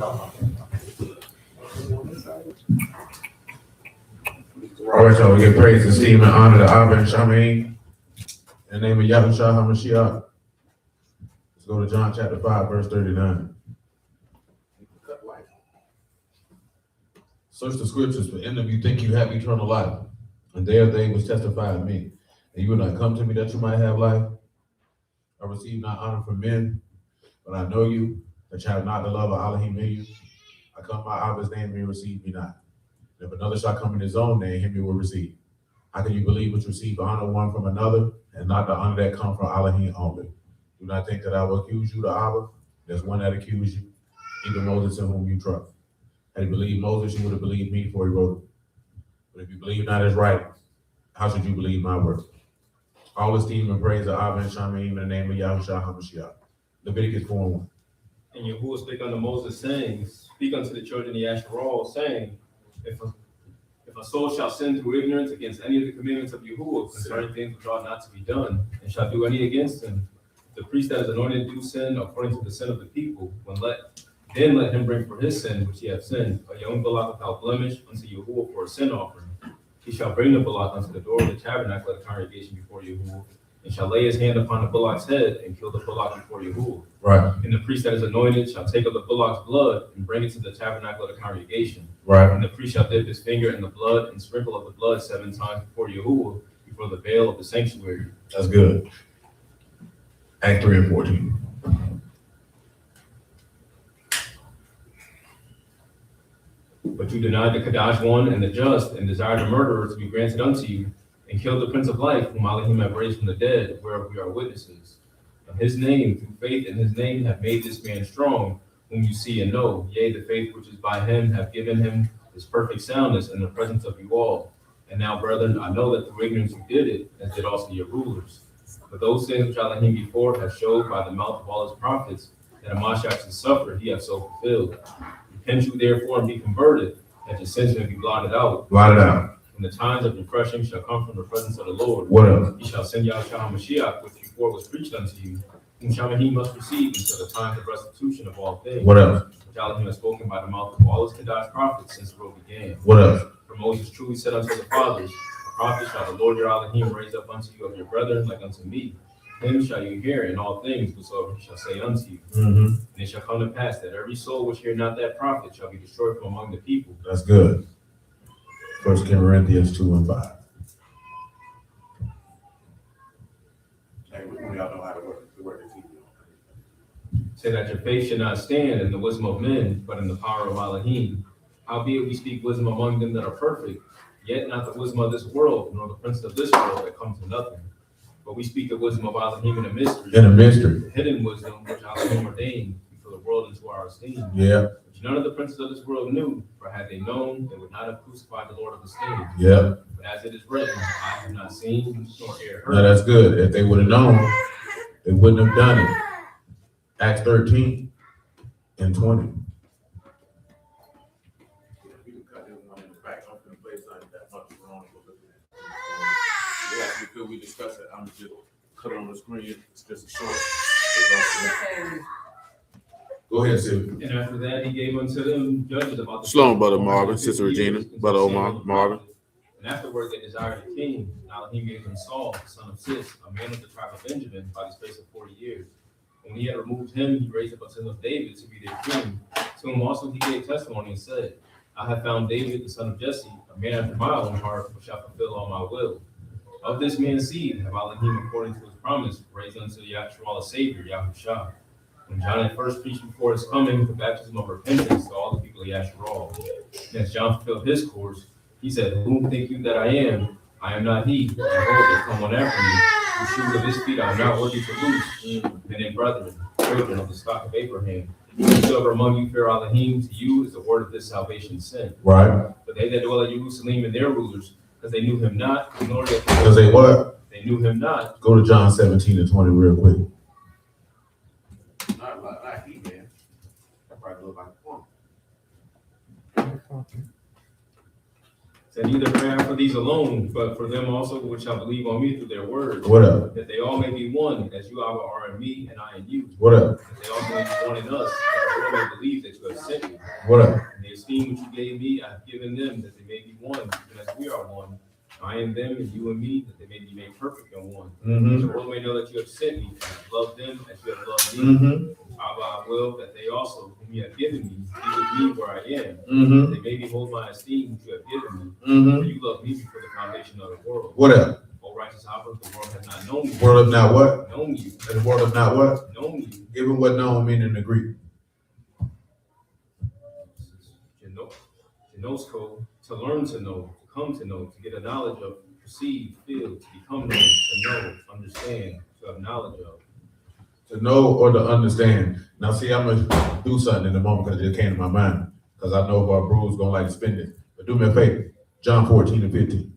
All right, y'all, we give praise, esteem, and honor to Abba and Shamin. In the name of Yahushua HaMashiach. Let's go to John chapter 5, verse 39. Search the scriptures, for in them you think you have eternal life, and they are they which testify of me. And you will not come to me that you might have life. I receive not honor from men, but I know you, that you have not the love of Elohim in you. I come by Abba's name, and you receive me not. If another shall come in his own name, him you will receive. How can you believe which receive honor one from another, and not the honor that come from Elohim only? Do not think that I will accuse you to Abba. There's one that accused you, even Moses in whom you trust. Had you believed Moses, you would have believed me, for he wrote it. But if you believe not his writings, how should you believe my word? All esteem and praise of Abba and Shamin in the name of Yahushua HaMashiach. Leviticus 4:1. And Yahuwah spake unto Moses, saying, Speak unto the children of Yasharal, saying, If a soul shall sin through ignorance against any of the commandments of Yahuwah concerning things which ought not to be done, and shall do any against him, the priest that is anointed do sin according to the sin of the people, then let him bring for his sin which he hath sinned a young bullock without blemish unto Yahuwah for a sin offering. He shall bring the bullock unto the door of the tabernacle of the congregation before Yahuwah, and shall lay his hand upon the bullock's head and kill the bullock before Yahuwah. Right. And the priest that is anointed shall take of the bullock's blood and bring it to the tabernacle of the congregation. Right. And the priest shall dip his finger in the blood and sprinkle of the blood 7 times before Yahuwah, before the veil of the sanctuary. That's good. Act 3 and 14. But you denied the Kadash one and the just, and desired the murderer to be granted unto you, and killed the Prince of Life, whom Elohim have raised from the dead, whereof we are witnesses. And his name, through faith in his name, have made this man strong, whom you see and know. Yea, the faith which is by him have given him his perfect soundness in the presence of you all. And now, brethren, I know that through ignorance you did it, as did also your rulers. But those things which Elohim before have showed by the mouth of all his prophets, that a Mashiach should suffer, he hath so fulfilled. Repent you therefore and be converted, that your sins may be blotted out. Blotted out. When the times of refreshing shall come from the presence of the Lord, What else? he shall send Yahushua HaMashiach, which before was preached unto you, whom Shamahim must receive until the times of restitution of all things. What else? Which Elohim has spoken by the mouth of all his Kadash prophets since the world began. What else? For Moses truly said unto the fathers, a prophet shall the Lord your Elohim raise up unto you of your brethren like unto me. Him shall you hear in all things whatsoever he shall say unto you. Mm-hmm. And it shall come to pass that every soul which hear not that prophet shall be destroyed from among the people. That's good. 1 Corinthians 2 and 5. Hey, we all know how to work the TV. Say that your faith should not stand in the wisdom of men, but in the power of Elohim. Howbeit we speak wisdom among them that are perfect, yet not the wisdom of this world, nor the prince of this world that comes to nothing. But we speak the wisdom of Elohim in a mystery. In a mystery. The hidden wisdom which Elohim ordained before the world into our esteem. Yeah. Which none of the princes of this world knew, for had they known, they would not have crucified the Lord of esteem. Yeah. But as it is written, I have not seen nor ear heard. Now that's good. If they would have known, they wouldn't have done it. Acts 13 and 20. We can cut this one in the back. I'm going to play something that much wrong. Yeah, because we discussed it, I'm just cut it on the screen. It's just a short. Go ahead, Sylvia. And after that, he gave unto them judges about the Shalom, Brother Marvin, Sister Regina, Brother Omar, Marvin. And afterward, they desired a king. Now he gave them Saul, the son of Cis, a man of the tribe of Benjamin, by the space of 40 years. When he had removed him, he raised up unto him David to be their king. To whom also he gave testimony and said, I have found David, the son of Jesse, a man after my own heart, who shall fulfill all my will. Of this man's seed have Elohim, according to his promise, raised unto Yahshua a Savior, Yahushua. When John had first preached before his coming the baptism of repentance to all the people of Yahshua. And as John fulfilled his course, he said, Whom think you that I am? I am not he. Behold, there come one after me, whose shoes of his feet I am not worthy to loose. And then, brethren, children of the stock of Abraham, whosoever among you fear Elohim, to you is the word of this salvation sent. Right. But they that dwell at Jerusalem and their rulers, because they knew him not, nor yet Because they what? they knew him not. Go to John 17 and 20 real quick. Not he, man. That probably look like a woman. Said neither pray I for these alone, but for them also which shall believe on me through their words. What up? That they all may be one, as you Abba are in me, and I in you. What up? That they also may be one in us, that the world may believe that you have sent me. What up? And the esteem which you gave me, I have given them, that they may be one, even as we are one. I am them, and you and me, that they may be made perfect in one. Mm-hmm. The world may know that you have sent me, and have loved them as you have loved me. Mm-hmm. Abba, I will that they also, whom you have given me, be with me where I am. Mm-hmm. They may behold my esteem which you have given me. Mm-hmm. For you loved me before the foundation of the world. What up? O righteous Abba, the world has not known you. World of not what? Known you. And the world of not what? Known you. Give it what known mean in the Greek. Gnosko, to learn to know, to come to know, to get a knowledge of, perceive, feel, to become known, to know, understand, to have knowledge of. To know or to understand. Now, see, I'm gonna do something in a moment because it just came to my mind. Because I know our bros gonna like to spend it. But do me a favor. John 14 and 15.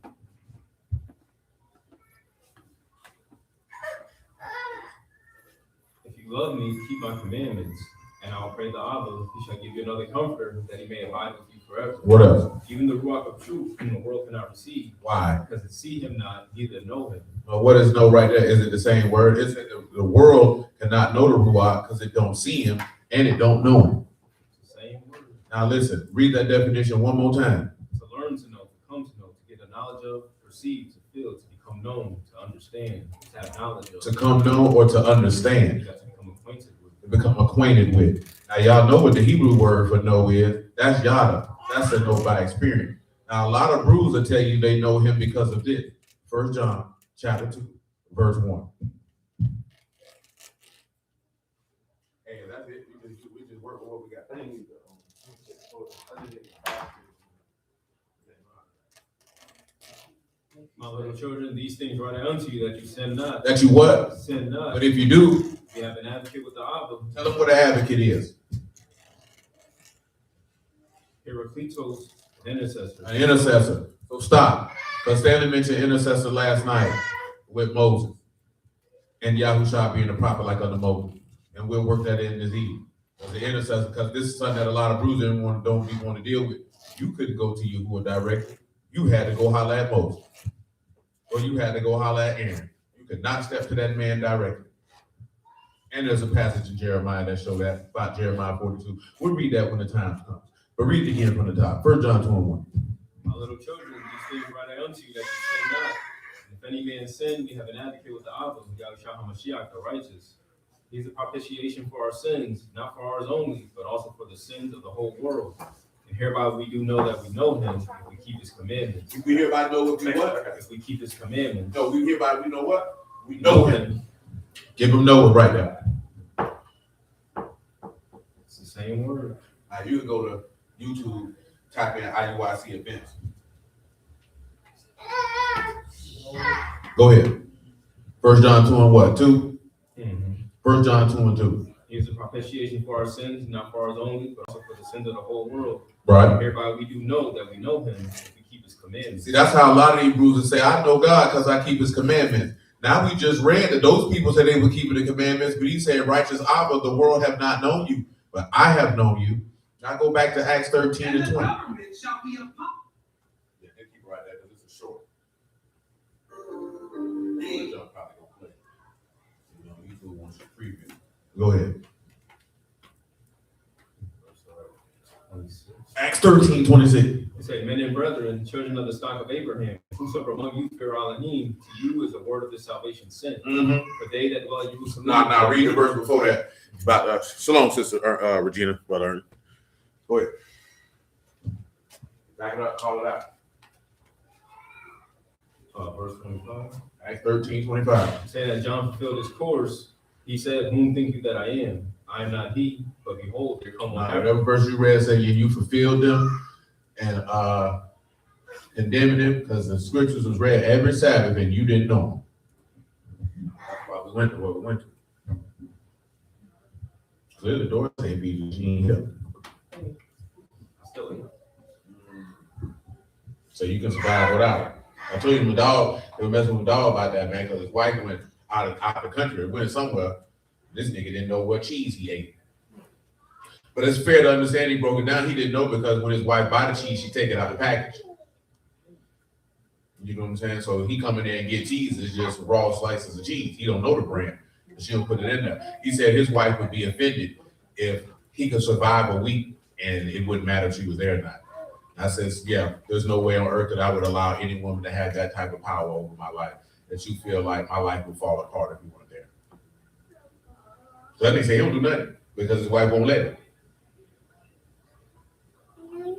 If you love me, keep my commandments, and I'll pray the Abba, he shall give you another comforter, that he may abide with you forever. What else? Even the Ruach of truth, whom the world cannot receive. Why? Because it see him not, neither know him. What is know right there? Is it the same word? Is it the world cannot know the Ruach because it don't see him and it don't know him. It's the same word. Now listen, read that definition one more time. To learn to know, to come to know, to get a knowledge of, perceive, to feel, to become known, to understand, to have knowledge of. To come know or to You understand. got to become acquainted with. To become acquainted with. Now y'all know what the Hebrew word for know is. That's yada. That's a know by experience. Now a lot of brews will tell you they know him because of this. 1 John chapter 2, verse 1. Hey, that's it. We just work with what we got. My little children, these things write I unto you, that you sin not. That you what? Sin not. But if you do, You have an advocate with the Abba. tell them what an advocate is. Heraclitos, an intercessor. An intercessor. So stop. Because Stanley mentioned intercessor last night with Moses. And Yahushua being a prophet like unto Moses. And we'll work that in this evening. As the intercessor, because this is something that a lot of bruisers don't want to deal with. You couldn't go to Yahuwah directly. You had to go holler at Moses. Or you had to go holler at Aaron. You could not step to that man directly. And there's a passage in Jeremiah that show that, about Jeremiah 42. We'll read that when the time comes. But read it again from the top. 1 John 2 and 1. My little children, these things write I unto you, that you sin not. And if any man sin, we have an advocate with the Abba, Yahushua HaMashiach, the righteous. He is a propitiation for our sins, not for ours only, but also for the sins of the whole world. And hereby we do know that we know him if we keep his commandments. We hereby know what we what? If we keep his commandments. No, we hereby we know what? We Know know him. Give him Noah right now. It's the same word. Now you can go to YouTube, type in IUIC events. Go ahead. 1 John 2 and what? 2? Mm-hmm. 1 John 2 and 2. He is a propitiation for our sins, not for ours only, but also for the sins of the whole world. Right. Hereby we do know that we know him if we keep his commandments. See, that's how a lot of Hebrews say, I know God because I keep his commandments. Now we just read that those people said they were keeping the commandments, but he said, righteous Abba, the world have not known you, but I have known you. Now go back to Acts 13 and 20. Yeah, they keep right there because it's a short. YouTube wants to preview. Go ahead. Acts 13, 26. It said, men and brethren, children of the stock of Abraham, whosoever among you fear Elohim, to you is the word of this salvation sent. Mm-hmm. For they that dwell in Jerusalem. Now read the verse before that. About Shalom, sister Regina, brother Ernie. Go ahead. Back it up, call it out. Verse 25. Acts 13, 25. Saying that John fulfilled his course, he said, whom think you that I am? I am not he, but behold, there come one after. Whatever verse you read said you fulfilled them and condemning them because the scriptures was read every Sabbath and you didn't know them. That's why we went to what we went to. Clearly, Doris ain't beat she ain't here. I still am. So you can survive without it. I told you my dog, they were messing with dog about that, man, because his wife went out of the country, went somewhere. This nigga didn't know what cheese he ate. But it's fair to understand he broke it down. He didn't know because when his wife bought the cheese, she take it out of the package. You know what I'm saying? So he come in there and get cheese, it's just raw slices of cheese. He don't know the brand. She'll put it in there. He said his wife would be offended if he could survive a week and it wouldn't matter if she was there or not. I says, yeah, there's no way on earth that I would allow any woman to have that type of power over my life, that you feel like my life would fall apart if you weren't there. So that means he don't do nothing because his wife won't let him.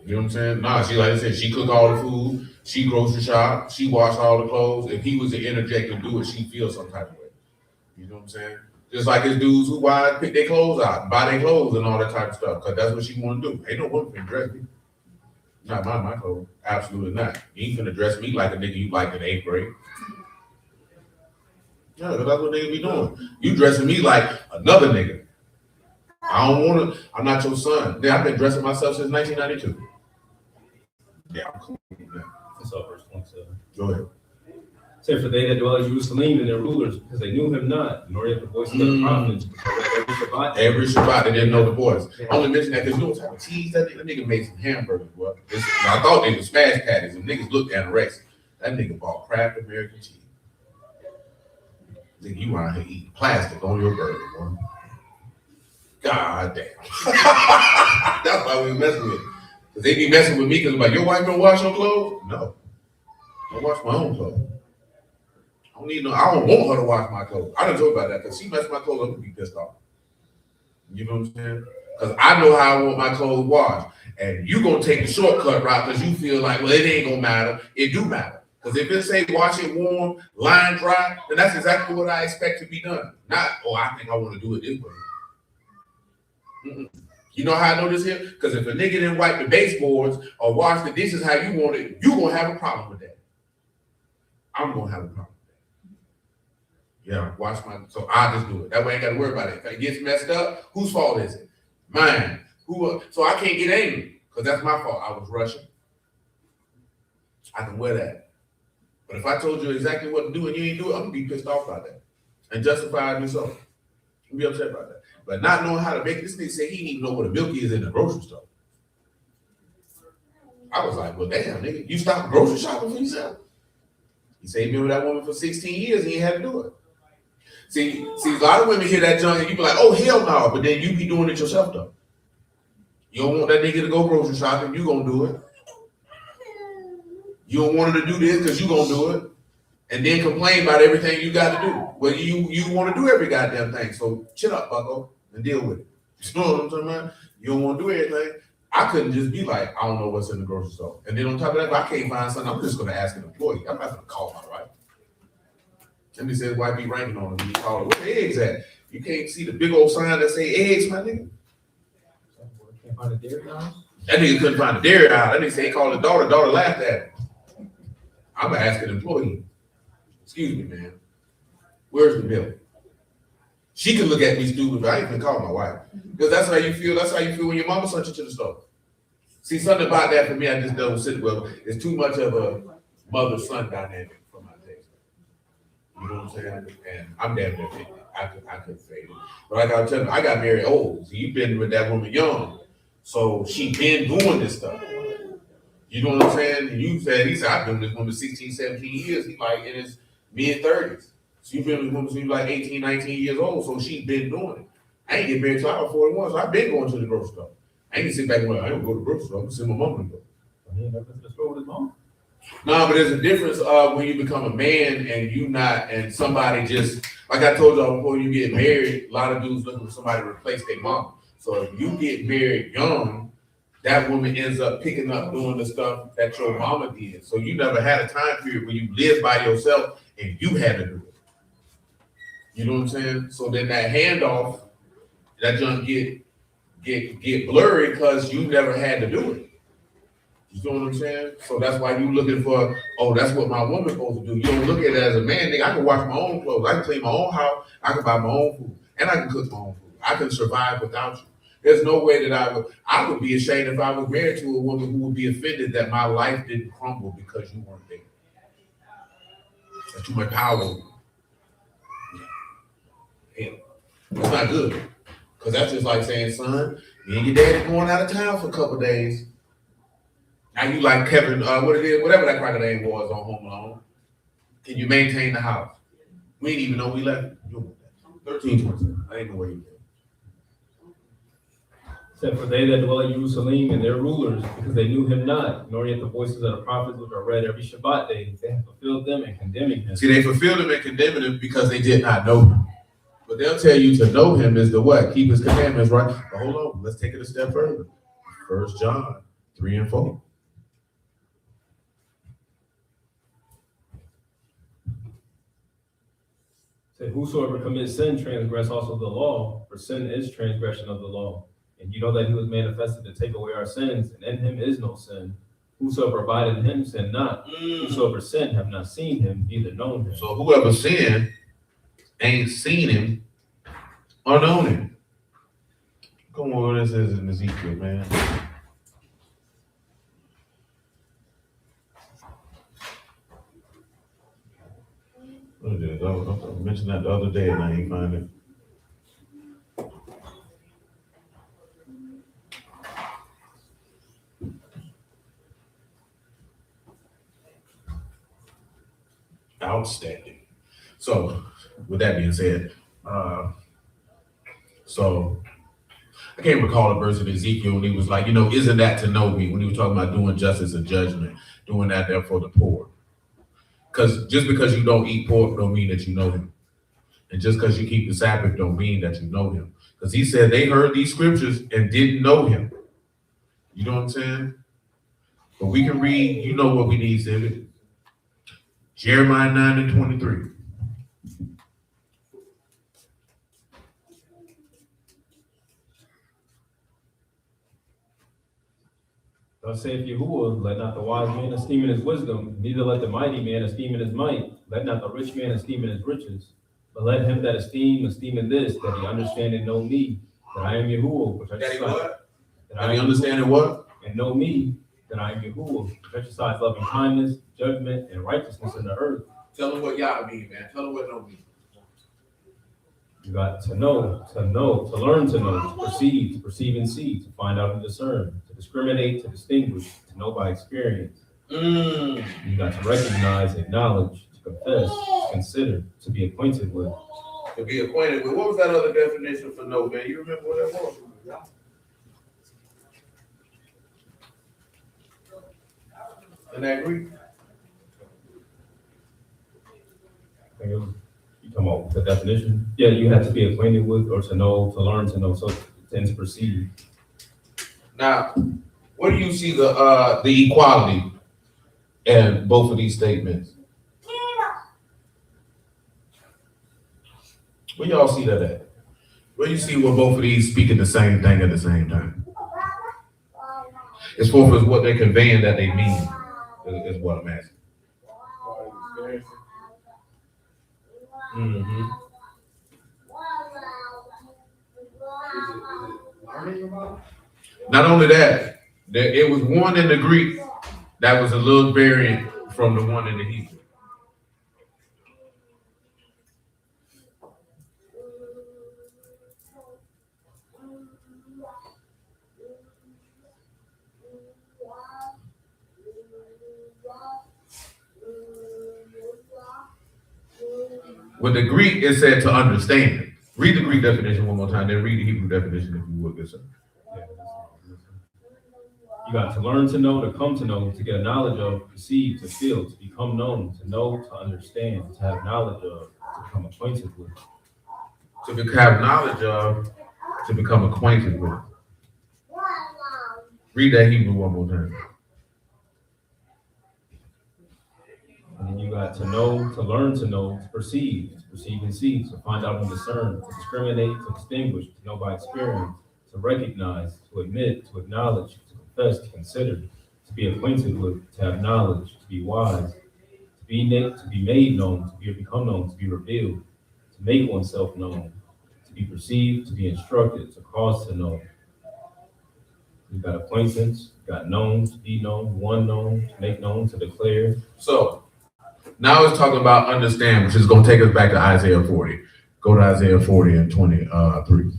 You know what I'm saying? Nah, she, like I said, she cook all the food, she grocery shop, she wash all the clothes. If he was to interject and do it, she feels some type of way. You know what I'm saying? Just like his dudes who pick their clothes out, buy their clothes and all that type of stuff, because that's what she want to do. Ain't no woman can dress me. Not my clothes. Absolutely not. You ain't finna dress me like a nigga you liked in 8th grade. Yeah, because that's what niggas be doing. You dressing me like another nigga. I don't want to, I'm not your son. Yeah, I've been dressing myself since 1992. Yeah, I'm cool with that. That's all verse 27. Go ahead. Say, for they that dwell in Jerusalem and their rulers, because they knew him not, nor yet the voices of the prophets, Every Shabbat, they didn't know the voice. I only mention that because you know what type of cheese that nigga made some hamburgers, bro. I thought they were smash patties, and niggas looked anorexic. That nigga bought Kraft American cheese. Nigga, you out here eating plastic on your burger, bro. God damn. That's why we messing with it. Because they be messing with me because like, your wife don't wash your clothes? No. I wash my own clothes. I don't want her to wash my clothes. I don't talk about that because she messed my clothes up and be pissed off. You know what I'm saying? Because I know how I want my clothes washed. And you gonna take the shortcut route because you feel like, well, it ain't gonna matter. It do matter. Because if it say wash it warm, line dry, then that's exactly what I expect to be done. Not, I think I want to do it this way. Mm-mm. You know how I know this here? Because if a nigga didn't wipe the baseboards or wash the dishes how you want it, you gonna have a problem with that. I'm gonna have a problem. Yeah, so I just do it. That way I ain't gotta worry about it. If it gets messed up, whose fault is it? Mine. So I can't get angry, because that's my fault. I was rushing. I can wear that. But if I told you exactly what to do and you ain't do it, I'm gonna be pissed off about that. And justifiably so. I'm be upset about that. But not knowing how to make this nigga say he didn't even know what a milk is in the grocery store. I was like, well, damn, nigga, you stopped grocery shopping for yourself? He said he been with that woman for 16 years and he ain't had to do it. See, a lot of women hear that junk and you be like, oh, hell no, but then you be doing it yourself, though. You don't want that nigga to go grocery shopping, you gonna do it. You don't want her to do this because you gonna do it. And then complain about everything you got to do. Well, you want to do every goddamn thing, so chill up, bucko, and deal with it. You know what I'm talking about? You don't want to do everything. I couldn't just be like, I don't know what's in the grocery store. And then on top of that, if I can't find something, I'm just gonna ask an employee. I'm not gonna call my wife. Somebody says, why be ranking on them? You call her, where the eggs at? You can't see the big old sign that say eggs, my nigga? Can't find a dairy aisle? That nigga couldn't find a dairy aisle. That nigga say he called the daughter laughed at him. I'm gonna ask an employee. Excuse me, man. Where's the milk? She can look at me stupid, but I ain't gonna call my wife. Because that's how you feel. That's how you feel when your mama sent you to the store. See, something about that for me, I just don't sit well. It's too much of a mother-son dynamic for my taste. You know what I'm saying? And I'm damn near 50. I couldn't say it. But like I was telling you, I got married old. So you've been with that woman young. So she been doing this stuff. You know what I'm saying? And he said, I've been with this woman 16, 17 years. He like in his mid-30s. So you've been with this woman since you like 18, 19 years old. So she been doing it. I ain't get married till I was 41, so I've been going to the grocery store. I ain't sit back and I don't go to the grocery store. I'm gonna send my mom to go. He ain't never been to the store with his mom? No, but there's a difference when you become a man and you not, and somebody just, like I told y'all before you get married, a lot of dudes looking for somebody to replace their mom. So if you get married young, that woman ends up picking up doing the stuff that your mama did. So you never had a time period where you lived by yourself and you had to do it. You know what I'm saying? So then that handoff, that junk get blurry because you never had to do it. You know what I'm saying? So that's why you looking for, that's what my woman's supposed to do. You don't look at it as a man, nigga. I can wash my own clothes. I can clean my own house. I can buy my own food. And I can cook my own food. I can survive without you. There's no way that I would be ashamed if I was married to a woman who would be offended that my life didn't crumble because you weren't there. That's too much power. Yeah. That's not good. Because that's just like saying, son, me and your daddy going out of town for a couple of days. Now you like Kevin, what it is, whatever that cracker name was on Home Alone. Can you maintain the house? We didn't even know we left. 1327. I didn't know where you lived. Except for they that dwell in Jerusalem and their rulers, because they knew him not, nor yet the voices of the prophets which are read every Shabbat day. They have fulfilled them in condemning him. See, they fulfilled him and condemned him because they did not know him. But they'll tell you to know him is the what? Keep his commandments, right? But hold on, let's take it a step further. 1 John 3 and 4. Say, whosoever commits sin transgress also the law, for sin is transgression of the law. And you know that he was manifested to take away our sins, and in him is no sin. Whosoever abideth in him sin not. Whosoever sinned have not seen him, neither known him. So whoever sinned ain't seen him or known him. Come on, what this is in Ezekiel, man. What is it? I mentioned that the other day and I ain't find it. Outstanding. So, with that being said, so I can't recall a verse in Ezekiel when he was like, isn't that to know me? When he was talking about doing justice and judgment, doing that there for the poor. Because just because you don't eat pork don't mean that you know him. And just because you keep the Sabbath don't mean that you know him. Because he said they heard these scriptures and didn't know him. You know what I'm saying? But we can read, you know what we need, David. Jeremiah 9 and 23. Thus saith Yahuwah, let not the wise man esteem in his wisdom, neither let the mighty man esteem in his might, let not the rich man esteem in his riches, but let him that esteem in this, that he understand and know me, that I am Yahuwah, which exercise. That I understand and what? And know me, that I am Yahuwah, which exercise loving kindness, judgment, and righteousness in the earth. Tell them what Yah mean, man. Tell them what know mean. You got to know, to learn to know, to perceive and see, to find out and discern, to discriminate, to distinguish, to know by experience. You got to recognize, acknowledge, to confess, to consider, to be acquainted with. To be acquainted with. What was that other definition for know, man? You remember what that was? In that Greek? You talking about the definition? Yeah, you have to be acquainted with, or to know, to learn to know, so and to perceive. Now, where do you see the equality in both of these statements? Where y'all see that at? Where you see where both of these speaking the same thing at the same time? As far as what they're conveying that they mean, is what I'm asking. Mm-hmm. Not only that, it was one in the Greek that was a little variant from the one in the Hebrew. With the Greek, it said to understand. Read the Greek definition one more time, then read the Hebrew definition if you would, good sir. You got to learn to know, to come to know, to get a knowledge of, perceive, to feel, to become known, to know, to understand, to have knowledge of, to become acquainted with. To have knowledge of, to become acquainted with. Read that Hebrew one more time. And then you got to know, to learn to know, to perceive and see, to find out and discern, to discriminate, to distinguish, to know by experience, to recognize, to admit, to acknowledge, to confess, to consider, to be acquainted with, to have knowledge, to be wise, to be made known, to become known, to be revealed, to make oneself known, to be perceived, to be instructed, to cause to know. You got acquaintance, you got known, to be known, one known, to make known, to declare. So now it's talking about understand, which is going to take us back to Isaiah 40. Go to Isaiah 40 and 23.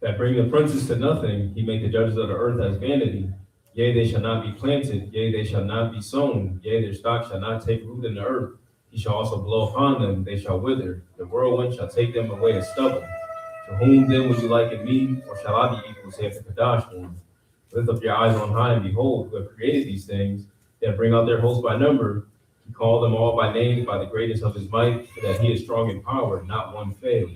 that bring the princes to nothing, he make the judges of the earth as vanity. Yea, they shall not be planted, yea, they shall not be sown, yea, their stock shall not take root in the earth. He shall also blow upon them, they shall wither. The whirlwind shall take them away as stubble. To whom then would you liken me, or shall I be equal, saith the Kadash one? Lift up your eyes on high and behold, who have created these things, that bring out their hosts by number. He called them all by name, by the greatness of his might, for that he is strong in power, not one failed.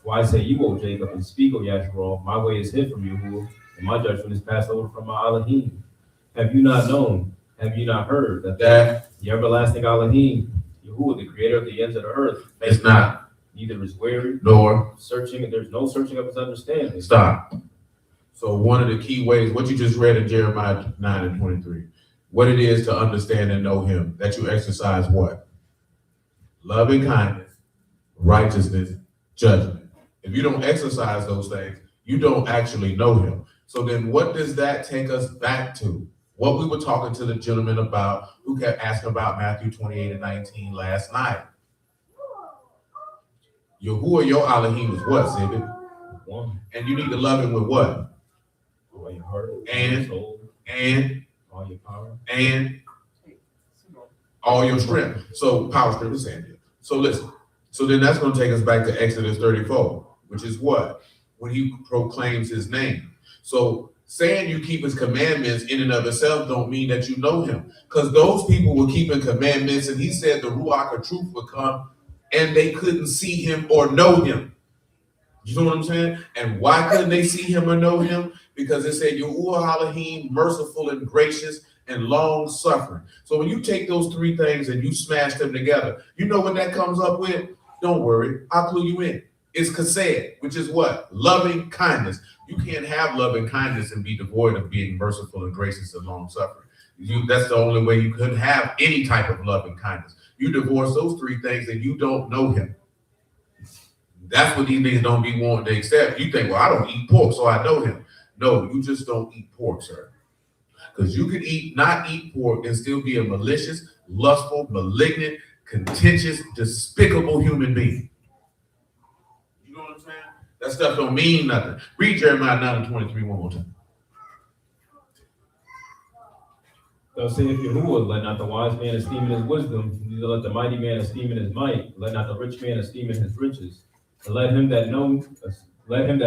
Why say you, O Jacob, and speak, O Yasharal, my way is hid from Yahuwah, and my judgment is passed over from my Elohim. Have you not known, have you not heard, that the everlasting Elohim, Yahuwah, the creator of the ends of the earth, It's not. Neither is weary, Nor. searching, and there's no searching of his understanding. Stop. So one of the key ways, what you just read in Jeremiah 9:23, what it is to understand and know him, that you exercise what? Love and kindness, righteousness, judgment. If you don't exercise those things, you don't actually know him. So then what does that take us back to? What we were talking to the gentleman about who kept asking about Matthew 28:19 last night. Yahuwah, your Elohim is what, Zibit? One, And you need to love him with what? all your heart, And- all your soul, And all your power. all your strength. So power, strength, and sanity. So listen. So then that's going to take us back to Exodus 34, which is what? When he proclaims his name. So saying you keep his commandments in and of itself don't mean that you know him. Because those people were keeping commandments, and he said the Ruach of truth would come, and they couldn't see him or know him. You know what I'm saying? And why couldn't they see him or know him? Because it said Yahuwah Elohim, merciful and gracious and long suffering. So when you take those three things and you smash them together, you know what that comes up with? Don't worry, I'll clue you in. It's chesed, which is what? Loving kindness. You can't have loving kindness and be devoid of being merciful and gracious and long suffering. That's the only way you could have any type of loving kindness. You divorce those three things and you don't know him. That's what these niggas don't be wanting to accept. You think, well, I don't eat pork, so I know him. No, you just don't eat pork, sir. Because you could not eat pork and still be a malicious, lustful, malignant, contentious, despicable human being. You know what I'm saying? That stuff don't mean nothing. Read Jeremiah 9:23 one more time. Thus saith Yahuwah, let not the wise man esteem in his wisdom, neither let the mighty man esteem in his might, let not the rich man esteem in his riches. And let him that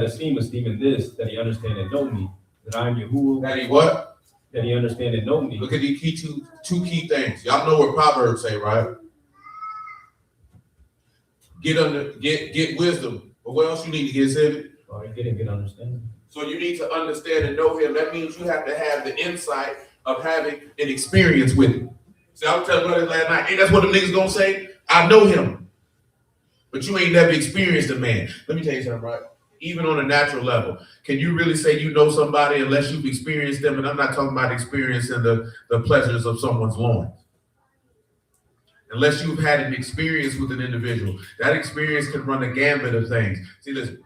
esteem in this, that he understand and know me, that I am Yahuwah. That he what? That he understand and know me. Look at these two key things. Y'all know what Proverbs say, right? Get wisdom. But what else you need to get, Civic? All right, get understanding. So you need to understand and know him. That means you have to have the insight of having an experience with him. See, I was telling you last night, hey, that's what the niggas gonna say. I know him. But you ain't never experienced a man. Let me tell you something, right? Even on a natural level, can you really say you know somebody unless you've experienced them? And I'm not talking about experiencing the pleasures of someone's loins. Unless you've had an experience with an individual, that experience can run a gambit of things. See, listen,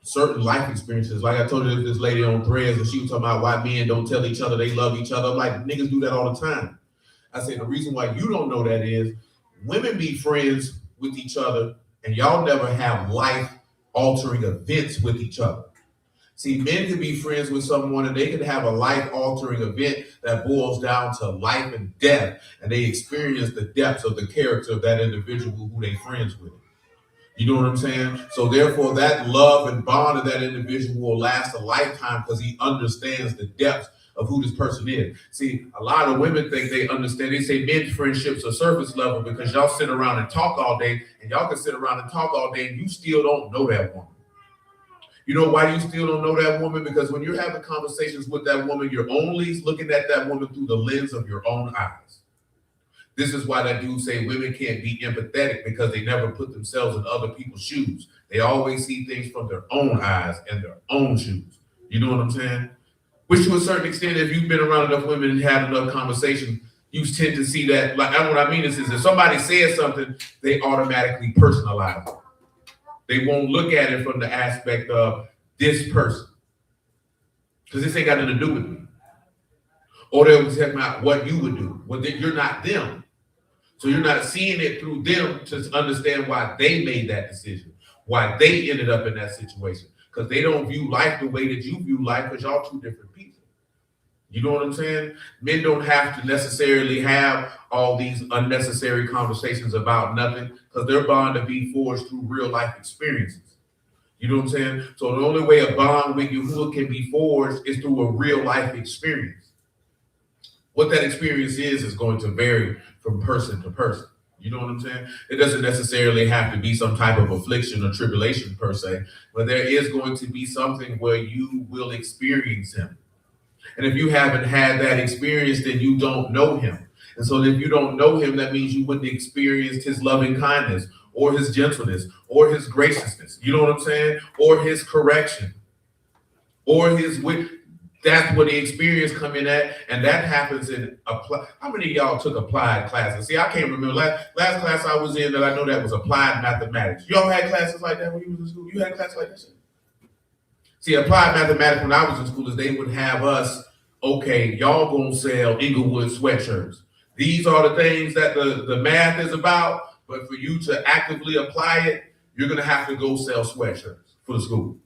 certain life experiences, like I told you this lady on Threads, and she was talking about why men don't tell each other they love each other. I'm like, niggas do that all the time. I said, the reason why you don't know that is women be friends with each other and y'all never have life-altering events with each other. See, men can be friends with someone and they can have a life-altering event that boils down to life and death, and they experience the depths of the character of that individual who they friends with. You know what I'm saying? So therefore, that love and bond of that individual will last a lifetime because he understands the depths of who this person is. See, a lot of women think they understand. They say men's friendships are surface level because y'all sit around and talk all day, and y'all can sit around and talk all day and you still don't know that woman. You know why you still don't know that woman? Because when you're having conversations with that woman, you're only looking at that woman through the lens of your own eyes. This is why that dude say women can't be empathetic, because they never put themselves in other people's shoes. They always see things from their own eyes and their own shoes. You know what I'm saying? Which to a certain extent, if you've been around enough women and had enough conversation, you tend to see that. Like, what I mean is if somebody says something, they automatically personalize it. They won't look at it from the aspect of this person, because this ain't got nothing to do with me. Or they'll be talking about what you would do. Well, then you're not them. So you're not seeing it through them to understand why they made that decision, why they ended up in that situation. because they don't view life the way that you view life, because y'all two different people. You know what I'm saying? Men don't have to necessarily have all these unnecessary conversations about nothing, because they're bound to be forged through real life experiences. You know what I'm saying? So the only way a bond with Yahuwah can be forged is through a real life experience. What that experience is going to vary from person to person. You know what I'm saying? It doesn't necessarily have to be some type of affliction or tribulation per se, but there is going to be something where you will experience him. And if you haven't had that experience, then you don't know him. And so if you don't know him, that means you wouldn't experience his loving kindness or his gentleness or his graciousness. You know what I'm saying? Or his correction or his wit. That's where the experience come in at, and that happens in apply. How many of y'all took applied classes? See, I can't remember last class I was in that I know that was applied mathematics. Y'all had classes like that when you was in school? You had classes like that? See, applied mathematics when I was in school is they would have us, okay, y'all gonna sell Inglewood sweatshirts. These are the things that the math is about, but for you to actively apply it, you're gonna have to go sell sweatshirts for the school.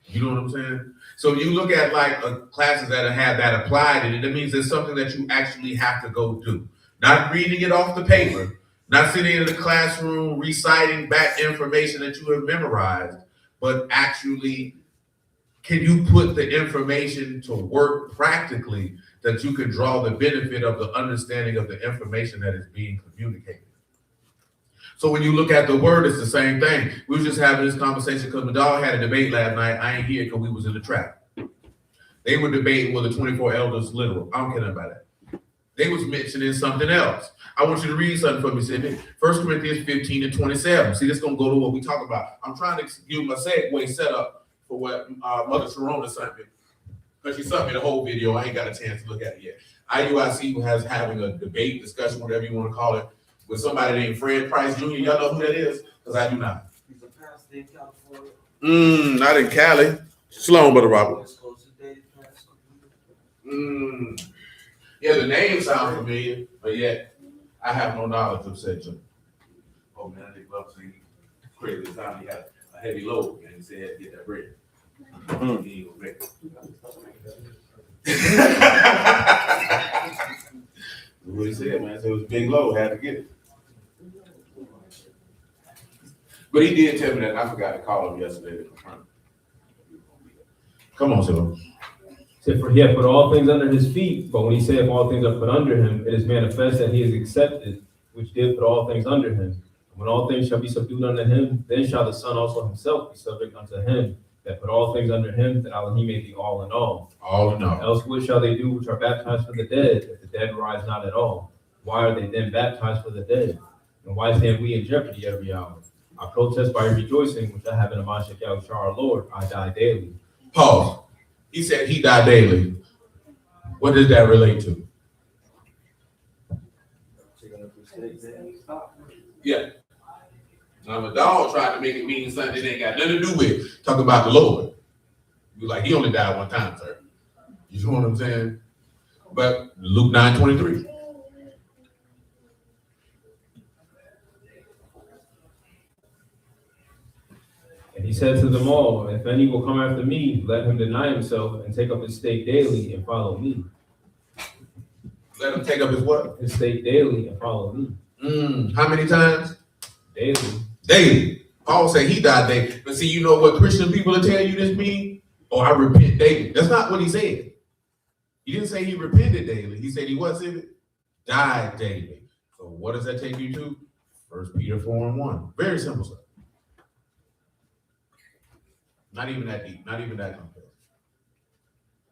You know what I'm saying? So you look at like classes that have that applied in it, that means it's something that you actually have to go do. Not reading it off the paper, not sitting in the classroom reciting back information that you have memorized, but actually, can you put the information to work practically that you can draw the benefit of the understanding of the information that is being communicated? So when you look at the word, it's the same thing. We were just having this conversation because my dog had a debate last night. I ain't here because we was in the trap. They were debating whether 24 elders literal. I don't care about that. They was mentioning something else. I want you to read something for me, Sidney. 1 Corinthians 15 and 27. See, this is going to go to what we talk about. I'm trying to give my segue set up for what Mother Sharona sent me. Because she sent me the whole video. I ain't got a chance to look at it yet. IUIC has having a debate, discussion, whatever you want to call it, with somebody named Fred Price Jr. Y'all know who that is? Because I do not. He's a pastor in California. Not in Cali. Sloan, Brother Robert. Yeah, the name sounds familiar, but yet I have no knowledge of said gentleman. Oh man, I think Buck saying crazy time he had a heavy load and he said he had to get that bread. He ain't gonna make it. What he said, man. So it was a big load, had to get it. But he did tell me that, and I forgot to call him yesterday to confirm. Come on, Silo. Said, for he hath put all things under his feet, but when he saith all things are put under him, it is manifest that he is accepted, which did put all things under him. And when all things shall be subdued unto him, then shall the Son also himself be subject unto him, that put all things under him, that he may be all in all. All in all. Else what shall they do which are baptized for the dead, if the dead rise not at all? Why are they then baptized for the dead? And why stand we in jeopardy every hour? I protest by rejoicing, which I have in the Mashiach Yahushua our Lord, I die daily. Pause. He said he died daily. What does that relate to? Yeah. Now the dog tried to make it mean something that ain't got nothing to do with talking about the Lord. You like, he only died one time, sir. You know what I'm saying? But Luke 9:23. And he said to them all, if any will come after me, let him deny himself and take up his stake daily and follow me. Let him take up his what? His stake daily and follow me. How many times? Daily. Daily. Paul said he died daily. But see, you know what Christian people will tell you this mean? Oh, I repent daily. That's not what he said. He didn't say he repented daily. He said he what, Civic? Died daily. So what does that take you to? 1 Peter 4:1. Very simple stuff. Not even that deep. Not even that complex.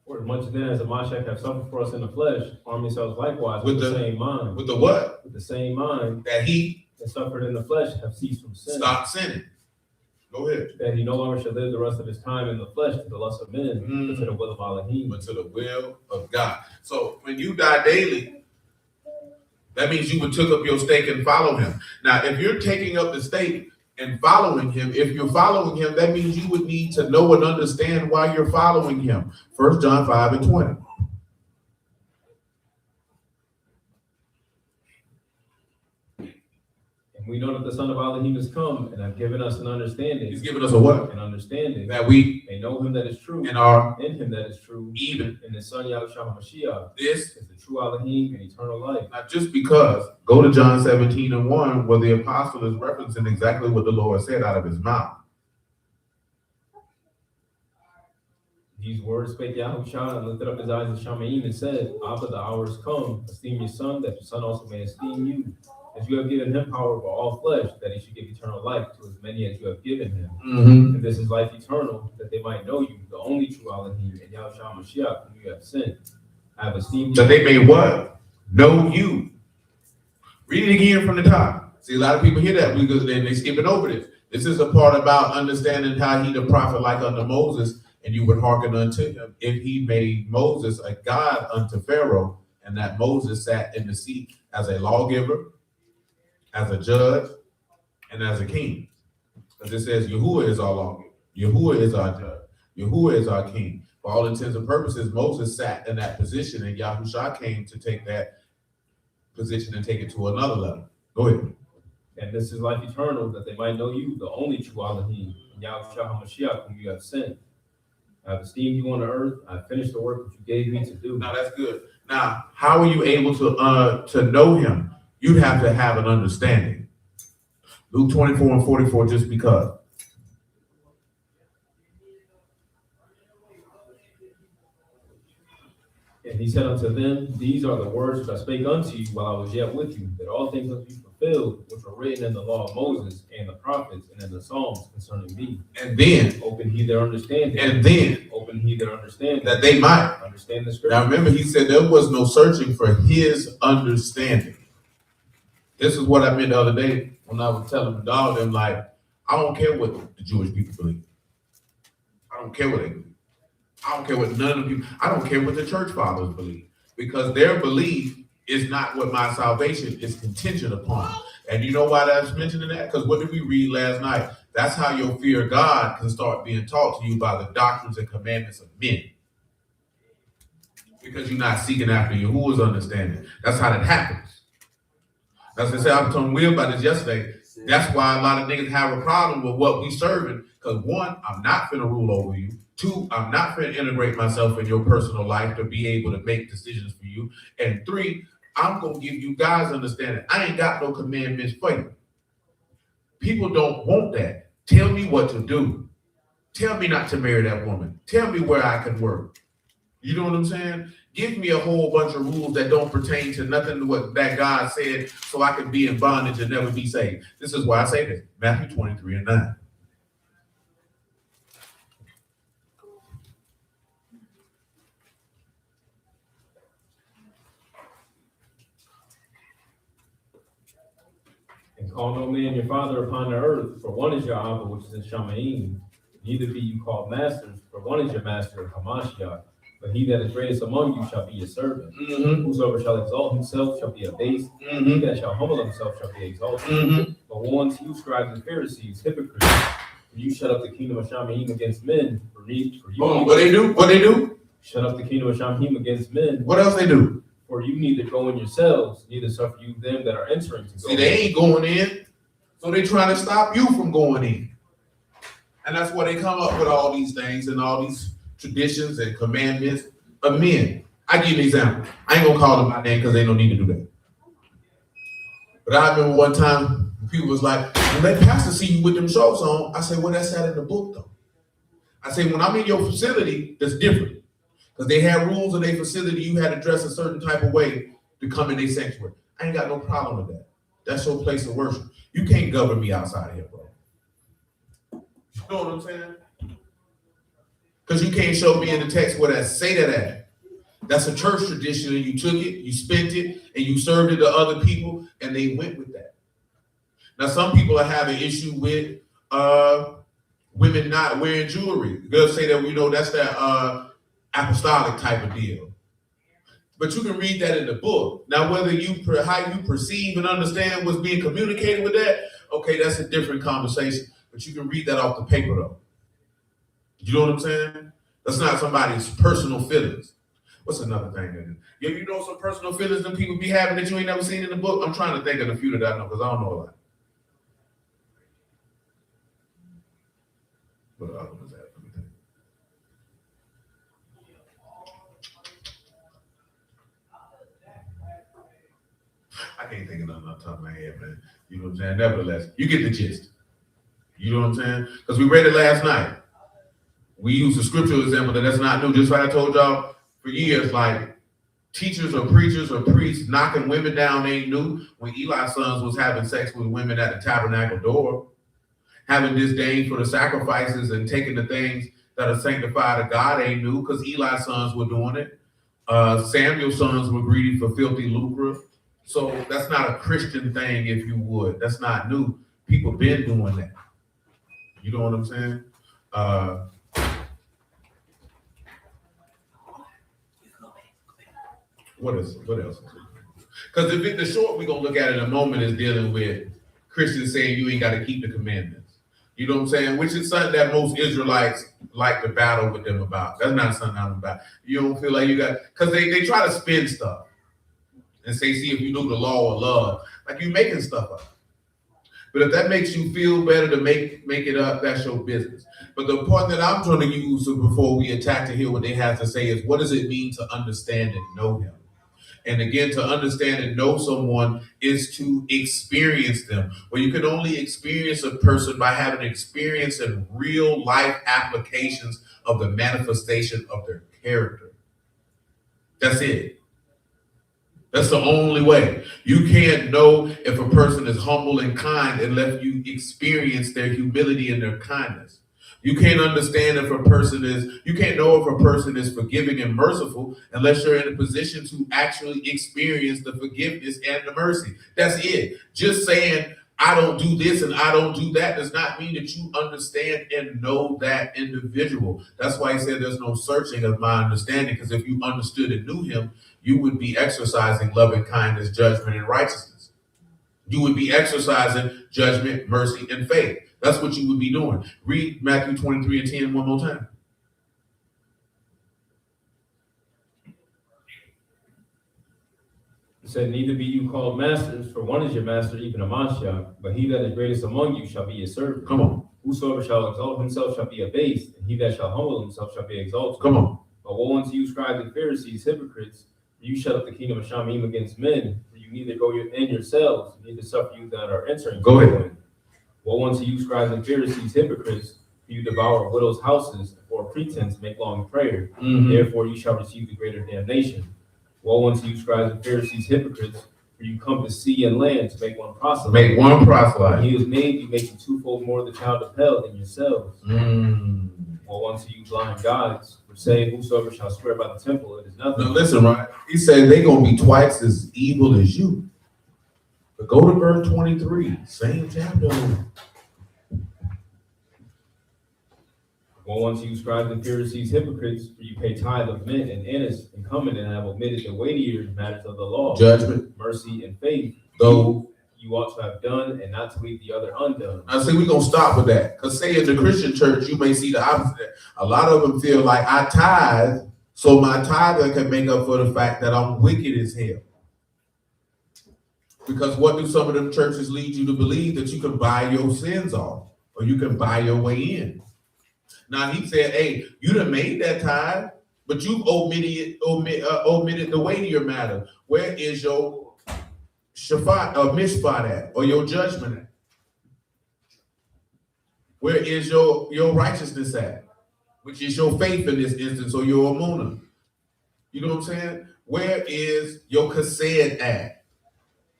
For as much then as the Mashiach have suffered for us in the flesh, arm yourselves likewise with the same mind. With the what? With the same mind that he that suffered in the flesh have ceased from sin. Stop sinning. Go ahead. That he no longer shall live the rest of his time in the flesh to the lust of men, but to the will of Elohim. But to the will of God. So when you die daily, that means you would took up your stake and follow him. Now, if you're taking up the stake and following him, if you're following him, that means you would need to know and understand why you're following him. 1 John 5:20. And we know that the son of Elohim has come and have given us an understanding. He's given us a what? An understanding. That we May know him that is true. and are in him that is true. even. In his son Yahushua HaMashiach. This is the true Elohim and eternal life. not just because, go to John 17:1, where the apostle is referencing exactly what the Lord said out of his mouth. These words spake Yahushua and lifted up his eyes to Shamaim and said, Abba, the hour is come. Esteem your son, that your son also may esteem you. As you have given him power over all flesh, that he should give eternal life to as many as you have given him. And this is life eternal, that they might know you, the only true Elohim, and Yahushua Mashiach, whom you have sent. I have esteemed you. That they may what? Know you. Read it again from the top. See, a lot of people hear that because then they skipping over this. This is a part about understanding how he the prophet like unto Moses, and you would hearken unto him. If he made Moses a god unto Pharaoh, and that Moses sat in the seat as a lawgiver, as a judge, and as a king. Because it says Yahuwah is our lawgiver, Yahuwah is our judge, Yahuwah is our king. For all intents and purposes, Moses sat in that position, and Yahushua came to take that position and take it to another level. Go ahead. And this is life eternal, that they might know you, the only true Elohim, and Yahushua HaMashiach, whom you have sent. I have esteemed you on the earth. I have finished the work which you gave me to do. Now that's good. Now, how are you able to know him? You'd have to have an understanding. Luke 24:44, just because. And he said unto them, these are the words which I spake unto you while I was yet with you, that all things must be fulfilled, which were written in the law of Moses and the prophets and in the Psalms concerning me. And then, open he their understanding. And then, open he their understanding. That they might understand the scripture. Now remember, he said there was no searching for his understanding. This is what I meant the other day when I was telling the dog, them like, I don't care what the Jewish people believe. I don't care what they believe. I don't care what none of the people, I don't care what the church fathers believe, because their belief is not what my salvation is contingent upon. And you know why that's mentioning that? Because what did we read last night? That's how your fear of God can start being taught to you by the doctrines and commandments of men. Because you're not seeking after Yahuwah's understanding. That's how that happens. As I said, I was telling Will about this yesterday. That's why a lot of niggas have a problem with what we serving. Because one, I'm not finna rule over you. Two, I'm not finna integrate myself in your personal life to be able to make decisions for you. And three, I'm gonna give you guys understanding. I ain't got no commandments for you. People don't want that. Tell me what to do. Tell me not to marry that woman. Tell me where I can work. You know what I'm saying? Give me a whole bunch of rules that don't pertain to nothing to what that God said, so I can be in bondage and never be saved. This is why I say this. Matthew 23:9. And call no man your father upon the earth, for one is your Abba, which is in Shamaim. Neither be you called masters, for one is your master, Hamashiach. But he that is greatest among you shall be your servant. Whosoever shall exalt himself shall be abased. He that shall humble himself shall be exalted. But woe unto you, scribes and Pharisees, hypocrites! For you shut up the kingdom of Shamaim against men. For you, what they do? What they do? Shut up the kingdom of Shamaim against men. What else they do? For you neither go in yourselves, neither suffer you them that are entering to go. See, they ain't going in, so they trying to stop you from going in. And that's why they come up with all these things and all these traditions and commandments of men. I give you an example. I ain't gonna call them by name because they don't need to do that. But I remember one time people was like, when that pastor see you with them shorts on, I said, well, that's not in the book though. I say, when I'm in your facility, that's different. Because they had rules in their facility, you had to dress a certain type of way to come in their sanctuary. I ain't got no problem with that. That's your place of worship. You can't govern me outside of here, bro. You know what I'm saying? Because you can't show me in the text where that say that at. That's a church tradition, and you took it, you spent it, and you served it to other people, and they went with that. Now, some people are having issue with women not wearing jewelry. They'll say that, that's that apostolic type of deal. But you can read that in the book. Now, whether how you perceive and understand what's being communicated with that, okay, that's a different conversation. But you can read that off the paper, though. You know what I'm saying? That's not somebody's personal feelings. What's another thing? You know some personal feelings that people be having that you ain't never seen in the book? I'm trying to think of a few that I know because I don't know a lot. What the other ones at? Let me think. I can't think of nothing off the top of my head, man. You know what I'm saying? Nevertheless, you get the gist. You know what I'm saying? Because we read it last night. We use the scriptural example that's not new. Just like I told y'all for years, like teachers or preachers or priests knocking women down ain't new. When Eli's sons was having sex with women at the tabernacle door, having disdain for the sacrifices and taking the things that are sanctified to God ain't new, because Eli's sons were doing it. Samuel's sons were greedy for filthy lucre. So that's not a Christian thing, if you would. That's not new. People been doing that. You know what I'm saying? What else? Because the short we're gonna look at in a moment is dealing with Christians saying you ain't got to keep the commandments. You know what I'm saying? Which is something that most Israelites like to battle with them about. That's not something I'm about. You don't feel like you got, because they try to spin stuff and say, see, if you know the law of love, like you making stuff up. But if that makes you feel better to make it up, that's your business. But the point that I'm trying to use before we attack to hear what they have to say is, what does it mean to understand and know him? And again, to understand and know someone is to experience them. Well, you can only experience a person by having experience in real life applications of the manifestation of their character. That's it. That's the only way. You can't know if a person is humble and kind unless you experience their humility and their kindness. You can't understand if a person you can't know if a person is forgiving and merciful unless you're in a position to actually experience the forgiveness and the mercy. That's it. Just saying, I don't do this and I don't do that does not mean that you understand and know that individual. That's why he said there's no searching of my understanding, because if you understood and knew him, you would be exercising loving kindness, judgment, and righteousness. You would be exercising judgment, mercy, and faith. That's what you would be doing. Read Matthew 23:10 one more time. It said, neither be you called masters, for one is your master, even a Mashiach, but he that is greatest among you shall be your servant. Come on. Whosoever shall exalt himself shall be abased, and he that shall humble himself shall be exalted. Come on. But woe unto you, scribes and Pharisees, hypocrites, for you shut up the kingdom of Shamim against men, for you neither go in yourselves, neither suffer you that are entering. Go ahead. Woe unto you, scribes and Pharisees, hypocrites, for you devour widows' houses, and for pretense make long prayer. Therefore you shall receive the greater damnation. Woe unto you, scribes and Pharisees, hypocrites, for you come to sea and land to make one proselyte. Make one proselyte. When he is made, you make him twofold more the child of hell than yourselves. Woe unto you, blind guides, for saying, whosoever shall swear by the temple, it is nothing. Now listen, right? He said they're going to be twice as evil as you. But go to verse 23, same chapter. Woe unto you, scribes and Pharisees, hypocrites, for you pay tithe of mint and anise, and coming and have omitted the weightier matters of the law, Judgment, mercy, and faith. though You ought to have done, and not to leave the other undone. I see we're going to stop with that. Because say in the Christian church, you may see the opposite. A lot of them feel like I tithe, so my tither can make up for the fact that I'm wicked as hell. Because what do some of them churches lead you to believe? That you can buy your sins off, or you can buy your way in. Now he said, hey, you done made that tithe, but you've omitted the weightier matter. Where is your shafat or mishpat at, or your judgment at? Where is your righteousness at, which is your faith in this instance, or your amunah? You know what I'm saying? Where is your chesed at?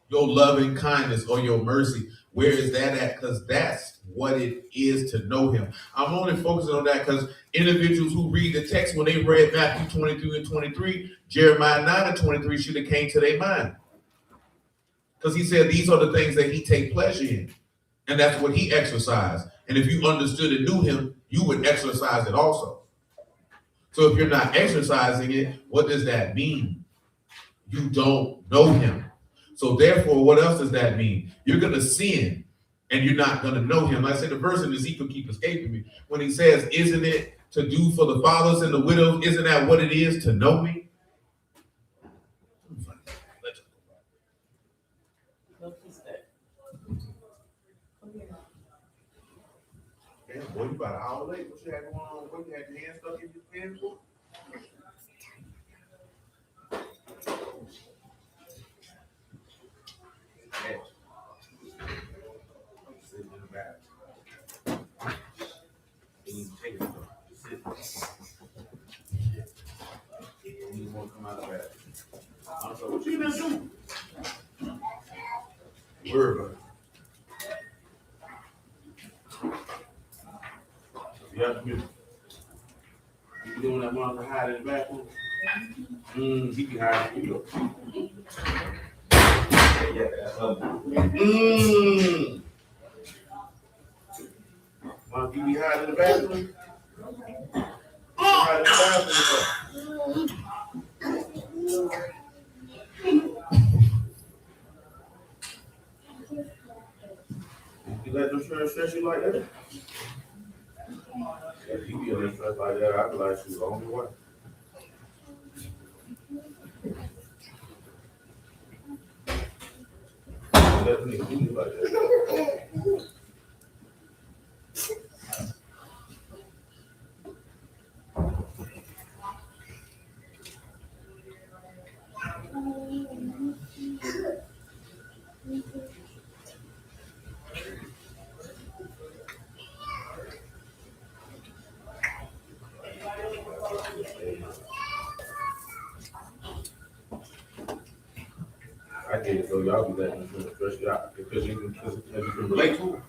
Your loving kindness or your mercy? Where is that at? Because that's what it is to know him. I'm only focusing on that because individuals who read the text, when they read Matthew 22 and 23, Jeremiah 9 and 23 should have came to their mind. Because he said these are the things that he take pleasure in. And that's what he exercised. And if you understood and knew him, you would exercise it also. So if you're not exercising it, what does that mean? You don't know him. So therefore, what else does that mean? You're going to sin and you're not going to know him. Like I said, the verse in Ezekiel keep escaping me. When he says, isn't it to do for the fathers and the widows? Isn't that what it is to know me? Damn, boy, you about an hour late. What you had going on? What you had your hand stuck in your pen for? Yeah. Sitting in the back. Ain't take it, though. Just sit. Don't even want to come out of the back. I'm sorry, what you been doing? Worry about it. Yeah, you doing that mother hide in the bathroom? He can hide in you. Yeah, that's up. Mom, you be hiding in the bathroom? Hide in the bathroom. You let them stress you like that? Yeah, you be under stress like that, I feel like she's the only one. Let me do you like that. I get it, so y'all be letting them stress you out because you can relate to them.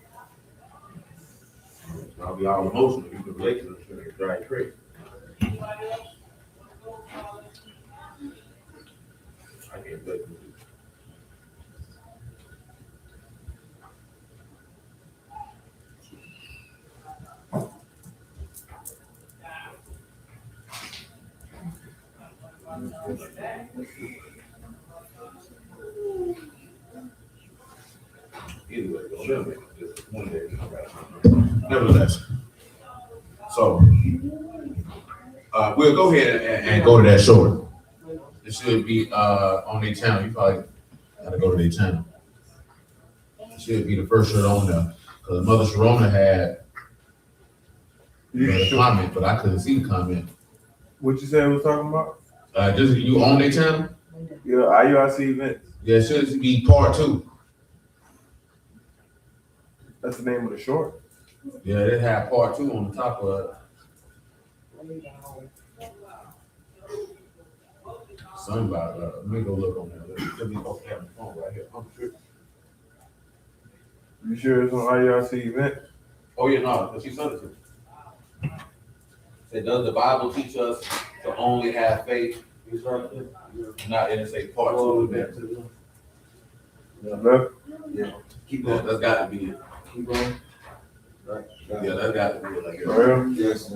I'll be all emotional. You can relate to them, so it's drive you crazy. I can't relate to them. Anyway, just one day. Nevertheless, so we'll go ahead and go to that short. It should be on their channel. You probably gotta go to their channel. It should be the first shirt on there. Because Mother Sharona had a comment, but I couldn't see the comment. What you said was talking about? Just you on their channel? Yeah, IUIC events. Yeah, it should be part 2. That's the name of the short. Yeah, they have part 2 on the top of it. Something about let me go look on there. Let me go have the phone right here. I'm sure. You sure it's on IUIC event? Oh yeah, no, because she sent it to me. Said, does the Bible teach us to only have faith? Not in it say part 2 of the baptism. Left? Yeah. Keep going. That's got to be it. Keep going. Right. Yeah, that's got to be it. Like For real? yes.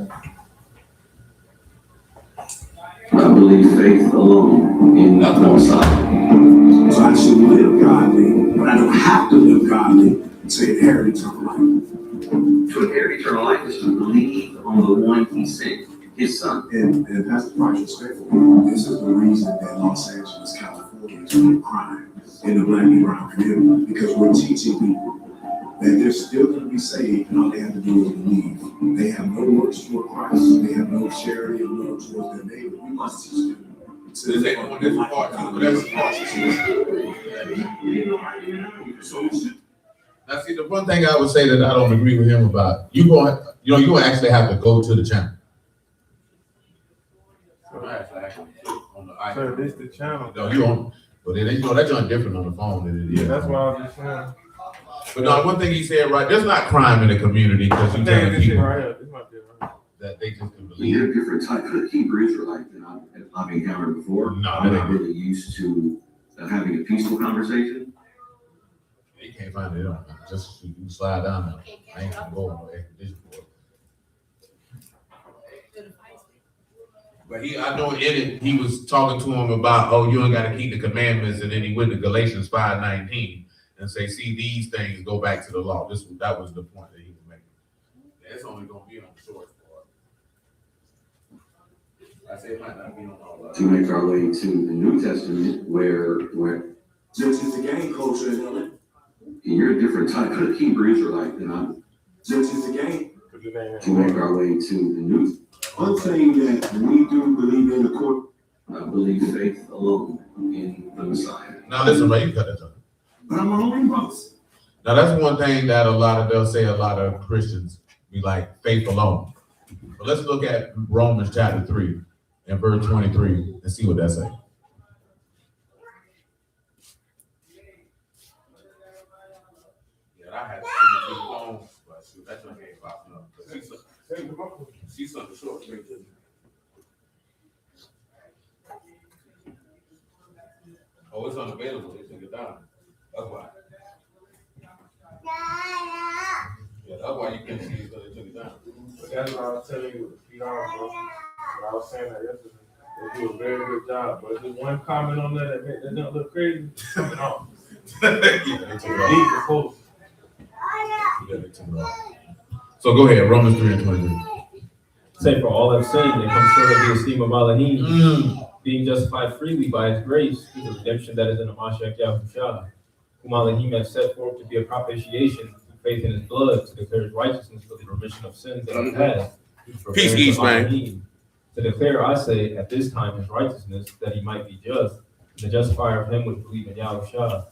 I believe faith alone in the Messiah. So I should live godly, but I don't have to live godly to inherit eternal life. To inherit eternal life is to believe on the one he sent, his son. And Pastor Price, respectfully, this is the reason that Los Angeles, California is on crime in the black and brown community, because we're teaching people that they're still going to be saved and all they have to do is believe. They have no works toward Christ. They have no charity or love towards their neighbor. We must teach them. This ain't the one that's part 2, but that's part 2. So we should. Now, see, the one thing I would say that I don't agree with him about, you gonna actually have to go to the channel. On the Sir, this the channel. No, you on, but it ain't, that's not different on the phone than it is. Yeah, that's why I was just saying. But no, one thing he said, right, there's not crime in the community because you telling This shit people right here. This might be it right that they just can You're believe. a different type of Hebrew Israelite than I've encountered before. No, I'm that not ain't- really used to having a peaceful conversation. You can't find it. Just you can slide down there. I ain't gonna go on no expedition for it. But I know in it, he was talking to him about, oh, you ain't got to keep the commandments, and then he went to Galatians 5:19 and say, see, these things go back to the law. That was the point that he was making. That's only gonna be on the short part. I said it might not be on all of To make our way to the New Testament, where Just as the gang culture in LA. you're a different type of Hebrew Israelite than I'm. Just as the gang. But it ain't to make our way to the new. One thing that we do believe in, according I believe faith alone in the Messiah. Now listen, bro, you cut that up. but I'm my own boss. Now that's one thing that they'll say a lot of Christians be like faith alone. But let's look at Romans chapter 3 and verse 23 and see what that says. Yeah, I had to see the phone, but shoot, that thing ain't popping up. See something short. Oh, it's unavailable. They took it down. That's why. Yeah, that's why you can't see it because they took it down. But that's what I was telling you, bro. What I was saying that yesterday. They do a very good job. But there's one comment on that that doesn't look crazy. Something off. Yeah, they took it off. Deep proposal. Yeah, they took it off. So go ahead, Romans 3 and 23. Say, for all have sinned and come short of the esteem of Elohim, being justified freely by his grace through the redemption that is in the Mashiach Yahushua, whom Elohim has set forth to be a propitiation through faith in his blood, to declare his righteousness for the remission of sins that are past. Peace, East, man. To declare, I say, at this time his righteousness, that he might be just, and the justifier of him which believe in Yahushua.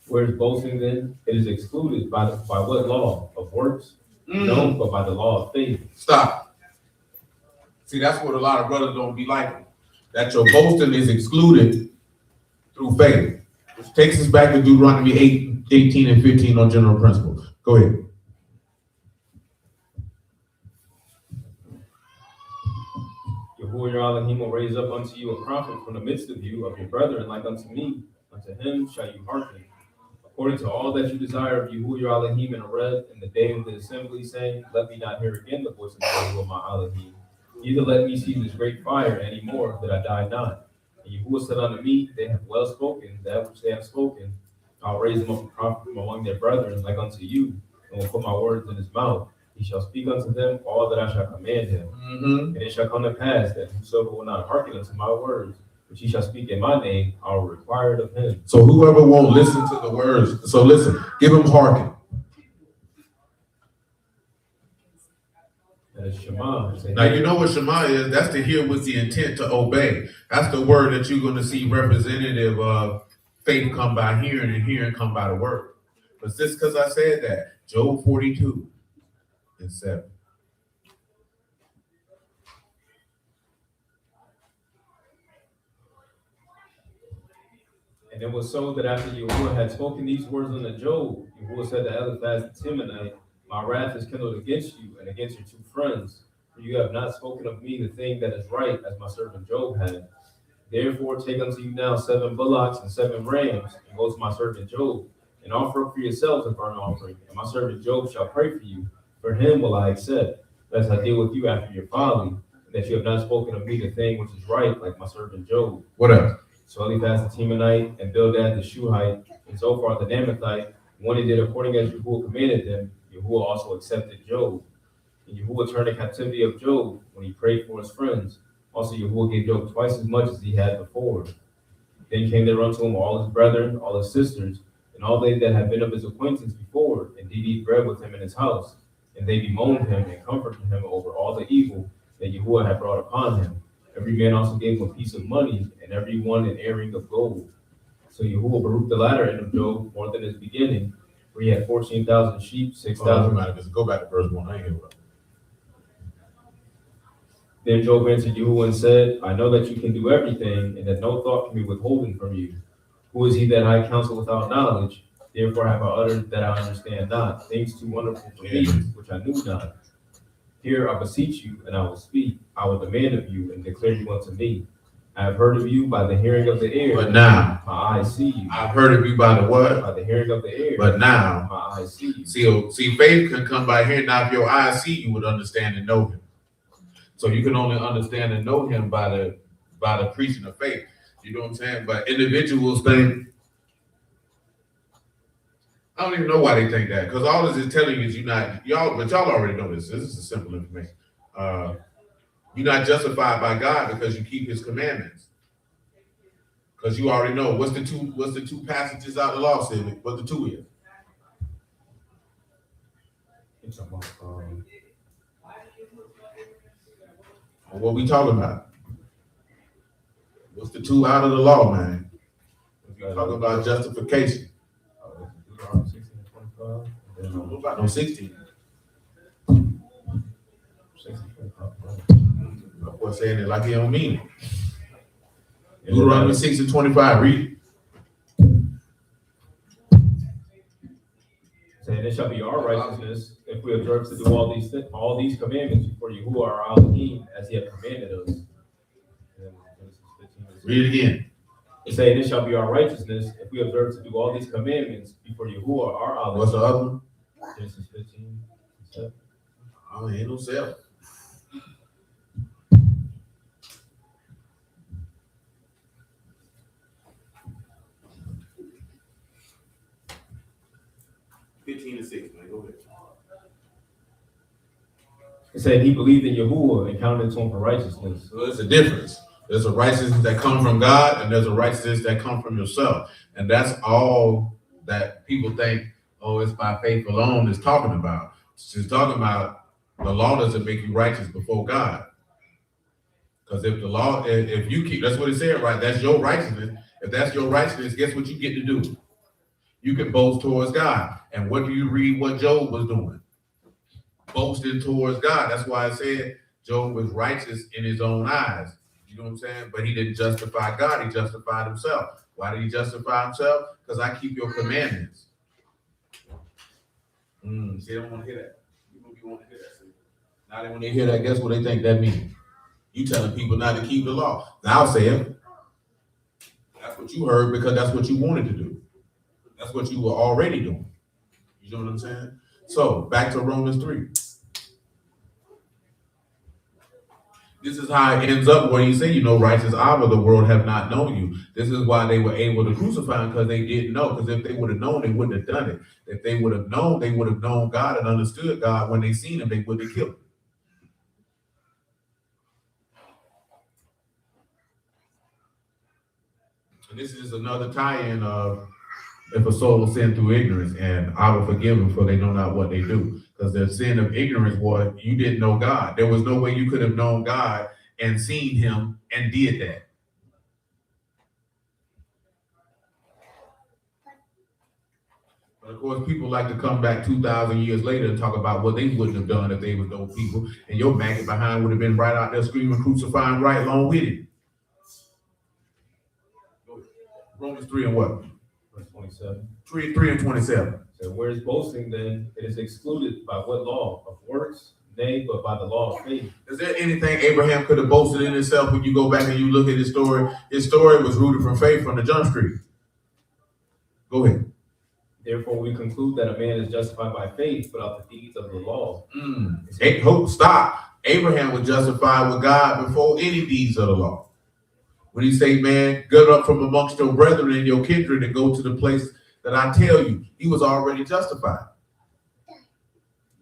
Where is boasting then? It is excluded by what law? Of works? No, but by the law of faith. Stop. See, that's what a lot of brothers don't be like. That your boasting is excluded through faith. Which takes us back to Deuteronomy 8:18 and 15 on general principles. Go ahead. Yahuwah your Elohim will raise up unto you a prophet from the midst of you, of your brethren, like unto me. Unto him shall you hearken. According to all that you desire of Yahuwah your Elohim in Areb in the day of the assembly, saying, let me not hear again the voice of Yahuwah my Elohim. Neither let me see this great fire any more, that I die not. And Yahuwah said unto me, they have well spoken, that which they have spoken. I'll raise them up a prophet from among their brethren, like unto you, and will put my words in his mouth. He shall speak unto them all that I shall command him. And it shall come to pass that whosoever will not hearken unto my words, which he shall speak in my name, I will require it of him. So whoever won't listen to the words, so listen, give him hearken. That is Shema. Now you know what Shema is. That's to hear with the intent to obey. That's the word that you're going to see representative of faith come by hearing and hearing come by the word. But just because I said that, Job 42 and 7. And it was so that after Yahuwah had spoken these words unto Job, Yahuwah said to Eliphaz the Temanite, my wrath is kindled against you and against your two friends, for you have not spoken of me the thing that is right, as my servant Job had. Therefore take unto you now 7 bullocks and 7 rams, and go to my servant Job, and offer up for yourselves a burnt offering, and my servant Job shall pray for you. For him will I accept, lest I deal with you after your folly, and that you have not spoken of me the thing which is right, like my servant Job. What else? So Eliphaz the Temanite, and Bildad the Shuhite, and Zophar the Naamathite, when they did according as Yahuwah commanded them, Yahuwah also accepted Job. And Yahuwah turned the captivity of Job when he prayed for his friends. Also Yahuwah gave Job twice as much as he had before. Then came there unto him all his brethren, all his sisters, and all they that had been of his acquaintance before, and did eat bread with him in his house. And they bemoaned him and comforted him over all the evil that Yahuwah had brought upon him. Every man also gave him a piece of money, and every one an earring of gold. So Yahuwah baruched the latter end of Job more than his beginning, for he had 14,000 sheep, 6,000. Go back to verse 1. I ain't hear what. Then Job answered Yahuwah and said, I know that you can do everything, and that no thought can be withholden from you. Who is he that I counsel without knowledge? Therefore have I uttered that I understand not, things too wonderful for me, which I knew not. Here I beseech you, and I will speak. I will demand of you, and declare you unto me. I have heard of you by the hearing of the ear. But now, my eyes see you. I've heard of you by the what? By the hearing of the ear. But now, my eyes see you. See, faith can come by hearing. Now, if your eyes see, you would understand and know him. So you can only understand and know him by the preaching of faith. You know what I'm saying? But individuals think, I don't even know why they think that, because all this is telling you is but y'all already know this. This is simple information. You're not justified by God because you keep his commandments. Because you already know what's the two passages out of the law, Civic? What the two is? What we talking about? What's the two out of the law, man? If you're talking about justification. Deuteronomy 16 and 25. And then, What about no 16? 16 and 25. Of course, saying it like he don't mean it. Deuteronomy 6 and 25, read it. Saying it shall be our righteousness if we observe to do all these commandments before Yahuwah our Elohim as he hath commanded us. And then Genesis 15 and 6. Read it again. It's saying it shall be our righteousness if we observe to do all these commandments before Yahuwah our Elohim. What's the other one? Genesis 15 and 7. Oh, ain't no self. And 6, man. Go ahead. It said he believed in Yahuwah and counted it to him for righteousness. So there's a difference. There's a righteousness that comes from God, and there's a righteousness that comes from yourself. And that's all that people think, oh, it's by faith alone it's talking about. It's just talking about the law doesn't make you righteous before God. Because if the law, if you keep, that's what it said, right? That's your righteousness. If that's your righteousness, guess what you get to do? You can boast towards God. And what do you read what Job was doing? Boasting towards God. That's why I said Job was righteous in his own eyes. You know what I'm saying? But he didn't justify God. He justified himself. Why did he justify himself? Because I keep your commandments. See, they don't want to hear that. People want to hear that. See? Now when they hear that, guess what they think that means? You telling people not to keep the law. Now I'll say it. That's what you heard because that's what you wanted to do. That's what you were already doing. You know what I'm saying? So back to Romans 3. This is how it ends up where you say, righteous Abba, the world have not known you. This is why they were able to crucify him, because they didn't know. Because if they would have known, they wouldn't have done it. If they would have known God and understood God. When they seen him, they wouldn't have killed him. And this is another tie-in of if a soul sin through ignorance, and I will forgive them for they know not what they do. Because the sin of ignorance was you didn't know God. There was no way you could have known God and seen him and did that. But of course, people like to come back 2,000 years later and talk about what they wouldn't have done if they was those people. And your maggot behind would have been right out there screaming, crucifying right along with it. Romans 3 and what? Verse 27. 3 and 27. So where is boasting then? It is excluded by what law? Of works? Nay, but by the law of faith. Is there anything Abraham could have boasted in himself when you go back and you look at his story? His story was rooted from faith from the jump street. Go ahead. Therefore, we conclude that a man is justified by faith without the deeds of the law. Stop. Abraham was justified with God before any deeds of the law. When he say, man, get up from amongst your brethren and your kindred and go to the place that I tell you, he was already justified.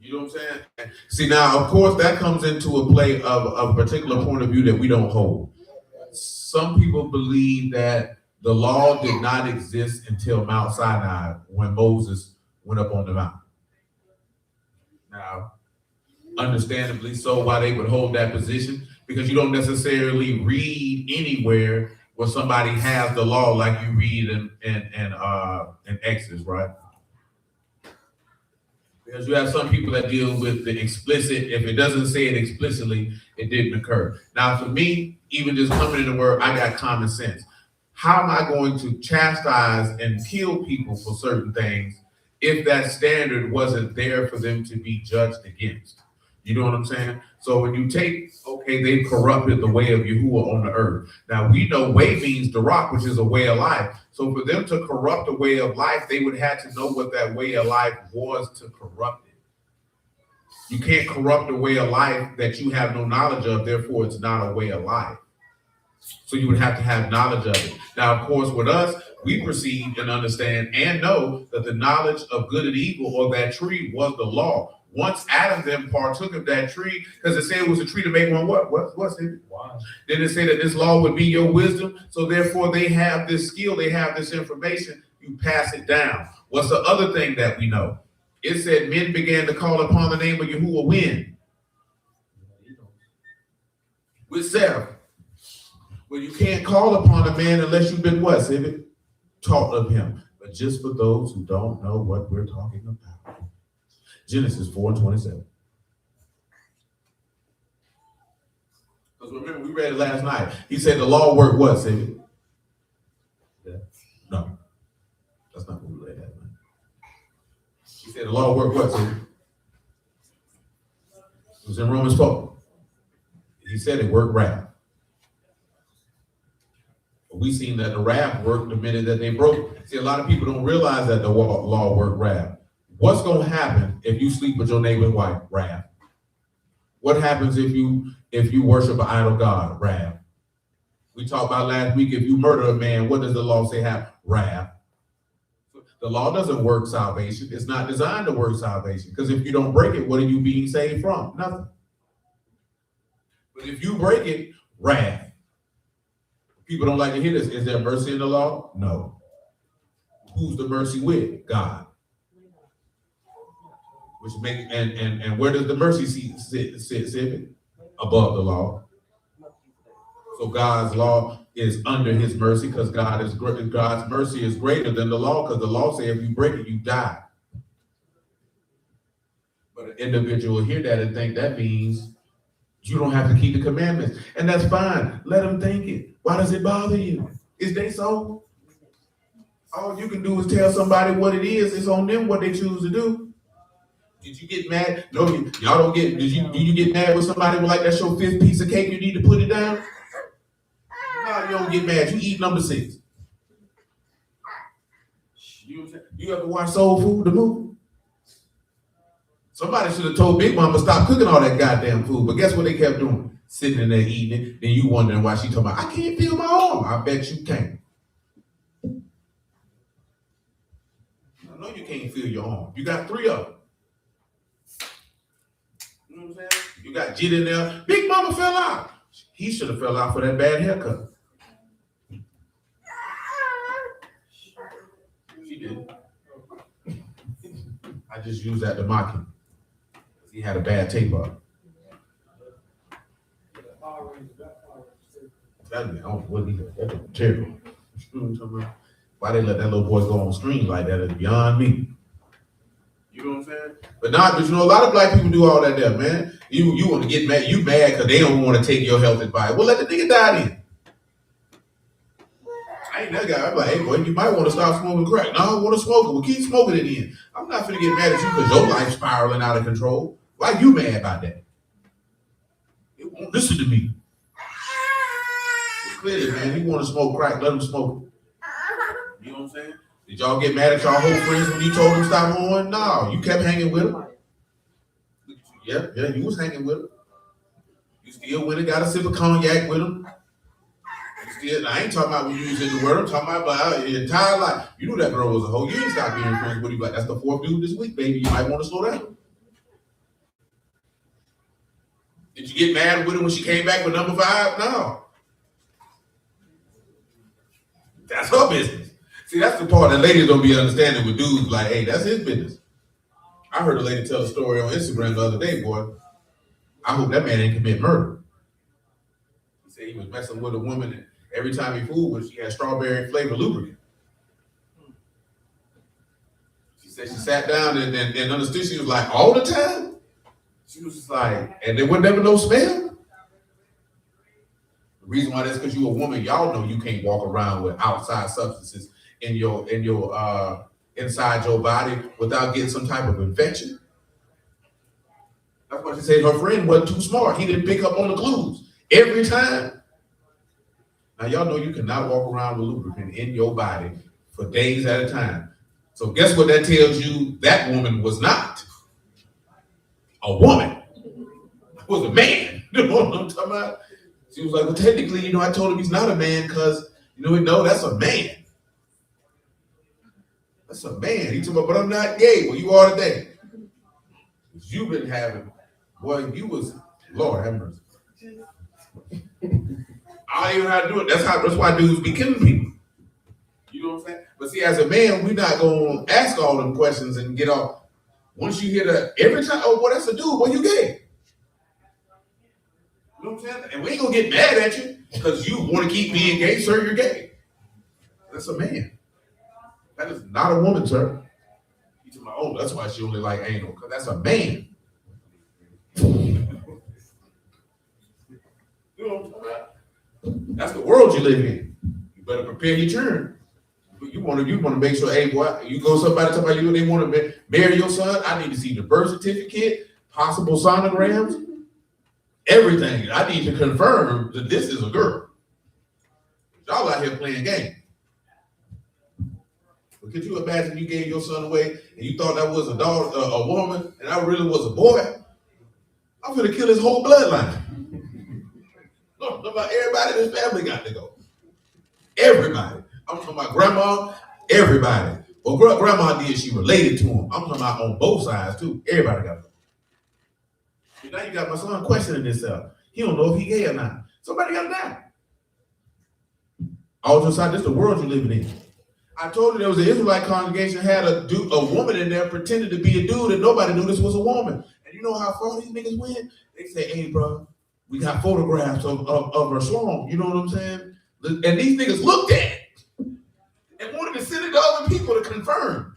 You know what I'm saying? See, now, of course, that comes into a play of a particular point of view that we don't hold. Some people believe that the law did not exist until Mount Sinai when Moses went up on the mountain. Now, understandably so, why they would hold that position, because you don't necessarily read anywhere where somebody has the law like you read in Exodus, right? Because you have some people that deal with the explicit. If it doesn't say it explicitly, it didn't occur. Now, for me, even just coming in the word, I got common sense. How am I going to chastise and kill people for certain things if that standard wasn't there for them to be judged against? You know what I'm saying? So when you take, okay, they've corrupted the way of Yahuwah on the earth. Now we know way means the rock, which is a way of life. So for them to corrupt a way of life, they would have to know what that way of life was to corrupt it. You can't corrupt a way of life that you have no knowledge of, therefore it's not a way of life. So you would have to have knowledge of it. Now, of course, with us, we perceive and understand and know that the knowledge of good and evil or that tree was the law. Once Adam then partook of that tree, because it said it was a tree to make one what? What's it? Wow. Then it said that this law would be your wisdom. So therefore they have this skill, they have this information, you pass it down. What's the other thing that we know? It said men began to call upon the name of Yahuwah when? with Sarah. Well, you can't call upon a man unless you've been what, Civic? Taught of him. But just for those who don't know what we're talking about, Genesis 4:27. Because remember, we read it last night. He said the law worked what, Civic? No, that's not what we read last night. He said the law worked what, Civic? It was in Romans 4. He said it worked wrath. But we seen that the wrath worked the minute that they broke. See, a lot of people don't realize that the law worked wrath. What's going to happen if you sleep with your neighbor's wife? Wrath. What happens if you worship an idol god? Wrath. We talked about last week, if you murder a man, what does the law say have? Wrath. The law doesn't work salvation. It's not designed to work salvation. Because if you don't break it, what are you being saved from? Nothing. But if you break it, wrath. People don't like to hear this. Is there mercy in the law? No. Who's the mercy with? God. Which makes and where does the mercy seat sit? Above the law. So God's law is under his mercy because God's mercy is greater than the law, because the law says if you break it, you die. But an individual will hear that and think that means you don't have to keep the commandments. And that's fine. Let them think it. Why does it bother you? Is they so? All you can do is tell somebody what it is. It's on them what they choose to do. Did you get mad? No, y'all don't get. Do you get mad with somebody like that's your fifth piece of cake? You need to put it down. No, you don't get mad. You eat number 6. You ever watch Soul Food, the movie? Somebody should have told Big Mama stop cooking all that goddamn food. But guess what they kept doing? Sitting in there eating it. Then you wondering why she talking about, I can't feel my arm. I bet you can't. I know you can't feel your arm. You got 3 of them. You know what I'm saying? You got Jit in there. Big Mama fell out. He should have fell out for that bad haircut. She did. I just used that to mock him. He had a bad tape up. That's terrible. Why they let that little boy go on screen like that is beyond me. You know what I'm saying? But you know, a lot of black people do all that there, man. You want to get mad, you mad because they don't want to take your health advice. Well, let the nigga die then. I ain't that guy. I'm like, hey boy, you might want to stop smoking crack. No, I want to smoke it. Well, keep smoking it in. I'm not finna get mad at you because your life's spiraling out of control. Why you mad about that? It won't listen to me. It's clear, man. You want to smoke crack, let him smoke it. You know what I'm saying? Did y'all get mad at y'all whole friends when you told them stop on? No, you kept hanging with them. Yeah, you was hanging with them. You still went and got a sip of cognac with them. I ain't talking about when you was in the world. I'm talking about your entire life. You knew that girl was a hoe. You ain't stopped being friends with you. Like, that's the 4th dude this week, baby. You might want to slow down. Did you get mad with her when she came back with number 5? No. That's her business. See, that's the part that ladies don't be understanding with dudes. Like, hey, that's his business. I heard a lady tell a story on Instagram the other day, boy. I hope that man ain't commit murder. He said he was messing with a woman and every time he fooled with her, she had strawberry flavored lubricant. She said she sat down and understood. She was like, all the time? She was just like, and there was never no smell? The reason why that's because you're a woman. Y'all know you can't walk around with outside substances in your inside your body without getting some type of infection. That's why she said her friend wasn't too smart. He didn't pick up on the clues every time. Now, y'all know you cannot walk around with lubricant in your body for days at a time. So guess what that tells you? That woman was not a woman. It was a man. You know what I'm talking about? She was like, well, technically, I told him he's not a man because, no, that's a man. That's a man. He told me, but I'm not gay. Well, you are today. You've been having, boy, you was, Lord have mercy. I don't even know how to do it. That's why dudes be killing people. You know what I'm saying? But see, as a man, we're not going to ask all them questions and get off. Once you hear that, every time, oh, well, that's a dude. Well, you gay. You know what I'm saying? And we ain't gonna get mad at you because you want to keep being gay, sir. You're gay. That's a man. That is not a woman, sir. You to my own. That's why she only like anal, because that's a man. You know what I'm talking about? That's the world you live in. You better prepare your turn. You want to make sure, hey boy, you go somebody tell you they want to marry your son. I need to see the birth certificate, possible sonograms, everything. I need to confirm that this is a girl. Y'all out here playing games. But could you imagine you gave your son away and you thought that was a woman, and I really was a boy? I'm gonna kill his whole bloodline. No, everybody in his family got to go. Everybody. I'm talking about grandma, everybody. Well, grandma did, she related to him. I'm talking about on both sides too. Everybody got to go. And now you got my son questioning himself. He don't know if he gay or not. Somebody got to die. All just like this, the world you're living in. I told you there was an Israelite congregation had a woman in there pretended to be a dude and nobody knew this was a woman. And you know how far these niggas went? They say, hey, bro, we got photographs of her schlong. You know what I'm saying? And these niggas looked at it and wanted to send it to other people to confirm.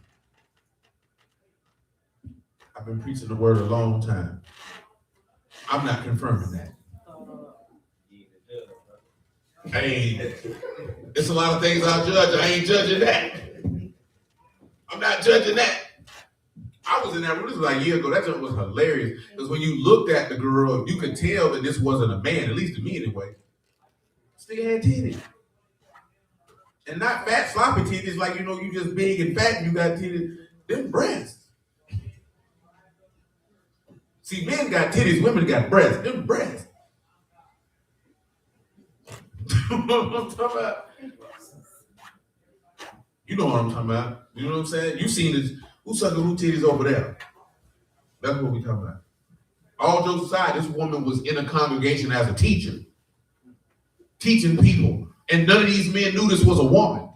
I've been preaching the word a long time. I'm not confirming that. It's a lot of things I'll judge. I ain't judging that. I'm not judging that. I was in that room, this was like a year ago. That just was hilarious. Because when you looked at the girl, you could tell that this wasn't a man, at least to me anyway. Still had titties. And not fat, sloppy titties like, you know, you just big and fat and you got titties. Them breasts. See, men got titties, women got breasts. Them breasts. You know what I'm talking about? You know what I'm talking about. You know what I'm saying? You seen this. Who's sucking who titties over there? That's what we talking about. All jokes aside, this woman was in a congregation as a teacher, teaching people. And none of these men knew this was a woman.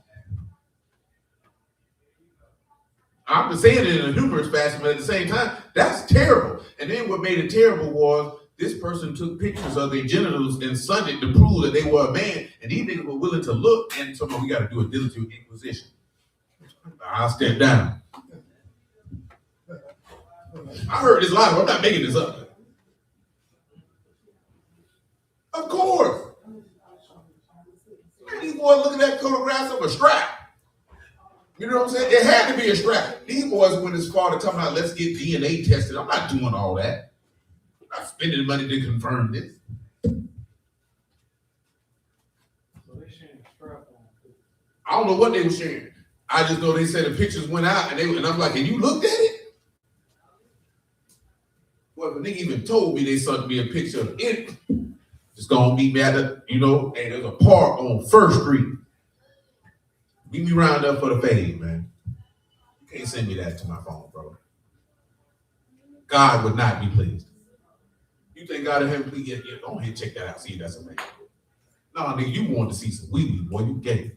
I'm just saying it in a humorous fashion, but at the same time, that's terrible. And then what made it terrible was this person took pictures of their genitals and sunned it to prove that they were a man, and these niggas were willing to look and somehow we got to do a diligent inquisition. I'll step down. I heard this live. I'm not making this up. Of course. These boys looking at photographs of a strap. You know what I'm saying? It had to be a strap. These boys went as far to talking about let's get DNA tested. I'm not doing all that. I'm not spending money to confirm this. I don't know what they were sharing. I just know they said the pictures went out and I'm like, and you looked at it? Well, if a nigga even told me they sent me a picture of it, it's gonna meet me at the, you know, hey, there's a park on 1st Street. Meet me round up for the fade, man. You can't send me that to my phone, bro. God would not be pleased. You think God in heaven, please, yeah, go ahead, check that out, see if that's a man. No, nigga, you want to see some wee-wee, boy, you gay.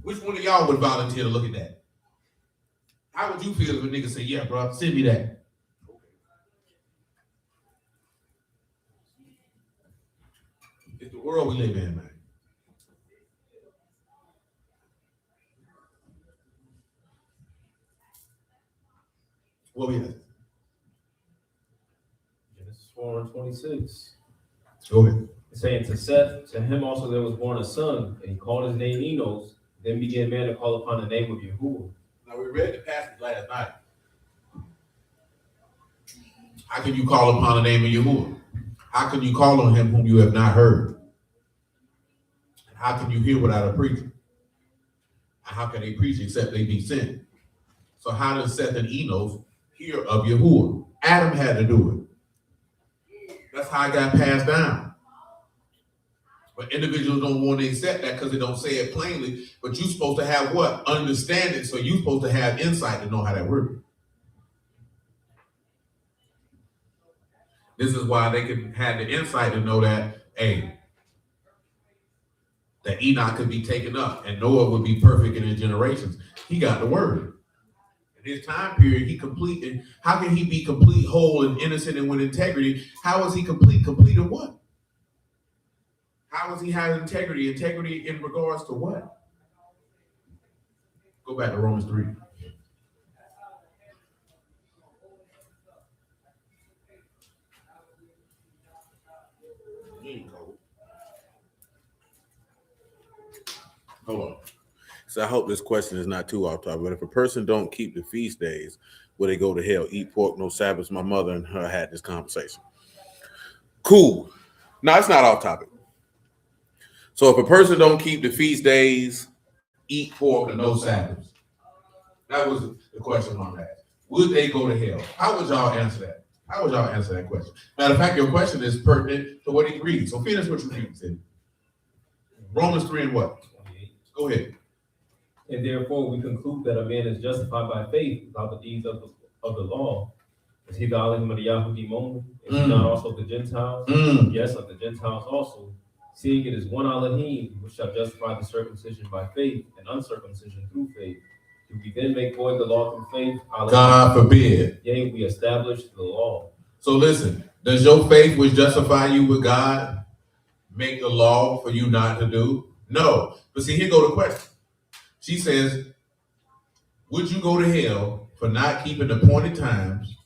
Which one of y'all would volunteer to look at that? How would you feel if a nigga say, yeah, bro, send me that? It's the world we live in, man. What we have? Genesis 4:26. Go ahead. It's saying to Seth, to him also there was born a son, and he called his name Enos. Then began man to call upon the name of Yahuwah. Now we read the passage last night. How can you call upon the name of Yahuwah? How can you call on him whom you have not heard? How can you hear without a preacher? And how can they preach except they be sent? So how does Seth and Enos hear of Yahuwah? Adam had to do it. That's how it got passed down. But individuals don't want to accept that because they don't say it plainly. But you're supposed to have what? Understanding. So you're supposed to have insight to know how that works. This is why they can have the insight to know that, hey, that Enoch could be taken up and Noah would be perfect in his generations. He got the word. And In his time period, he completed. How can he be complete, whole, and innocent and with integrity? How is he complete? Complete in what? How does he have integrity? Integrity in regards to what? Go back to Romans 3. Hold on. So I hope this question is not too off topic, but if a person don't keep the feast days, will they go to hell? Eat pork, no Sabbaths. My mother and her had this conversation. Cool. No, it's not off topic. So if a person don't keep the feast days, eat pork, And no Sabbaths. That was the question on that. Would they go to hell? How would y'all answer that? How would y'all answer that question? Matter of fact, your question is pertinent to what he reads. So finish what you read, Sid. Romans 3 and what? 28. Go ahead. And therefore we conclude that a man is justified by faith without the deeds of the law. Is he the Elohim of the Yahudi moment? Is he not also the Gentiles? Yes, of the Gentiles also. Seeing it is one Elohim, which shall justify the circumcision by faith and uncircumcision through faith. Do we then make void the law through faith? Elohim? God forbid. Yea, we establish the law. So listen, does your faith which justify you with God make the law for you not to do? No. But see, here go the question. She says, would you go to hell for not keeping appointed times,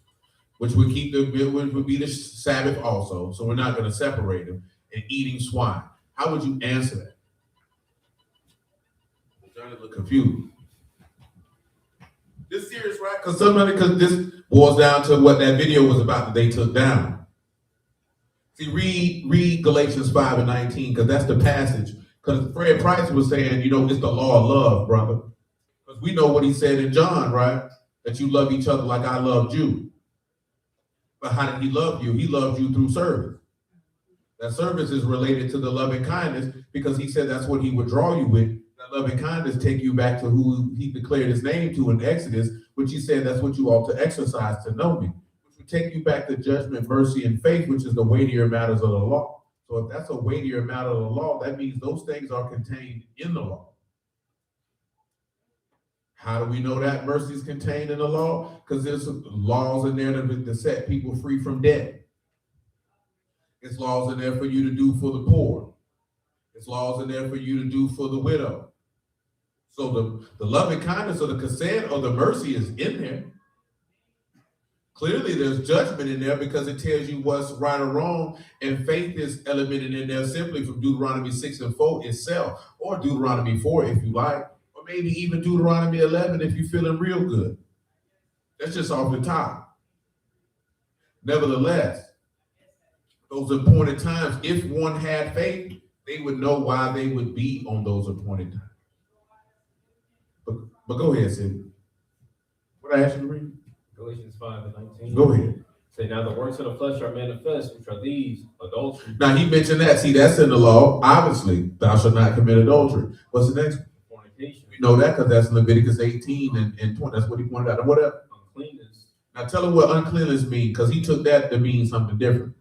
which would keep which would be the Sabbath also? So we're not going to separate them, and eating swine. How would you answer that? Johnny look confused. This serious, right? Because this boils down to what that video was about that they took down. See, read Galatians 5 and 19, because that's the passage. Because Fred Price was saying, it's the law of love, brother. Because we know what he said in John, right? That you love each other like I loved you. But how did he love you? He loved you through service. That service is related to the loving kindness, because he said that's what he would draw you with. That loving kindness take you back to who he declared his name to in Exodus, which he said that's what you ought to exercise to know me. Which would take you back to judgment, mercy, and faith, which is the weightier matters of the law. So if that's a weightier matter of the law, that means those things are contained in the law. How do we know that mercy is contained in the law? Because there's laws in there to set people free from debt. It's laws in there for you to do for the poor. It's laws in there for you to do for the widow. So the loving kindness or the consent or the mercy is in there. Clearly, there's judgment in there because it tells you what's right or wrong, and faith is elemented in there simply from Deuteronomy 6 and 4 itself, or Deuteronomy 4 if you like, or maybe even Deuteronomy 11 if you're feeling real good. That's just off the top. Nevertheless, those appointed times, if one had faith, they would know why they would be on those appointed times. But go ahead, Sid. What I asked you to read? Galatians 5 and 19. Go ahead. Say, now the works of the flesh are manifest, which are these: adultery. Now he mentioned that. See, that's in the law. Obviously, thou shalt not commit adultery. What's the next one? Fornication. We know that because that's Leviticus 18 and 20. That's what he pointed out. And what else? Uncleanness. Now tell him what uncleanness means, because he took that to mean something different.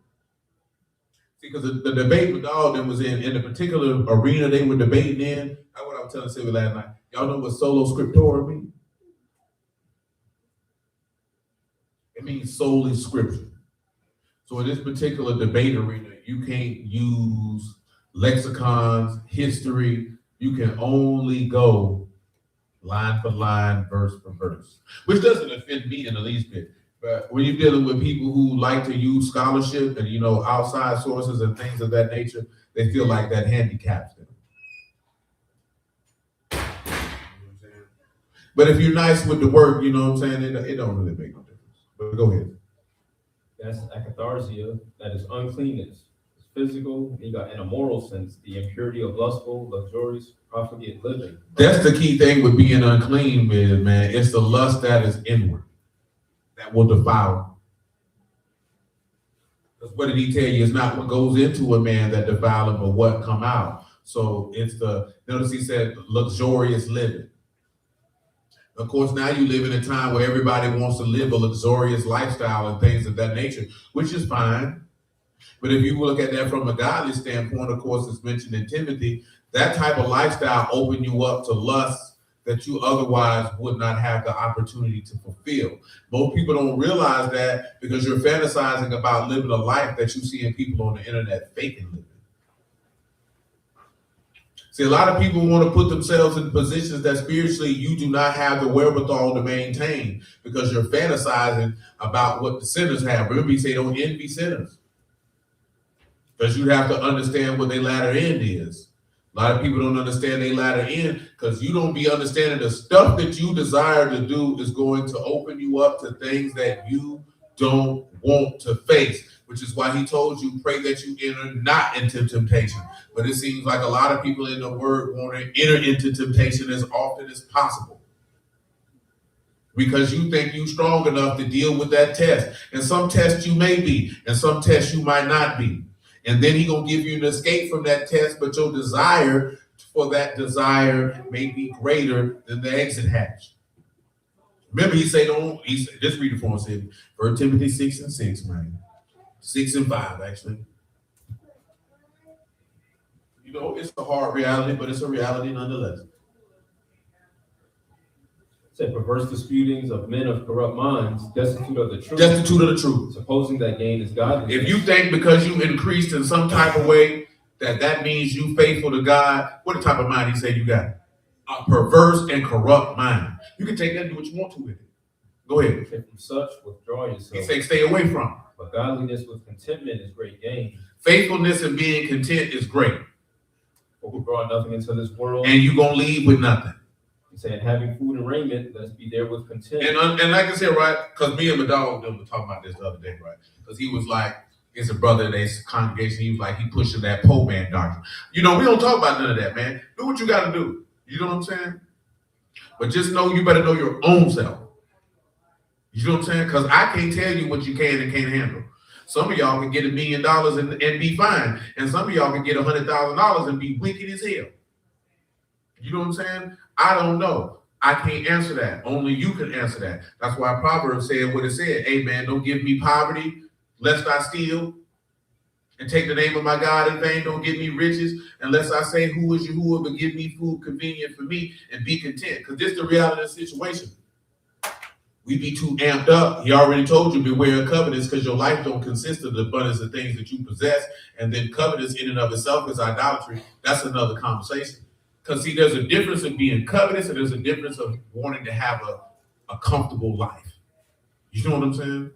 See, because the debate with all of them was in the particular arena they were debating in. That's what I was telling Sylvia last night. Y'all know what solo scriptura means? It means solely scripture. So in this particular debate arena, you can't use lexicons, history. You can only go line for line, verse for verse, which doesn't offend me in the least bit. But when you're dealing with people who like to use scholarship and, outside sources and things of that nature, they feel like that handicaps them. But if you're nice with the work, it don't really make no difference. But go ahead. That's akatharsia. That is uncleanness. It's physical. And you got, in a moral sense, the impurity of lustful, luxurious, profligate living. That's the key thing with being unclean, man. It's the lust that is inward that will defile. Because what did he tell you? It's not what goes into a man that defile him, but what come out. So it's notice he said luxurious living. Of course, now you live in a time where everybody wants to live a luxurious lifestyle and things of that nature, which is fine. But if you look at that from a godly standpoint, of course, it's mentioned in Timothy, that type of lifestyle open you up to lust that you otherwise would not have the opportunity to fulfill. Most people don't realize that because you're fantasizing about living a life that you see in people on the internet faking living. See, a lot of people want to put themselves in positions that spiritually you do not have the wherewithal to maintain because you're fantasizing about what the sinners have. Remember, he said, don't envy sinners. Because you have to understand what their latter end is. A lot of people don't understand their latter end because you don't be understanding the stuff that you desire to do is going to open you up to things that you don't want to face, which is why he told you, pray that you enter not into temptation. But it seems like a lot of people in the word want to enter into temptation as often as possible because you think you're strong enough to deal with that test. And some tests you may be, and some tests you might not be. And then he gonna give you an escape from that test, but your desire for that desire may be greater than the exit hatch. Remember, he said, just read it for us, 1 Timothy 6:6, man. 6 and 5, actually. You know, it's a hard reality, but it's a reality nonetheless. Said perverse disputings of men of corrupt minds, destitute of the truth. Destitute of the truth. Supposing that gain is godly. If you think because you increased in some type of way that means you faithful to God, what type of mind he said you got? A perverse and corrupt mind. You can take that and do what you want to with it. Go ahead. And from such withdraw yourself. He said stay away from it. But godliness with contentment is great gain. Faithfulness and being content is great. For we brought nothing into this world. And you're going to leave with nothing. He's saying, having food and raiment, let's be there with content. And like I said, right, because me and my dog were talking about this the other day, right? Because he was like, it's a brother in his congregation. He was like, he pushing that poor man doctrine. You know, we don't talk about none of that, man. Do what you got to do. You know what I'm saying? But just know you better know your own self. You know what I'm saying? Because I can't tell you what you can and can't handle. Some of y'all can get $1 million and be fine. And some of y'all can get $100,000 and be wicked as hell. You know what I'm saying? I don't know. I can't answer that. Only you can answer that. That's why Proverbs said what it said. Hey, man, don't give me poverty, lest I steal, and take the name of my God in vain. Don't give me riches, unless I say, who is Yahuwah, but give me food convenient for me and be content. Because this is the reality of the situation. We be too amped up. He already told you, beware of covetous, because your life don't consist of the abundance of things that you possess. And then covetous in and of itself is idolatry. That's another conversation. Because see, there's a difference in being covetous and there's a difference of wanting to have a comfortable life. You know what I'm saying?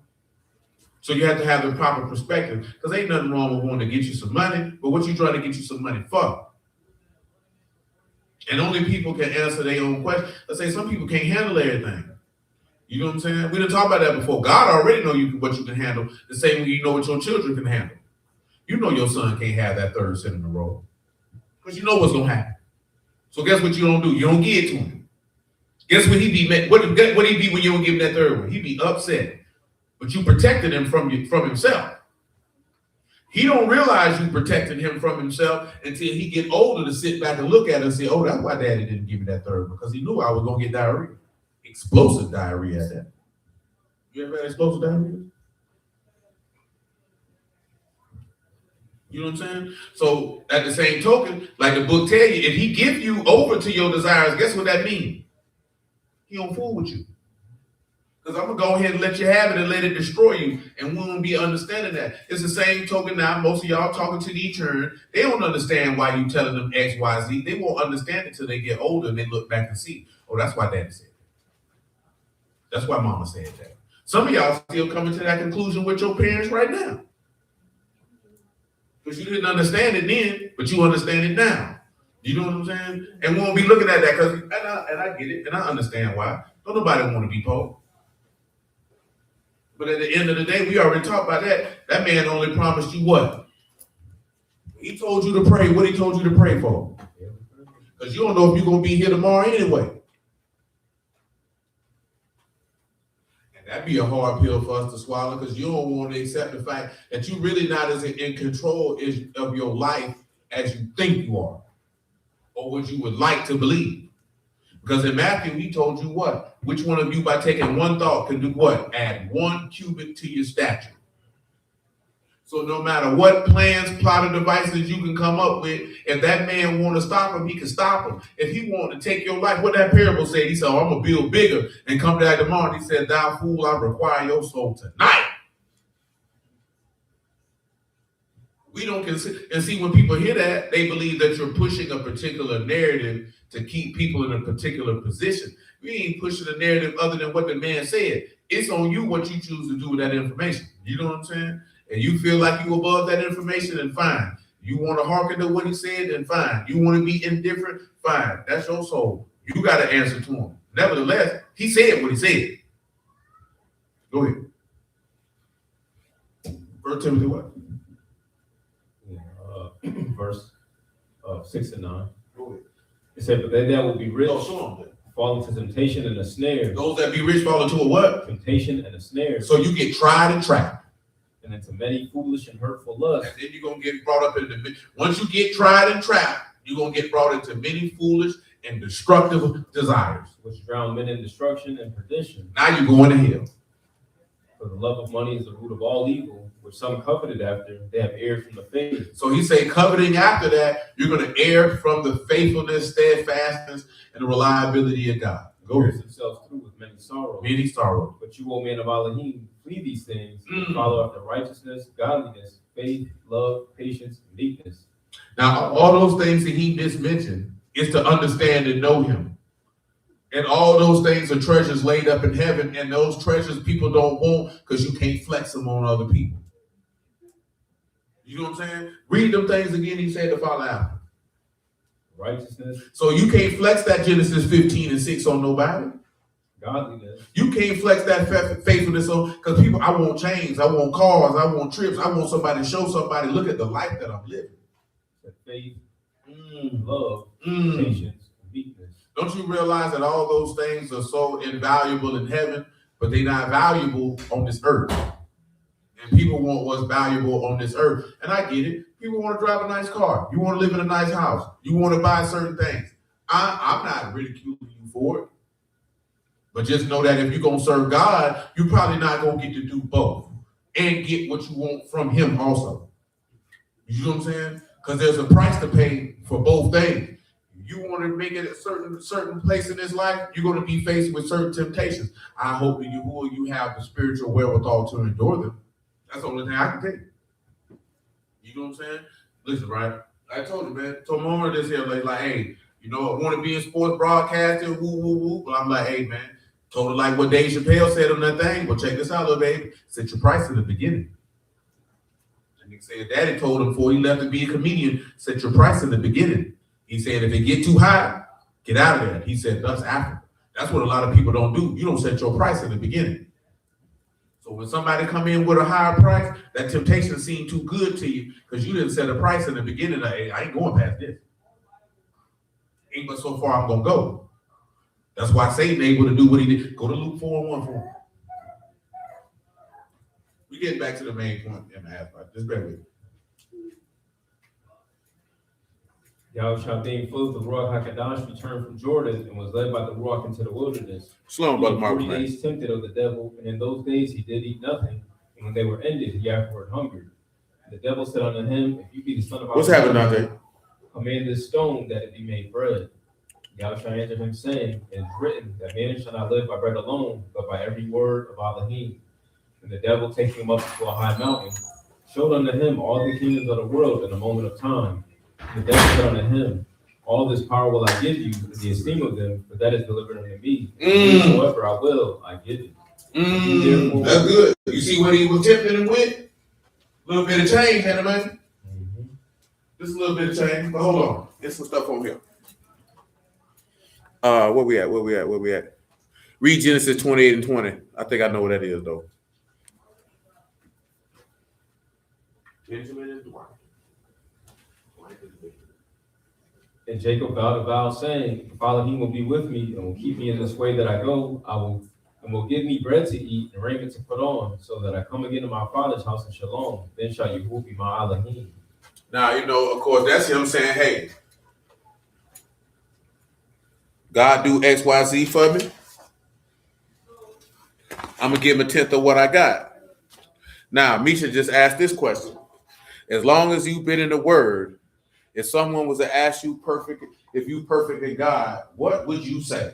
So you have to have the proper perspective. Because ain't nothing wrong with wanting to get you some money, but what you trying to get you some money for? And only people can answer their own question. Let's say some people can't handle everything. You know what I'm saying? We didn't talk about that before. God already know what you can handle. The same way you know what your children can handle. You know your son can't have that third sin in a row. Because you know what's going to happen. So guess what you don't do? You don't give it to him. Guess what he be? What he be when you don't give him that third one? He be upset. But you protected him from himself. He don't realize you protected him from himself until he get older to sit back and look at it and say, oh, that's why daddy didn't give me that third one, because he knew I was going to get diarrhea. Explosive diarrhea at that. You ever had explosive diarrhea? You know what I'm saying? So at the same token, like the book tell you, if he give you over to your desires, guess what that means? He don't fool with you. Because I'm going to go ahead and let you have it and let it destroy you. And we won't be understanding that. It's the same token now. Most of y'all talking to the churn. They don't understand why you telling them X, Y, Z. They won't understand it till they get older and they look back and see, oh, that's why daddy said that. That's why mama said that. Some of y'all still coming to that conclusion with your parents right now. Because you didn't understand it then, but you understand it now. You know what I'm saying? And we won't be looking at that because, and I get it, and I understand why. Don't nobody want to be poor. But at the end of the day, we already talked about that. That man only promised you what? He told you to pray. What he told you to pray for? Because you don't know if you're going to be here tomorrow anyway. That'd be a hard pill for us to swallow because you don't want to accept the fact that you're really not as in control of your life as you think you are or what you would like to believe. Because in Matthew, he told you what? Which one of you by taking one thought can do what? Add 1 cubit to your stature. So no matter what plans, plot, or devices you can come up with, if that man want to stop him, he can stop him. If he want to take your life, what that parable said, he said, oh, I'm going to build bigger and come back tomorrow. He said, thou fool, I require your soul tonight. We don't consider, and see, when people hear that, they believe that you're pushing a particular narrative to keep people in a particular position. We ain't pushing a narrative other than what the man said. It's on you what you choose to do with that information. You know what I'm saying? And you feel like you above that information, then fine. You want to hearken to what he said, then fine. You want to be indifferent, fine. That's your soul. You got to answer to him. Nevertheless, he said what he said. Go ahead. 1 Timothy what? Verse 6 and 9. Go ahead. It said, but they that will be rich Oh, show him that. fall into temptation and a snare. Those that be rich fall into a what? Temptation and a snare. So you get tried and trapped. And into many foolish and hurtful lusts. And then you're going to get brought up into, once you get tried and trapped, you're going to get brought into many foolish and destructive desires. Which drown men in destruction and perdition. Now you're going to hell. For the love of money is the root of all evil, which some coveted after, they have erred from the faith. So he say, coveting after that, you're going to err from the faithfulness, steadfastness, and the reliability of God. Go Pierce ahead. themselves through with many sorrows. Many sorrows. But you, O man of Elohim, flee these things, and follow after righteousness, godliness, faith, love, patience, and meekness. Now, all those things that he just mentioned is to understand and know him. And all those things are treasures laid up in heaven, and those treasures people don't want because you can't flex them on other people. You know what I'm saying? Read them things again, he said to follow after. Righteousness. So you can't flex that Genesis 15 and 6 on nobody. Godliness. You can't flex that faithfulness on, because people, I want chains, I want cars, I want trips, I want somebody to show somebody, look at the life that I'm living. Faith, love, patience, and meekness. Don't you realize that all those things are so invaluable in heaven, but they're not valuable on this earth? And people want what's valuable on this earth. And I get it. People want to drive a nice car. You want to live in a nice house. You want to buy certain things. I'm not ridiculing you for it. But just know that if you're going to serve God, you're probably not going to get to do both and get what you want from him also. You know what I'm saying? Because there's a price to pay for both things. You want to make it a certain place in this life, you're going to be faced with certain temptations. I hope that you have the spiritual wherewithal to endure them. That's the only thing I can tell you. You know what I'm saying? Listen, right? I told you, man. Told my mama this here, like, hey, you know, I want to be in sports broadcasting, woo, woo, woo. But I'm like, hey, man. Told her like what Dave Chappelle said on that thing. Well, check this out, little baby. Set your price in the beginning. And he said, Daddy told him before he left to be a comedian, set your price in the beginning. He said, if it get too high, get out of there. He said, thus after. That's what a lot of people don't do. You don't set your price in the beginning. So when somebody come in with a higher price, that temptation seemed too good to you because you didn't set a price in the beginning. Like, hey, I ain't going past this. Ain't but so far I'm going to go. That's why Satan able to do what he did. Go to Luke 4:1 for him. We get back to the main point in the half. Just bear with me. Yahushua being full of the Ruach HaKadosh returned from Jordan and was led by the Ruach into the wilderness. Slow, Brother Mark. 40 days tempted of the devil, and in those days he did eat nothing. And when they were ended, he afterward hungered. And the devil said unto him, if you be the son of What's happening out there? command this stone that it be made bread. Yahushua answered him, saying, it is written that man shall not live by bread alone, but by every word of Elohim. And the devil, taking him up to a high mountain, showed unto him all the kingdoms of the world in a moment of time. And the devil said unto him, all this power will I give you, in the esteem of them, for that is delivered unto me. Whatsoever I will, I give it. That's good. You see what he was tempting him with? A little bit of change, ain't it, man? Just a little bit of change. But hold on. There's some stuff on here. Where we at? Read Genesis 28 and 20. I think I know what that is, though. And Jacob vowed a vow, saying, if Elohim will be with me and will keep me in this way that I go, will give me bread to eat and raiment to put on, so that I come again to my father's house in Shalom. Then shall Yahuwah be my Elohim. Now, you know, of course, that's him saying, hey, God do X, Y, Z for me. I'm going to give him a tenth of what I got. Now, Misha just asked this question. As long as you've been in the word, if someone was to ask you if you perfect in God, what would you say?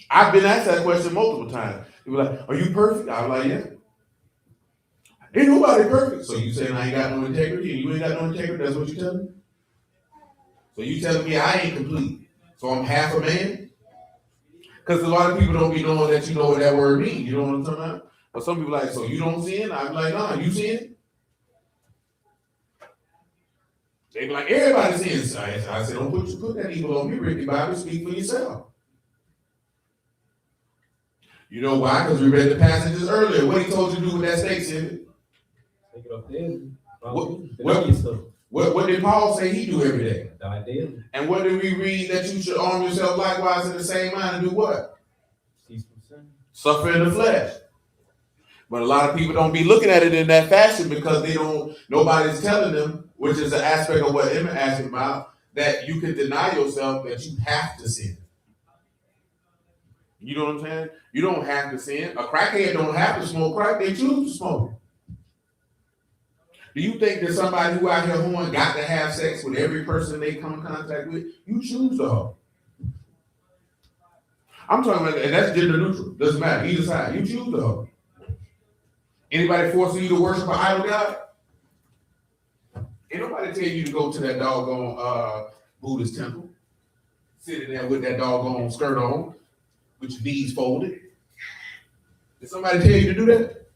I've been asked that question multiple times. People like, are you perfect? I'm like, yeah. Ain't nobody perfect. So you saying I ain't got no integrity and you ain't got no integrity? That's what you telling me? So you telling me I ain't complete. So I'm half a man? Because a lot of people don't be knowing that you know what that word means. You know what I'm talking about? But some people like, so you don't sin? I'm like, nah, you sin? They be like, everybody sins. I said, don't put that evil on me, Ricky Bobby. Speak for yourself. You know why? Because we read the passages earlier. What he told you to do with that snake, Cindy? Take it up daily. What did Paul say he do every day? Die daily. And what did we read that you should arm yourself likewise in the same mind and do what? Cease from sin. Suffer in the flesh. But a lot of people don't be looking at it in that fashion because nobody's telling them, which is an aspect of what Emma asked about, that you can deny yourself, that you have to sin. You know what I'm saying? You don't have to sin. A crackhead don't have to smoke crack, they choose to smoke. Do you think that somebody who out here who got to have sex with every person they come in contact with? You choose to hoe. I'm talking about, and that's gender neutral. Doesn't matter, either side. You choose to hoe. Anybody forcing you to worship an idol god? Ain't nobody tell you to go to that doggone Buddhist temple, sitting there with that doggone skirt on, with your knees folded. Did somebody tell you to do that?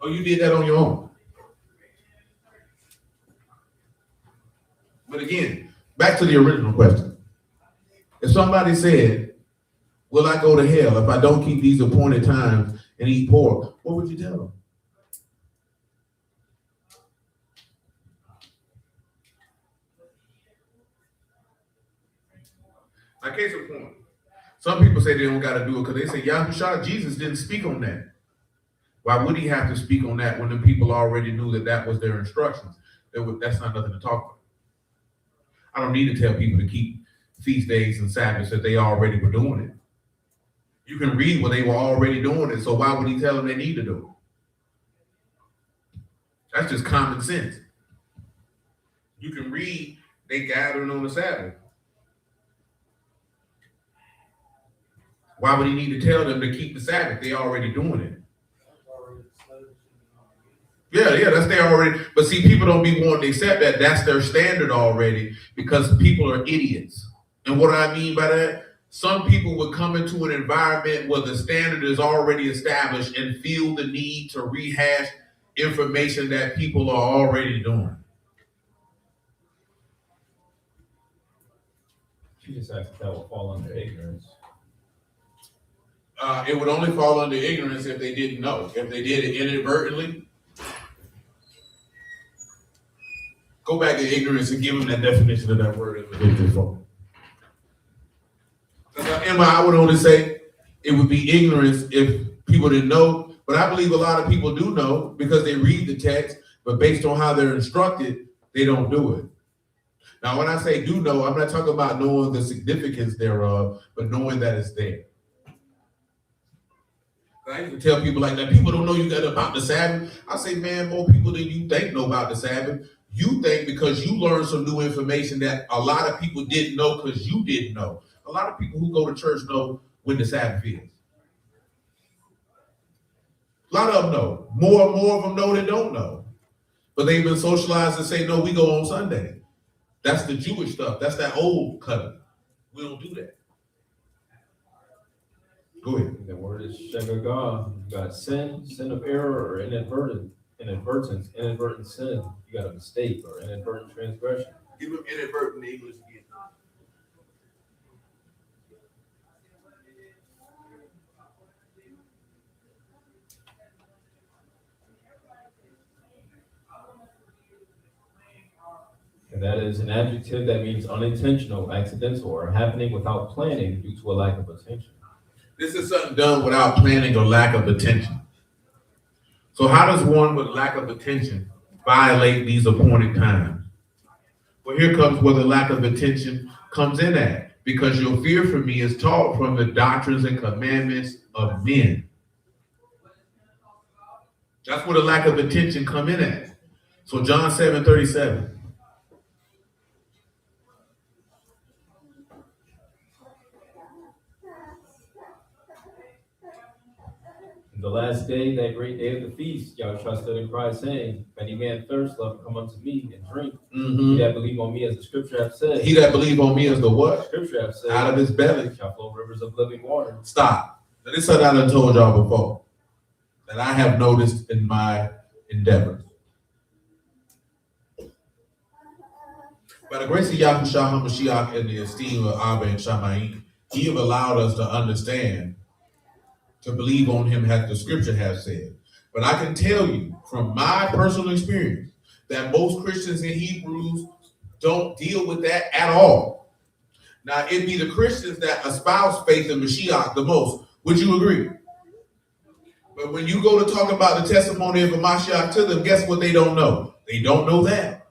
Or you did that on your own? But again, back to the original question. If somebody said, will I go to hell if I don't keep these appointed times and eat pork? What would you tell them? Now, case in point, some people say they don't got to do it because they say Yahushua, Jesus didn't speak on that. Why would he have to speak on that when the people already knew that that was their instructions? That's not nothing to talk about. I don't need to tell people to keep feast days and Sabbaths if they already were doing it. You can read where they were already doing it, so why would he tell them they need to do it? That's just common sense. You can read they gathering on the Sabbath. Why would he need to tell them to keep the Sabbath? They already doing it. Yeah, that's there already. But see, people don't be wanting to accept that. That's their standard already because people are idiots. And what do I mean by that? Some people would come into an environment where the standard is already established and feel the need to rehash information that people are already doing. She just asked if that will fall under ignorance. It would only fall under ignorance if they didn't know. If they did it inadvertently, go back to ignorance and give them that definition of that word in Leviticus 4. Emma, I would only say it would be ignorance if people didn't know, but I believe a lot of people do know because they read the text, but based on how they're instructed, they don't do it. Now, when I say do know, I'm not talking about knowing the significance thereof, but knowing that it's there. I used to tell people like that, people don't know you got about the Sabbath. I say, man, more people than you think know about the Sabbath. You think because you learned some new information that a lot of people didn't know because you didn't know. A lot of people who go to church know when the Sabbath is. A lot of them know. More and more of them know than don't know. But they've been socialized and say, no, we go on Sunday. That's the Jewish stuff. That's that old covenant. We don't do that. Go ahead. The word is shegagah. You got sin of error, or inadvertent sin. You got a mistake or inadvertent transgression. Give them inadvertent English again. And that is an adjective that means unintentional, accidental, or happening without planning due to a lack of attention. This is something done without planning or lack of attention. So how does one with lack of attention violate these appointed times? Well, here comes where the lack of attention comes in at. Because your fear for me is taught from the doctrines and commandments of men. That's where the lack of attention come in at. So John 7:37. In the last day, that great day of the feast, Yahweh stood and cried, saying, if any man thirst, let him come unto me and drink. He that believe on me, as the scripture hath said. He that believe on me as the what? Scripture hath said. Out of his belly shall flow rivers of living water. Stop. Now, this is what I done told y'all before, that I have noticed in my endeavors. By the grace of Yahushua HaMashiach and the esteem of Abba and Shammai, he have allowed us to understand, to believe on him as the scripture has said. But I can tell you from my personal experience that most Christians in Hebrews don't deal with that at all. Now, it'd be the Christians that espouse faith in Mashiach the most. Would you agree? But when you go to talk about the testimony of a Mashiach to them, guess what they don't know? They don't know that.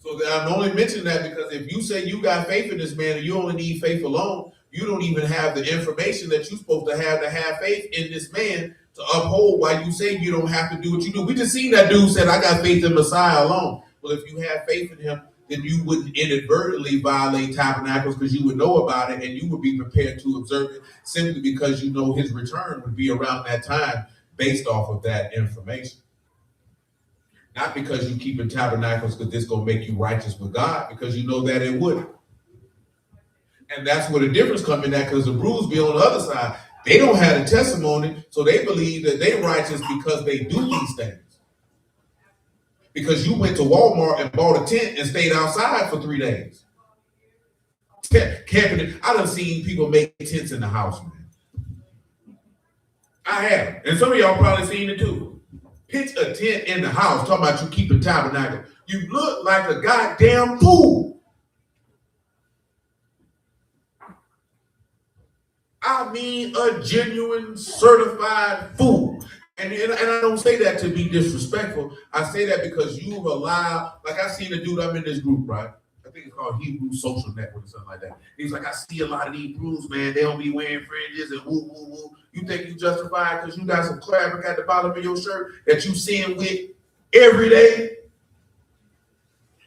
So I'm only mentioning that because if you say you got faith in this man and you only need faith alone, you don't even have the information that you're supposed to have faith in this man to uphold why you say you don't have to do what you do. We just seen that dude said, I got faith in Messiah alone. Well, if you have faith in him, then you wouldn't inadvertently violate tabernacles because you would know about it and you would be prepared to observe it simply because you know his return would be around that time based off of that information. Not because you keep in tabernacles because this going to make you righteous with God, because you know that it wouldn't. And that's where the difference comes in, that because the Brews be on the other side. They don't have the testimony, so they believe that they're righteous because they do these things. Because you went to Walmart and bought a tent and stayed outside for 3 days. Camping. I done seen people make tents in the house, man. I have. And some of y'all probably seen it too. Pitch a tent in the house, talking about you keeping tabernacle. You look like a goddamn fool. I mean a genuine certified fool. And I don't say that to be disrespectful. I say that because you've allowed, like I seen a dude, I'm in this group, right? I think it's called Hebrew Social Network or something like that. He's like, I see a lot of these Brews, man. They don't be wearing fringes and woo, woo, woo. You think you justified because you got some clavic at the bottom of your shirt that you sin with every day?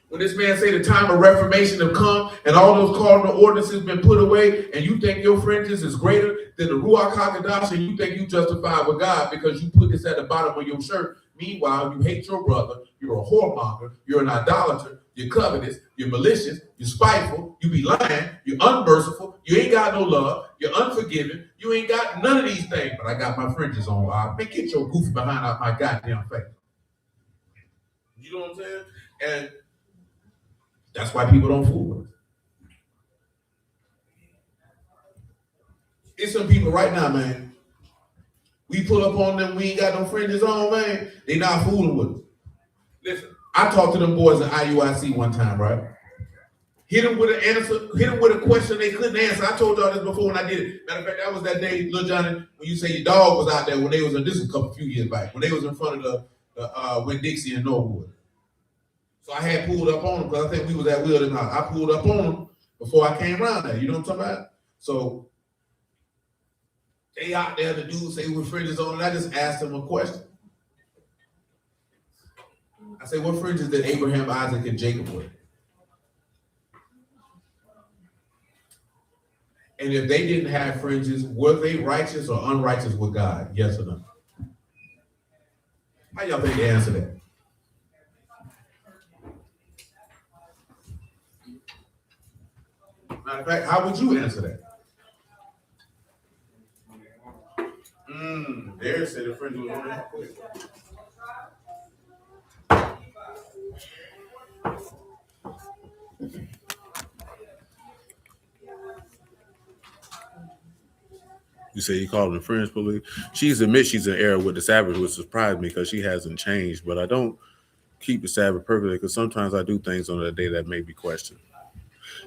When this man say the time of reformation have come and all those cardinal ordinances been put away and you think your fringes is greater than the Ruach HaKodesh and you think you justified with God because you put this at the bottom of your shirt. Meanwhile, you hate your brother, you're a whoremonger, you're an idolater, you're covetous, you're malicious, you're spiteful, you be lying, you're unmerciful, you ain't got no love, you're unforgiving, you ain't got none of these things, but I got my fringes on. Man, get your goofy behind out my goddamn face. You know what I'm saying? And that's why people don't fool with us. It's some people right now, man. We pull up on them, we ain't got no fringes on, man. They not fooling with us. Listen, I talked to them boys at IUIC one time, right? Hit them with an answer, hit them with a question they couldn't answer. I told y'all this before when I did it. Matter of fact, that was that day, Lil Johnny, when you say your dog was out there when they was in, this was a few years back, when they was in front of the Winn-Dixie and Norwood. So I had pulled up on them because I think we was at Wilderness House. I pulled up on them before I came around there. You know what I'm talking about? So they out there, the dudes say with fringes on, and I just asked them a question. I say, what fringes did Abraham, Isaac, and Jacob wear? And if they didn't have fringes, were they righteous or unrighteous with God? Yes or no? How y'all think they answer that? Matter of fact, how would you answer that? There said the fringe was on that quick. You say you call them fringe police. She's admits she's in error with the Sabbath, which surprised me because she hasn't changed. But I don't keep the Sabbath perfectly because sometimes I do things on a day that may be questioned.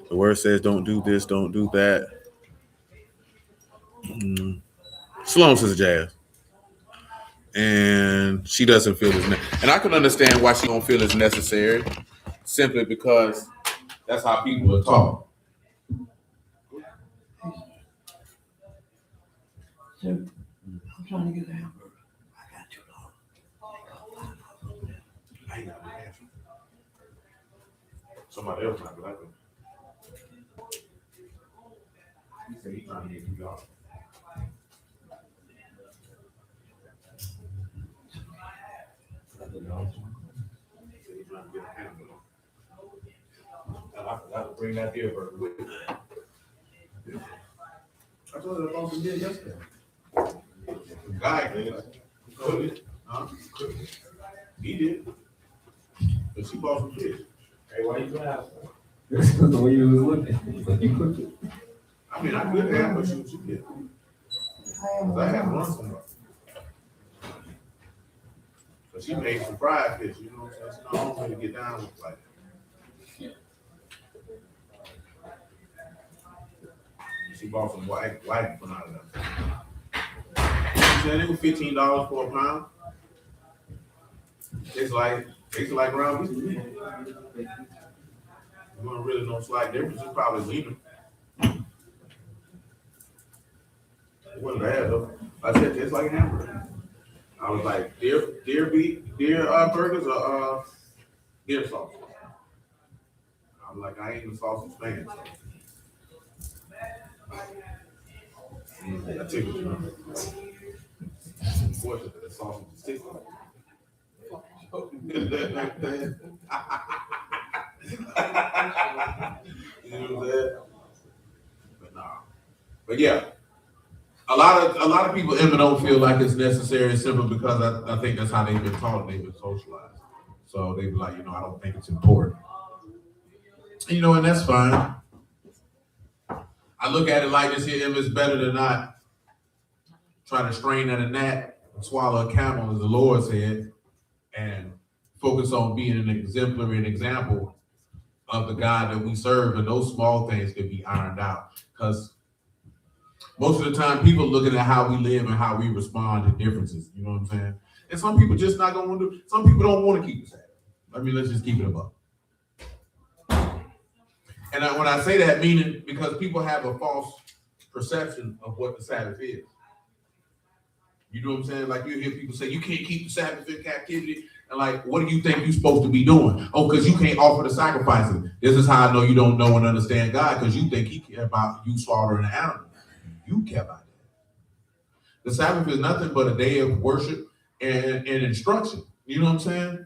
The word says, don't do this, don't do that. Shalom, Sister Jazz. And she doesn't feel it's and I can understand why she don't feel it's necessary, simply because that's how people are taught. So I'm trying to get a hamburger. I got too long. Somebody else might be like him. He said he's trying to get $2. He's trying to get a hamburger. And I forgot to bring that beer burger with me. I told her about some beer yesterday. The guy did. Cooked it. Huh? Cooked it. He did. But she bought some fish. Hey, why you laugh? That's the way you was looking. You cooked it. I mean, I could have, but she did. Cause I had to run somewhere. So she made some fried fish, you know what I'm saying? So I don't really get down with like that. She bought some white from out of them. She said it was $15 for a pound. It's like ground beef. You want really no slight difference, it's probably leaner. It wasn't bad though. I said it's like a hamburger. I was like, deer burgers or deer sauce. I'm like, I ain't a sausage fan. So. I took it. Unfortunately, the sausage is sticky. You know what I'm saying? But nah. But yeah. A lot of people in don't feel like it's necessary simply because I think that's how they've been taught and they've been socialized. So they be like, I don't think it's important. And, and that's fine. I look at it like this here, it's better than not try to strain at a gnat and swallow a camel, as the Lord said, and focus on being an exemplary, an example of the God that we serve, and those small things can be ironed out. Because most of the time, people looking at how we live and how we respond to differences. You know what I'm saying? And some people just not gonna want to. Some people don't want to keep the Sabbath. Let's just keep it above. And when I say that, meaning because people have a false perception of what the Sabbath is. You know what I'm saying? Like you hear people say you can't keep the Sabbath in captivity, and like, what do you think you're supposed to be doing? Oh, because you can't offer the sacrifices. This is how I know you don't know and understand God, because you think He care about you slaughtering an animal. You care about that. The Sabbath is nothing but a day of worship and instruction. You know what I'm saying?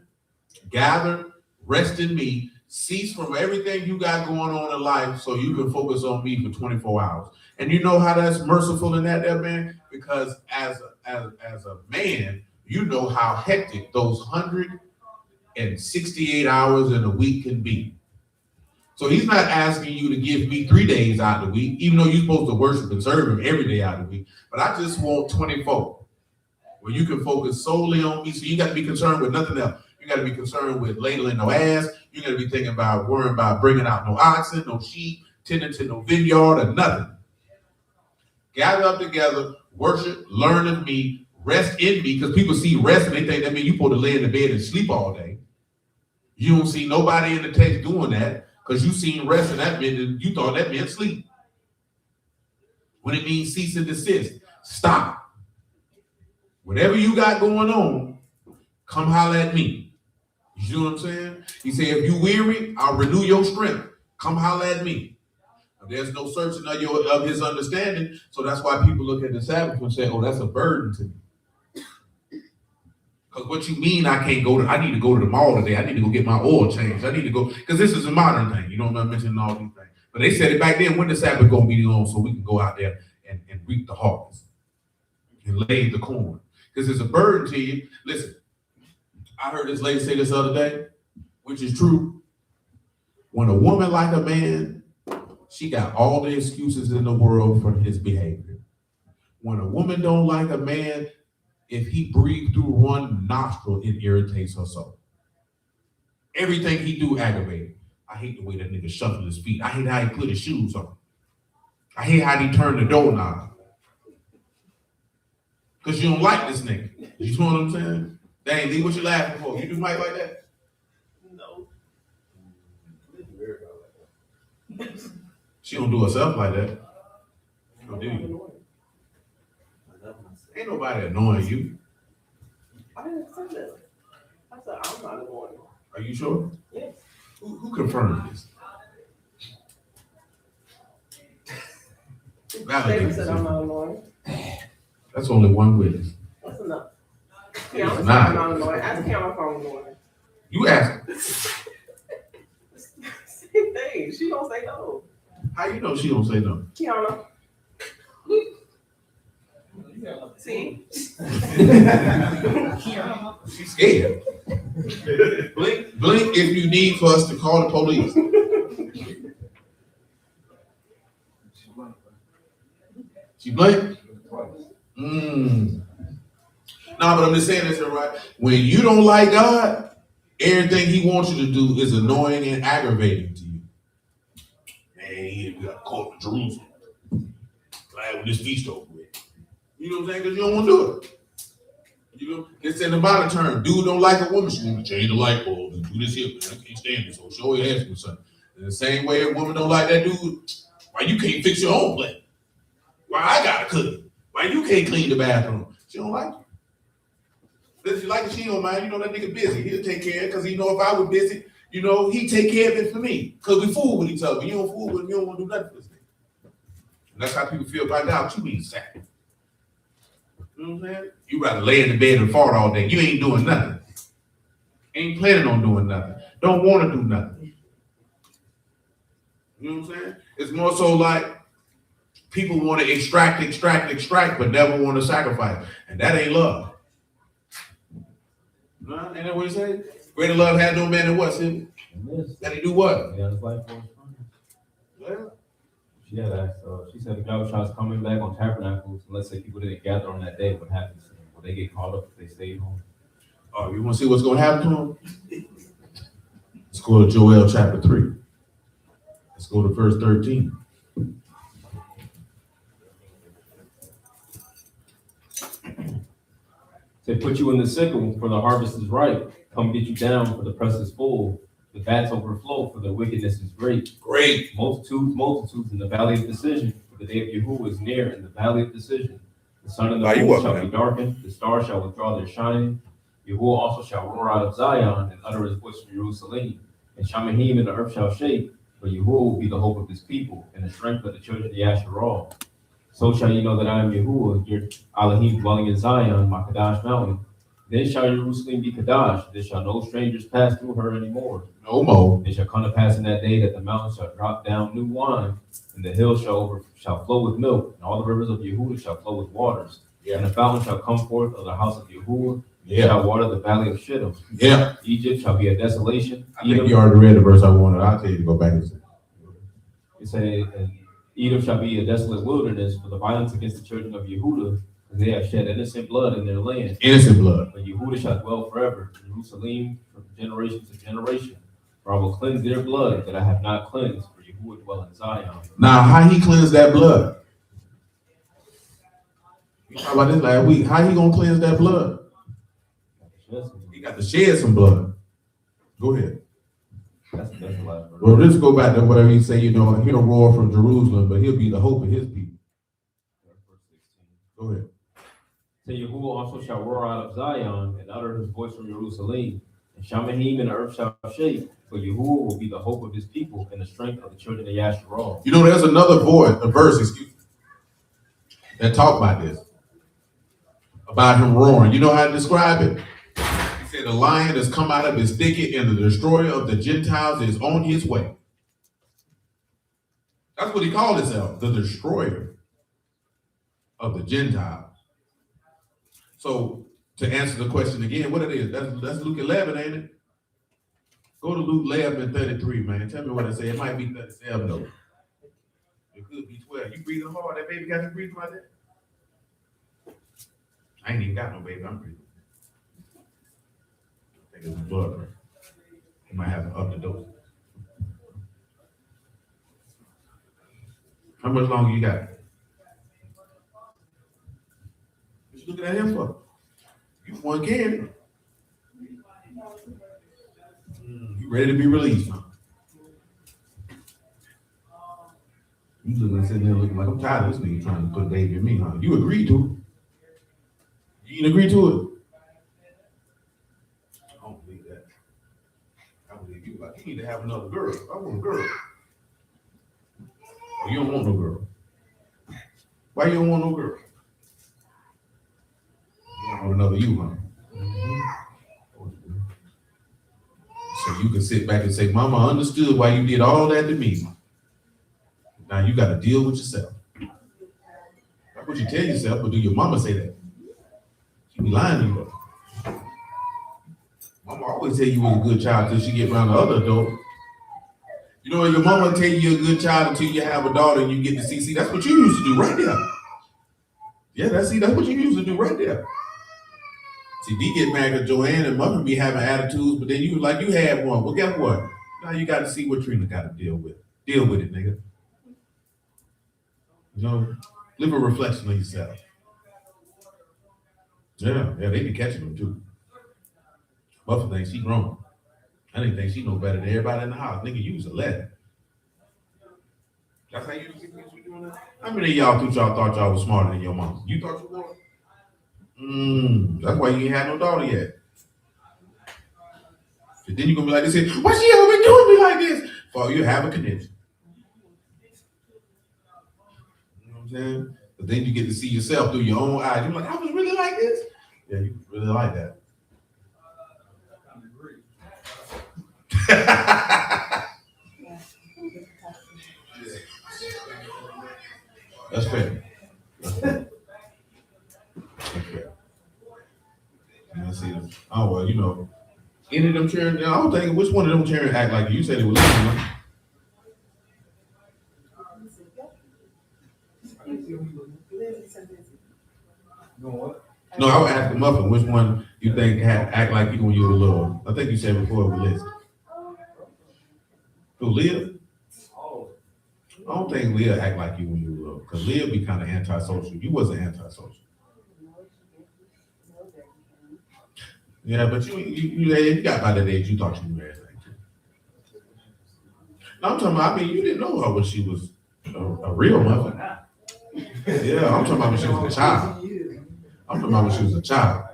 Gather, rest in me, cease from everything you got going on in life so you can focus on me for 24 hours. And you know how that's merciful in that, man? Because as a man, you know how hectic those 168 hours in a week can be. So He's not asking you to give me 3 days out of the week, even though you're supposed to worship and serve Him every day out of the week. But I just want 24, where you can focus solely on me. So you got to be concerned with nothing else. You got to be concerned with ladling no ass. You got to be thinking about worrying about bringing out no oxen, no sheep, tending to no vineyard or nothing. Gather up together, worship, learn of me, rest in me, because people see rest and they think that means you're supposed to lay in the bed and sleep all day. You don't see nobody in the text doing that, because you seen rest and that meant you thought that meant sleep. When it means cease and desist, stop. Whatever you got going on, come holler at me. You know what I'm saying? He said, if you weary, I'll renew your strength. Come holler at me. There's no searching of His understanding. So that's why people look at the Sabbath and say, oh, that's a burden to me. Because what you mean I need to go to the mall today. I need to go get my oil changed. I need to go, because this is a modern thing. You know what I'm mentioning all these things. But they said it back then, when the Sabbath going to be on so we can go out there and reap the harvest and lay the corn. Because it's a burden to you. Listen, I heard this lady say this the other day, which is true. When a woman like a man, she got all the excuses in the world for his behavior. When a woman don't like a man, if he breathes through one nostril, it irritates her soul. Everything he do aggravated. I hate the way that nigga shuffle his feet. I hate how he put his shoes on. I hate how he turned the doorknob. Because you don't like this nigga. You know what I'm saying? Dang, Lee, what you laughing for? You do Mike like that? No. She don't do herself like that. How do you? Ain't nobody annoying you. I didn't say that. I said I'm not annoying. Are you sure? Yes. Who confirmed this? David said I'm not annoying. That's only one witness. That's enough. It's Kiana said not. I'm not annoying. Ask Kiana if I'm annoying. You ask. Same thing. She don't say no. How you know she don't say no? Kiana. See? She's scared. Blink if you need for us to call the police. She blinked? No, but I'm just saying this, right? When you don't like God, everything he wants you to do is annoying and aggravating to you. Man, we got to call to Jerusalem. Glad when this feast over with. You know what I'm saying? Because you don't want to do it. You know, it's in the Bible term. Dude don't like a woman, she want to change the light bulb and do this here. Man, I can't stand this. So show your ass or something. In the same way a woman don't like that dude, why you can't fix your own plate? Why I gotta cook it? Why you can't clean the bathroom? She don't like it. If she like it, she don't mind. You know that nigga busy. He'll take care of it because he know if I was busy, you know, he take care of it for me. Because we fool with each other. But you don't fool with him, you don't want to do nothing for this nigga. And that's how people feel about God. What you mean sack? You know what I'm saying? You rather lay in the bed and fart all day. You ain't doing nothing. Ain't planning on doing nothing. Don't want to do nothing. You know what I'm saying? It's more so like people want to extract, but never want to sacrifice. And that ain't love. Ain't that what you say? Greater love had no man than what, Sid? That he do what? Yeah, his life was fun. Yeah. She had asked, she said if God was coming back on Tabernacles, and let's say people didn't gather on that day, what happens to them? Will they get caught up if they stayed home? Oh, you want to see what's going to happen to them? Let's go to Joel chapter 3. Let's go to verse 13. They put you in the sickle, for the harvest is ripe. Come get you down, for the press is full. The vats overflow, for the wickedness is great. Great. Multitudes in the valley of decision. For the day of Yahuwah is near in the valley of decision. The sun and the Are you moon up, shall man? be darkened. The stars shall withdraw their shining. Yahuwah also shall roar out of Zion and utter his voice from Jerusalem. And Shamahim and the earth shall shake. For Yahuwah will be the hope of his people and the strength of the children of Yasharal. So shall you know that I am Yahuwah, your Elohim dwelling in Zion, my Kadash mountain. Then shall Jerusalem be Kadash. There shall no strangers pass through her anymore. No more. It shall come to pass in that day that the mountains shall drop down new wine, and the hills shall flow with milk, and all the rivers of Yahuwah shall flow with waters. Yeah. And the fountain shall come forth of the house of Yahuwah. It Yeah. shall water the valley of Shittim. Yeah. Egypt shall be a desolation. I think you already read the verse I wanted. I'll tell you to go back and say. It say, and Edom shall be a desolate wilderness for the violence against the children of Yehuda, because they have shed innocent blood in their land. Innocent blood. But Yehuda shall dwell forever, Jerusalem from generation to generation. For I will cleanse their blood that I have not cleansed, for Yehuda dwell in Zion. Now, how he cleansed that blood? We talked about this last week. How he gonna cleanse that blood? He got to shed some blood. Go ahead. That's the last verse. Well, let's go back to whatever he say. You know, he'll roar from Jerusalem, but he'll be the hope of his people. Go ahead. So Yahuwah also shall roar out of Zion and utter his voice from Jerusalem. And Shamahim and the earth shall shake, for Yahuwah will be the hope of his people and the strength of the children of Yasharal. You know, there's another verse, excuse me, that talk about this. About him roaring. You know how to describe it? He said, the lion has come out of his thicket and the destroyer of the Gentiles is on his way. That's what he called himself, the destroyer of the Gentiles. So to answer the question again, what it is, that's Luke 11, ain't it? Go to Luke 11 and 33, man. Tell me what I say. It might be 37 though. It could be 12. You breathing hard. That baby got you breathing like that? I ain't even got no baby. I'm breathing. I think it's the blood pressure. You might have to up the dose. How much longer you got? What you looking at him for? You one can. You ready to be released, huh? You sitting there looking like, I'm tired of this nigga trying to put a baby in me, huh? You agreed to it. You didn't agree to it. I don't believe that. I believe you like Like, you need to have another girl. I want a girl. Oh, you don't want no girl. Why you don't want no girl? You don't want another you, huh? So you can sit back and say, Mama, I understood why you did all that to me. Now you got to deal with yourself. That's what you tell yourself, but do your mama say that? She be lying to you though. Mama always tell you was a good child till she get around the other adult. You know, your mama tell you you're a good child until you have a daughter and you get to see, that's what you used to do right there. Yeah, that's what you used to do right there. See, D get mad at Joanne and Mother be having attitudes, but then you like you had one. Well, guess what? Now you got to see what Trina got to deal with. Deal with it, nigga. You know, live a reflection of yourself. Yeah, they be catching them too. Mother thinks she grown. I didn't think she know better than everybody in the house. Nigga, you was 11. That's how you was doing that? How many of y'all thought y'all was smarter than your mom? You thought you were? That's why you ain't had no daughter yet. And then you're gonna be like this, why she ever been doing me like this? For you have a connection. You know what I'm saying? But then you get to see yourself through your own eyes. You're like, I was really like this? Yeah, you really like that. That's fair. That's fair. I see them. Oh, well, you know, any of them children, I don't think, which one of them children act like you? You said it was listening. No, I would ask the Muffin, which one you think act like you when you were little? I think you said before we listened. Who, Leah? I don't think Leah act like you when you were little, because Leah be kind of antisocial. You wasn't antisocial. Yeah, but you got by that age, you thought you knew everything too. No, I'm talking about, I mean, you didn't know her when she was a real mother. Yeah, I'm talking about when she was a child. I'm talking about when she was a child.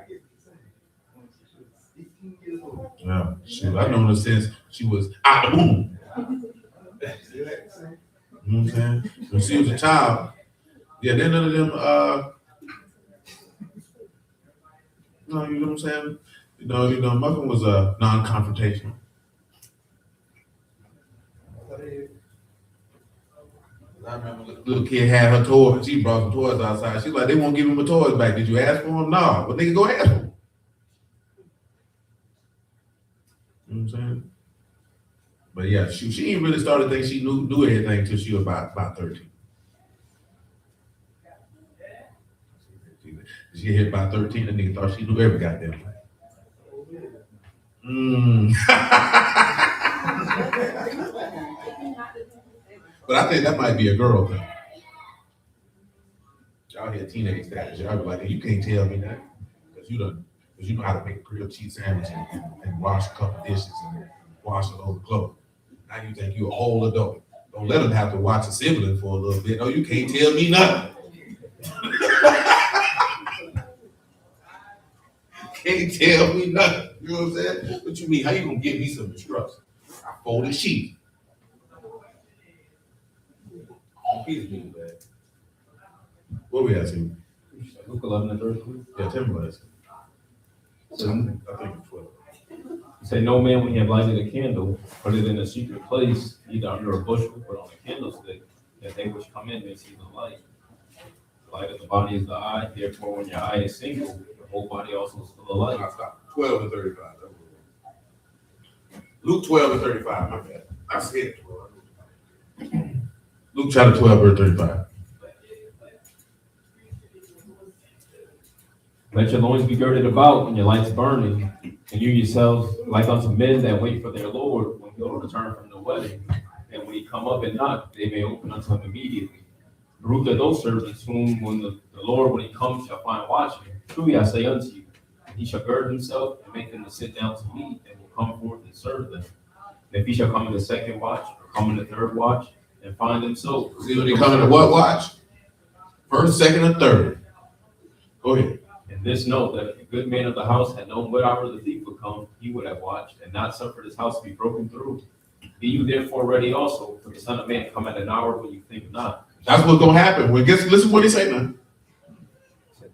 Yeah, I know in a sense she was out the womb. You know what I'm saying? When she was a child, yeah, then none of them, no, you know what I'm saying? You know, Muffin was non-confrontational. I remember the little kid had her toys, she brought some toys outside. She's like, they won't give him the toys back. Did you ask for them? No. Well, nigga, go ask for them. You know what I'm saying? But yeah, she didn't really start to think she knew everything until she was about 13. She hit about 13, the nigga thought she knew every goddamn thing. But I think that might be a girl thing. Y'all hear teenage status, y'all be like, you can't tell me that. Because you know how to make a grilled cheese sandwich and wash a couple dishes and wash a load of clothes. Now you think you're a whole adult. Don't let them have to watch a sibling for a little bit. No, you can't tell me nothing. Can't tell me nothing. You know what I'm saying? What you mean? How you gonna give me some instructions? I folded sheet. What we asking? Luke 11:13. Yeah, tell me what it's. I think it's 12. He said, no man, when he have lighted a candle, put it in a secret place, either under a bushel or on a candlestick, that they which come in may see the light. The light of the body is the eye, therefore when your eye is single, your whole body also is full of light. I stopped. 12 and 35. Luke 12 and 35, my bad. I said 12. Luke chapter 12, verse 35. Let your loins be girded about and your lights burning, and you yourselves like unto men that wait for their Lord when he will return from the wedding. And when he come up and knock, they may open unto him immediately. Root of those servants whom when the Lord, when he comes, shall find watching. Truly I say unto you, he shall gird himself and make them to sit down to meat, and will come forth and serve them. And if he shall come in the second watch, or come in the third watch, and find them so. See when they come in the what watch? First, second, and third. Go ahead. And And this note, that if the good man of the house had known what hour the thief would come, he would have watched and not suffered his house to be broken through. Be you therefore ready also, for the Son of Man come at an hour when you think not. That's what's gonna happen. Listen what he say now.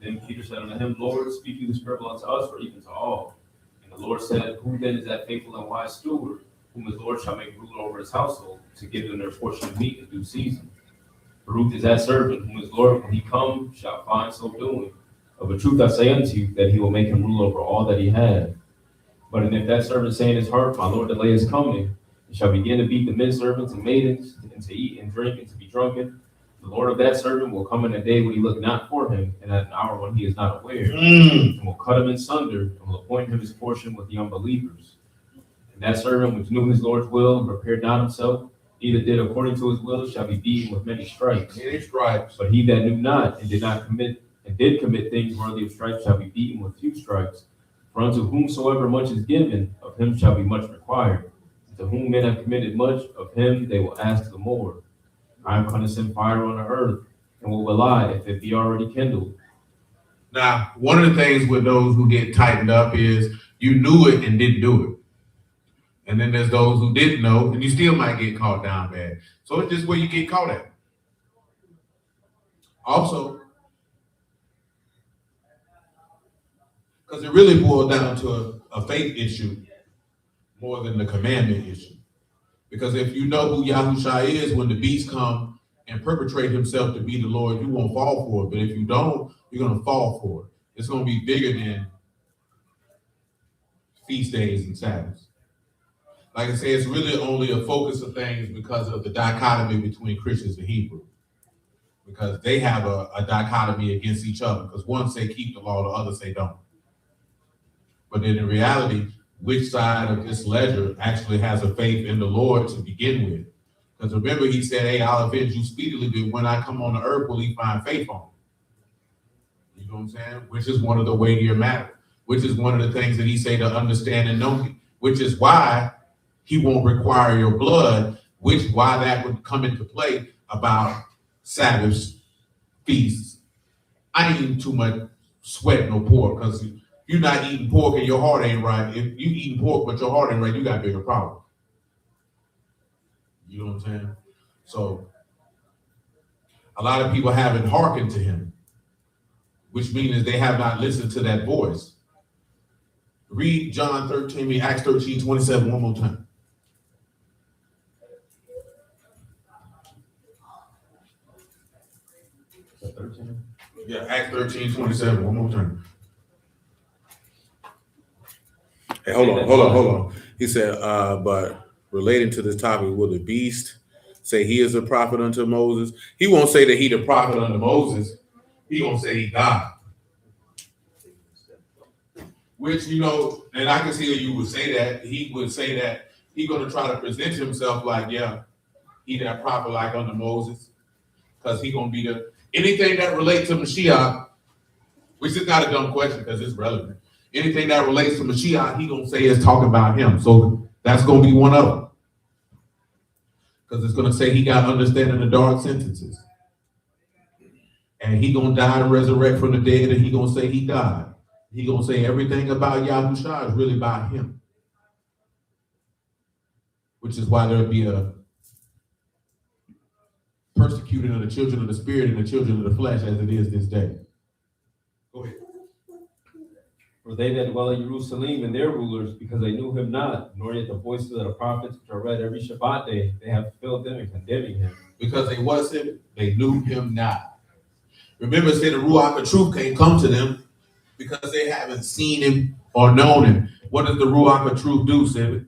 Then Peter said unto him, Lord, speak you this parable unto us, or even to all? And the Lord said, Who then is that faithful and wise steward, whom his Lord shall make ruler over his household, to give them their portion of meat in due season? Baruch is that servant, whom his Lord, when he come, shall find so doing. Of a truth I say unto you, that he will make him rule over all that he had. But and if that servant say in his heart, My Lord delay is coming, and shall begin to beat the men servants and maidens, and to eat and drink, and to be drunken, the Lord of that servant will come in a day when he look not for him, and at an hour when he is not aware, and will cut him in sunder, and will appoint him his portion with the unbelievers. And that servant which knew his Lord's will and prepared not himself, neither did according to his will, shall be beaten with many stripes. Many stripes. But he that knew not and did commit things worthy of stripes shall be beaten with few stripes. For unto whomsoever much is given, of him shall be much required. And to whom men have committed much, of him they will ask the more. I am going to send fire on the earth, and what will I if it be already kindled? Now, one of the things with those who get tightened up is you knew it and didn't do it. And then there's those who didn't know, and you still might get caught down bad. So it's just where you get caught at. Also, because it really boils down to a faith issue more than the commandment issue. Because if you know who Yahushua is, when the beast come and perpetrate himself to be the Lord, you won't fall for it. But if you don't, you're going to fall for it. It's going to be bigger than feast days and Sabbaths. Like I say, it's really only a focus of things because of the dichotomy between Christians and Hebrew. Because they have a dichotomy against each other. Because one say keep the law, the other say don't. But then in reality, which side of this ledger actually has a faith in the Lord to begin with? Because remember, he said, hey, I'll avenge you speedily, but when I come on the earth, will he find faith on me? You know what I'm saying? Which is one of the weightier matters. Which is one of the things that he say to understand and know me. Which is why he won't require your blood, why that would come into play about Sabbaths, feasts. I ain't eating too much sweat no pork, because you're not eating pork and your heart ain't right. If you eating pork but your heart ain't right, you got bigger problems. You know what I'm saying? So a lot of people haven't hearkened to him, which means they have not listened to that voice. Read Acts 13:27 one more time. Yeah, Acts 13:27 one more time. Hey, hold on. He said, but relating to this topic, will the beast say he is a prophet unto Moses? He won't say that he the prophet unto Moses. He gonna say he God. Which, you know, and I can see you would say that. He would say that he gonna try to present himself like, yeah, he that prophet like unto Moses. Because he gonna be anything that relates to Mashiach, which is not a dumb question because it's relevant. Anything that relates to Mashiach, he gonna say is talking about him. So that's gonna be one of them. Because it's gonna say he got understanding the dark sentences. And he gonna die and resurrect from the dead, and he gonna say he died. He gonna say everything about Yahushua is really about him. Which is why there'll be a persecuting of the children of the spirit and the children of the flesh as it is this day. Go ahead. For they that dwell in Jerusalem and their rulers, because they knew him not, nor yet the voices of the prophets which are read every Shabbat day, they have fulfilled them in condemning him. Because they they knew him not. Remember, it said the Ruach of truth can't come to them because they haven't seen him or known him. What does the Ruach of truth do, Sibby?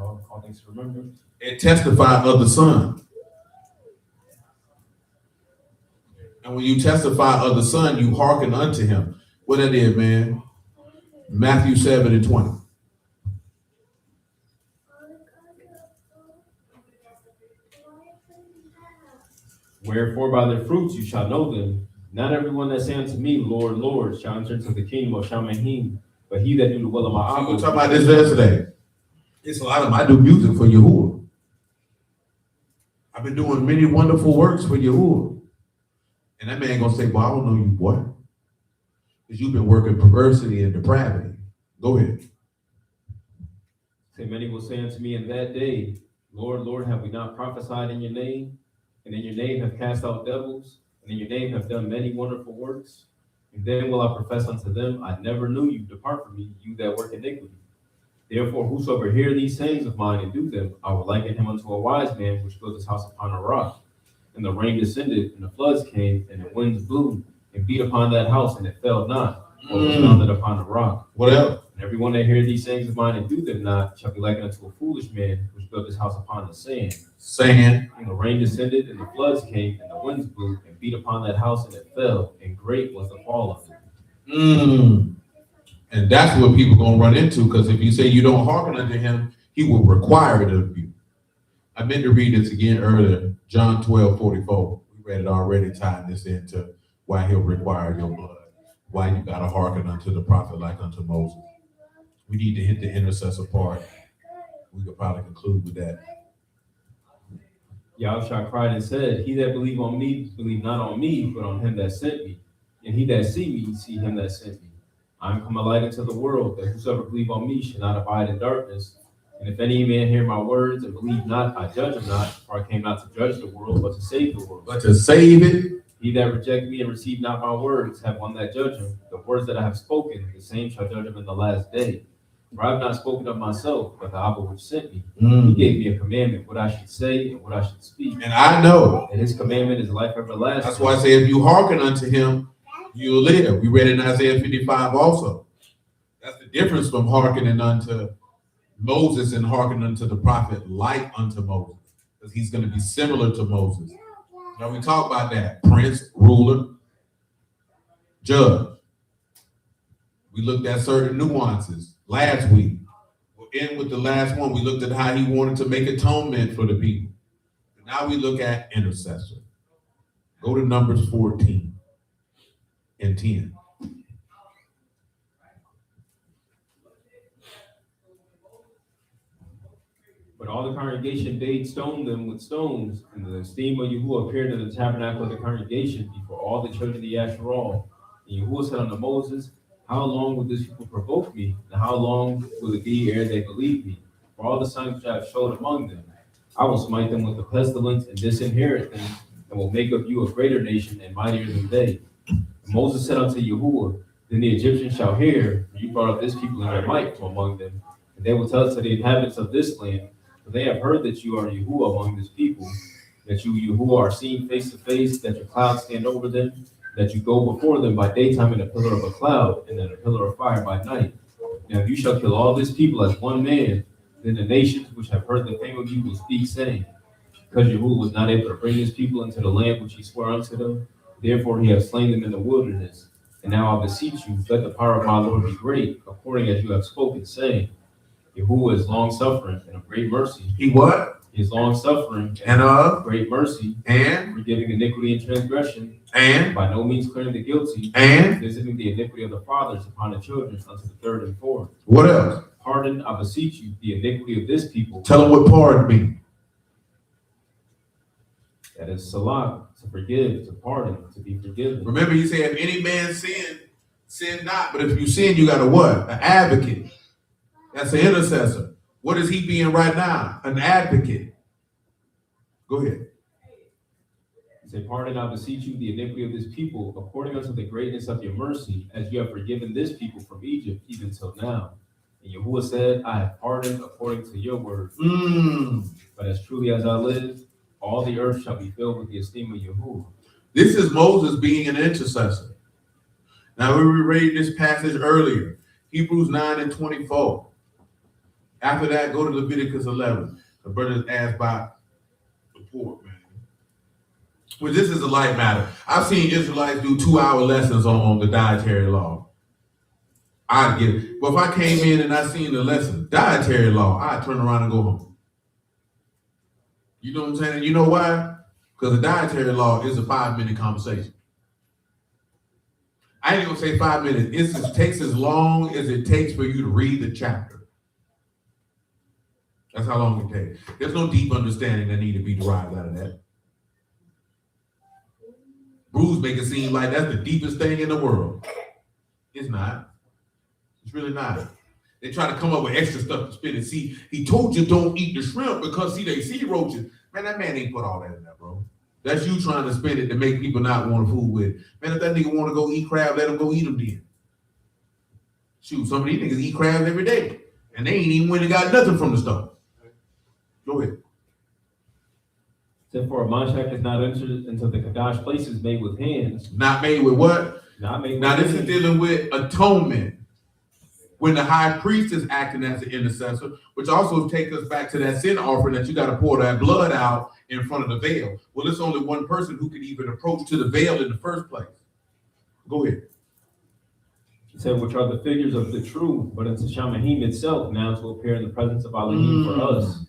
All things to remember. It testifies of the Son. And when you testify of the Son, you hearken unto him. What that is, man? Matthew 7:20. Wherefore by their fruits you shall know them. Not everyone that say unto me, Lord, Lord, shall enter into the kingdom of Shamahim, but he that do the will of my Abba. We'll talk about this yesterday. It's a lot of them. I do music for Yahuwah. I've been doing many wonderful works for Yahuwah. And that man gonna say, well, I don't know you, boy. Because you've been working perversity and depravity. Go ahead. Say, many will say unto me in that day, Lord, Lord, have we not prophesied in your name? And in your name have cast out devils? And in your name have done many wonderful works? And then will I profess unto them, I never knew you. Depart from me, you that work iniquity. Therefore, whosoever hear these sayings of mine and do them, I will liken him unto a wise man which built his house upon a rock. And the rain descended, and the floods came, and the winds blew, and beat upon that house, and it fell not, for it was founded upon a rock. What else? And everyone that hear these sayings of mine and do them not shall be likened unto a foolish man which built his house upon the sand. Sand. And the rain descended, and the floods came, and the winds blew, and beat upon that house, and it fell, and great was the fall of it. And that's what people gonna run into, because if you say you don't hearken unto him, he will require it of you. I meant to read this again earlier, John 12:44. We read it already, tying this into why he'll require your blood, why you gotta hearken unto the prophet like unto Moses. We need to hit the intercessor part. We could probably conclude with that. Yahushua cried and said, He that believe on me, believe not on me, but on him that sent me. And he that see me, see him that sent me. I am come a light into the world, that whosoever believe on me should not abide in darkness. And if any man hear my words and believe not, I judge him not, for I came not to judge the world, but to save the world. But to save it, He that reject me and receive not my words have one that judge him. The words that I have spoken, the same shall judge him in the last day. For I have not spoken of myself, but the Abba which sent me. He gave me a commandment, what I should say and what I should speak. and I know. And his commandment is life everlasting. That's why I say if you hearken unto him, you'll live. We read in Isaiah 55 also. That's the difference from hearkening unto Moses and hearkening unto the prophet like unto Moses. Because he's going to be similar to Moses. Now we talk about that. Prince, ruler, judge. We looked at certain nuances last week. We'll end with the last one. We looked at how he wanted to make atonement for the people. And now we look at intercessor. Go to Numbers 14 and 10. But all the congregation did stone them with stones, and the esteem of Yahuwah appeared in the tabernacle of the congregation before all the children of the Yasharal. And Yahuwah said unto Moses, How long will this people provoke me? And how long will it be ere they believe me? For all the signs which I have showed among them, I will smite them with the pestilence and disinherit them, and will make of you a greater nation and mightier than they. And Moses said unto Yahuwah, Then the Egyptians shall hear, for you brought up this people in their might from among them, and they will tell it to the inhabitants of this land, for they have heard that you are Yahuwah among this people, that you, Yahuwah, are seen face to face, that your clouds stand over them, that you go before them by daytime in a pillar of a cloud, and in a pillar of fire by night. Now if you shall kill all this people as one man, then the nations which have heard the fame of you will speak, saying, Because Yahuwah was not able to bring his people into the land which he swore unto them, therefore he hath slain them in the wilderness. And now I beseech you, let the power of my Lord be great, according as you have spoken, saying, Yahuwah is long suffering and of great mercy. He what? He is long suffering And of great mercy, and forgiving iniquity and transgression, and by no means clearing the guilty, and visiting the iniquity of the fathers upon the children unto the third and fourth. what else? Pardon, I beseech you, the iniquity of this people. Tell him what pardon means. That is salah, to forgive, to pardon, to be forgiven. Remember, he said, if any man sin, sin not. But if you sin, you got a what? An advocate. That's an intercessor. What is he being right now? An advocate. Go ahead. Say, pardon, I beseech you, the iniquity of this people, according unto the greatness of your mercy, as you have forgiven this people from Egypt, even till now. And Yahuwah said, I have pardoned according to your word. But as truly as I live, all the earth shall be filled with the esteem of Yahuwah. This is Moses being an intercessor. Now, we were reading this passage earlier, Hebrews 9 and 24. After that, go to Leviticus 11. The brothers asked about the pork, man. Well, this is a light matter. I've seen Israelites do 2-hour lessons on the dietary law. I'd get it. But if I came in and I seen the lesson, dietary law, I'd turn around and go home. You know what I'm saying? And you know why? Because the dietary law is a 5-minute conversation. I ain't gonna say 5 minutes. It takes as long as it takes for you to read the chapter. That's how long it takes. There's no deep understanding that need to be derived out of that. Bruce make it seem like that's the deepest thing in the world. It's not. It's really not. They try to come up with extra stuff to spin it. See, he told you don't eat the shrimp because see they sea roaches. Man, that man ain't put all that in there, bro. That's you trying to spin it to make people not want to fool with it. Man, if that nigga want to go eat crab, let him go eat them then. Shoot, some of these niggas eat crabs every day. And they ain't even went and got nothing from the stuff. Go ahead. Therefore, Mashiach is not entered into the Kadash places made with hands. Not made with what? Not made Now with this is hands. dealing with atonement. When the high priest is acting as an intercessor, which also takes us back to that sin offering that you got to pour that blood out in front of the veil. Well, there's only one person who could even approach to the veil in the first place. Go ahead. He said, which are the figures of the true, but unto Shamahim itself now to appear in the presence of Elohim for us.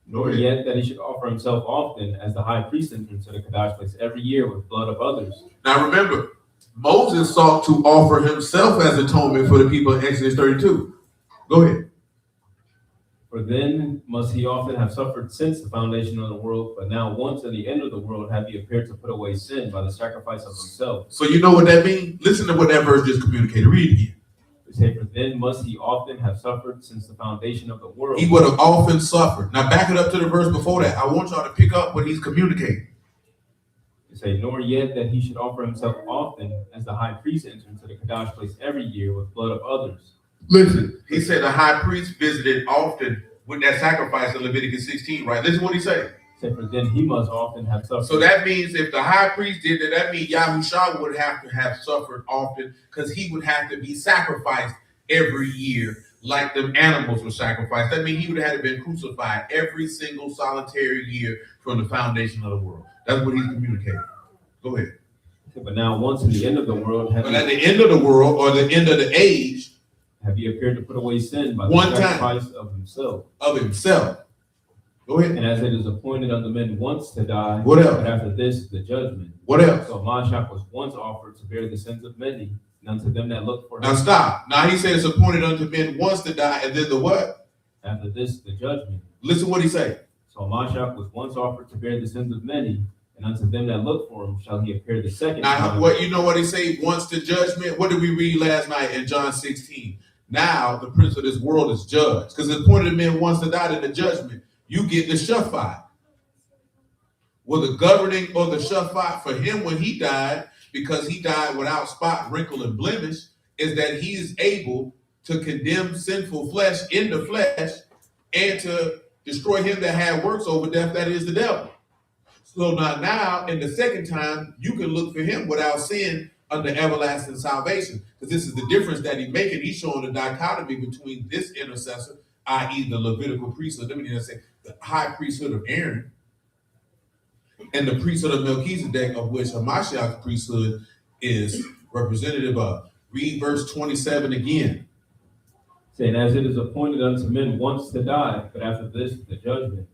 Nor yet that he should offer himself often as the high priest enters into the Kadash place every year with blood of others. Now remember, Moses sought to offer himself as atonement for the people in Exodus 32. Go ahead. For then must he often have suffered since the foundation of the world, but now once at the end of the world have he appeared to put away sin by the sacrifice of himself. So you know what that means? Listen to what that verse just communicated. Read it again. They say, for then must he often have suffered since the foundation of the world. He would have often suffered. Now back it up to the verse before that. I want y'all to pick up what he's communicating. They say, nor yet that he should offer himself often as the high priest enters into the Kadash place every year with blood of others. Listen, he said the high priest visited often with that sacrifice in Leviticus 16, right? Listen what he said. Say, for then he must often have suffered. So that means if the high priest did that, that means Yahushua would have to have suffered often because he would have to be sacrificed every year like them animals were sacrificed. That means he would have been crucified every single solitary year from the foundation of the world. That's what he's communicating. Go ahead. Okay, but now once in the end of the world, But at the end of the world or the end of the age have he appeared to put away sin by the One time. sacrifice of himself. Go ahead. And as it is appointed unto men once to die, What else? but after this, the judgment. What else? So Mashiach was once offered to bear the sins of many, and unto them that look for Now him. stop. Now he said it's appointed unto men once to die, and then the what? After this, the judgment. Listen what he said. So Mashiach was once offered to bear the sins of many, and unto them that look for him shall he appear the second Now, time. what you know what he say? Once the judgment. What did we read last night in John 16? Now the prince of this world is judged. Because it's appointed men once to die in the judgment. You get the shafat. Well, the governing or the shafat for him when he died, because he died without spot, wrinkle, and blemish, is that he is able to condemn sinful flesh in the flesh and to destroy him that had works over death, that is the devil. So now in the second time, you can look for him without sin under everlasting salvation. Because this is the difference that he's making. He's showing the dichotomy between this intercessor, i.e. the Levitical priesthood, let me just say the high priesthood of Aaron, and the priesthood of Melchizedek, of which Hamashiach's priesthood is representative of. Read verse 27 again. Saying, as it is appointed unto men once to die, but after this, the judgment.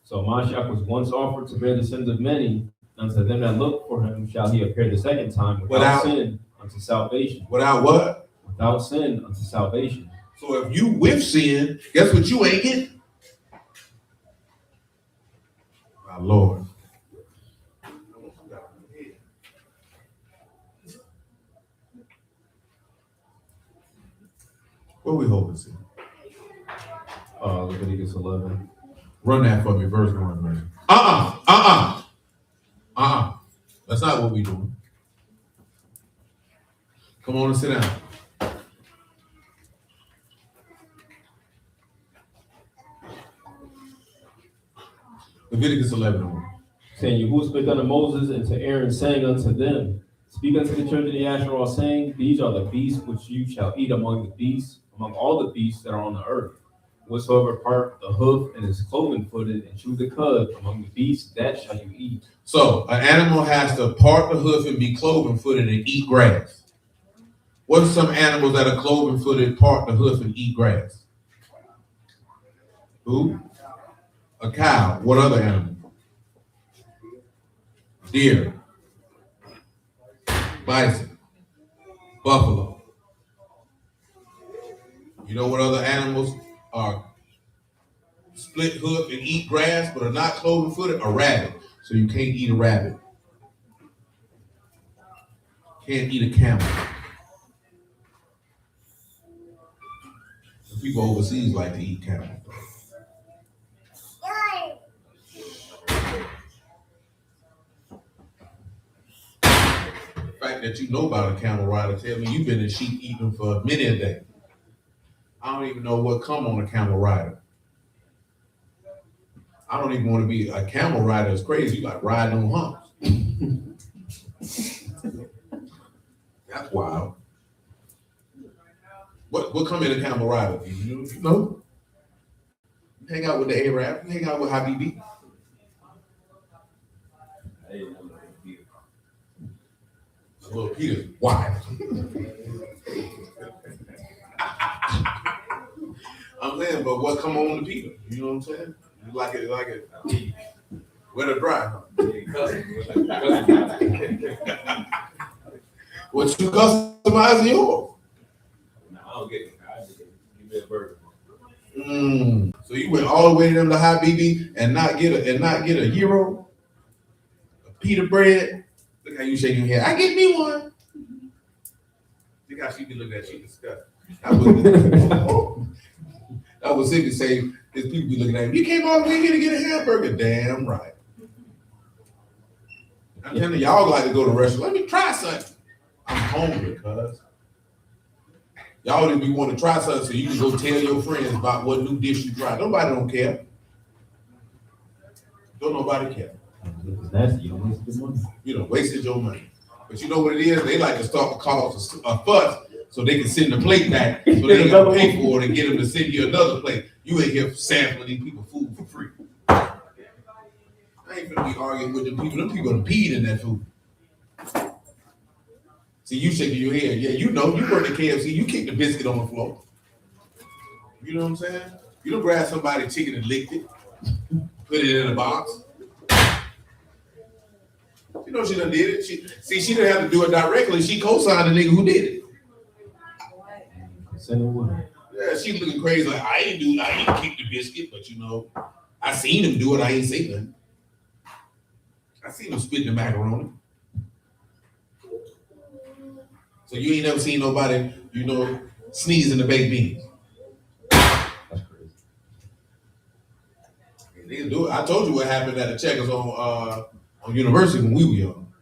So Mashiach was once offered to bear the sins of many, and unto them that look for him shall he appear the second time without sin unto salvation. Without what? Without sin unto salvation. So if you with sin, guess what you ain't getting? My Lord. What we hoping to? Leviticus 11. Run that for me, verse 1, man. That's not what we doing. Come on and sit down. Leviticus 11. Saying, Yahuwah spake unto Moses and to Aaron, saying unto them, speak unto the children of Yasharah, saying, these are the beasts which you shall eat among the beasts, among all the beasts that are on the earth. Whatsoever part the hoof and is cloven-footed and chew the cud among the beasts, that shall you eat. So an animal has to part the hoof and be cloven-footed and eat grass. What are some animals that are cloven-footed, part the hoof and eat grass? Who? A cow. What other animal? Deer. Bison. Buffalo. You know what other animals are split hoof and eat grass but are not cloven-footed? A rabbit. So you can't eat a rabbit. Can't eat a camel. People overseas like to eat camel. The fact that you know about a camel rider tell me you've been in sheep eating for many a day. I don't even know what come on a camel rider. I don't even want to be a camel rider. Is crazy. You like riding on humps. That's wild. What come in a camel rider? You know? You hang out with the Arab. You hang out with Habibi. Little Peter's wild. I'm saying, but what come on to Peter? You know what I'm saying? You like it, wet or dry. What you customize yours? No, I don't get it. I just give me a burger. So you went all the way to them to Habibi and not get a gyro, a pita bread. Look how you shaking your head. I get me one. Look how she be looking at you disgusted. That was Cindy saying, his people be looking at him. You came all the way here to get a hamburger. Damn right. I'm telling you, y'all like to go to restaurants. Let me try something. I'm hungry, cuz. Y'all didn't be want to try something so you can go tell your friends about what new dish you tried. Nobody don't care. Don't nobody care. Nasty. You don't waste your money. You know, wasted your money. But you know what it is? They like to start a cause a fuss so they can send the plate back so they ain't gotta pay for it and get them to send you another plate. You ain't here sampling these people food for free. I ain't gonna be arguing with them people. Them people done peed in that food. See, you shaking your head. Yeah, you know, you work at KFC, you kick the biscuit on the floor. You know what I'm saying? You don't grab somebody's chicken and licked it, put it in a box. You know she done did it. She didn't have to do it directly. She co-signed the nigga who did it. Yeah, she looking crazy like, I ain't kick the biscuit, but you know, I seen him do it, I ain't say nothing. I seen him spit the macaroni. So you ain't never seen nobody, you know, sneeze in the baked beans. That's crazy. They do it. I told you what happened at the Checkers on University when we were young.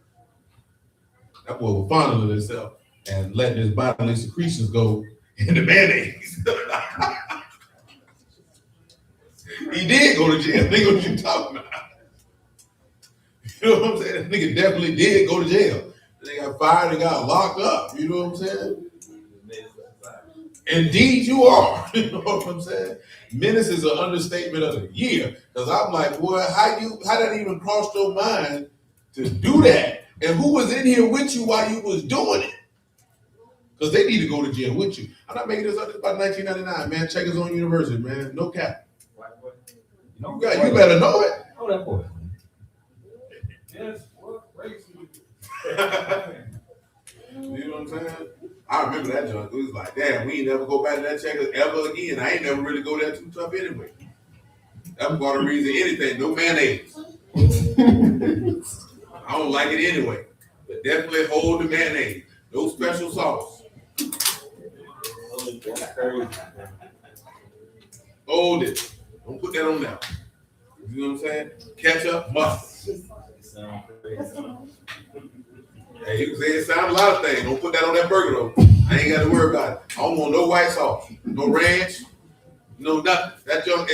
That boy was fondling himself and letting his bodily secretions go in the mayonnaise. He did go to jail. Nigga, what you talking about? You know what I'm saying? That nigga definitely did go to jail. They got fired and got locked up. You know what I'm saying? Indeed, you are. You know what I'm saying? Menace is an understatement of the year. Because I'm like, boy, how that even crossed your mind to do that? And who was in here with you while you was doing it? Because they need to go to jail with you. I'm not making this up. It's about 1999, man. Checkers on University, man. No cap. You better know it. Know that boy. Yes, what race you? You know what I'm saying? I remember that junk. It was like, damn, we ain't never go back to that Checkers ever again. I ain't never really go there too tough anyway. That was part of the reason anything. No mayonnaise. I don't like it anyway. But definitely hold the mayonnaise. No special sauce. Hold it. Don't put that on there. You know what I'm saying? Ketchup, mustard. Hey, you can say it sound a lot of things. Don't put that on that burger though. I ain't got to worry about it. I don't want no white sauce, no ranch, no nothing. That junk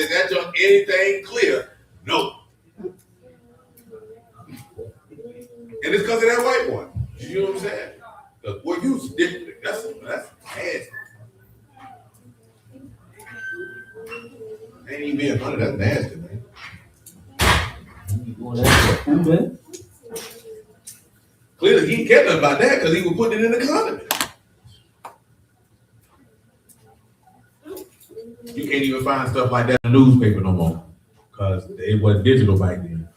anything clear? No. And it's because of that white boy. You know what I'm saying? The boy used different. That's nasty. Ain't even being funny. That's nasty, man. Clearly, he ain't cared nothing about that because he was putting it in the condiment. You can't even find stuff like that in the newspaper no more because it wasn't digital back then.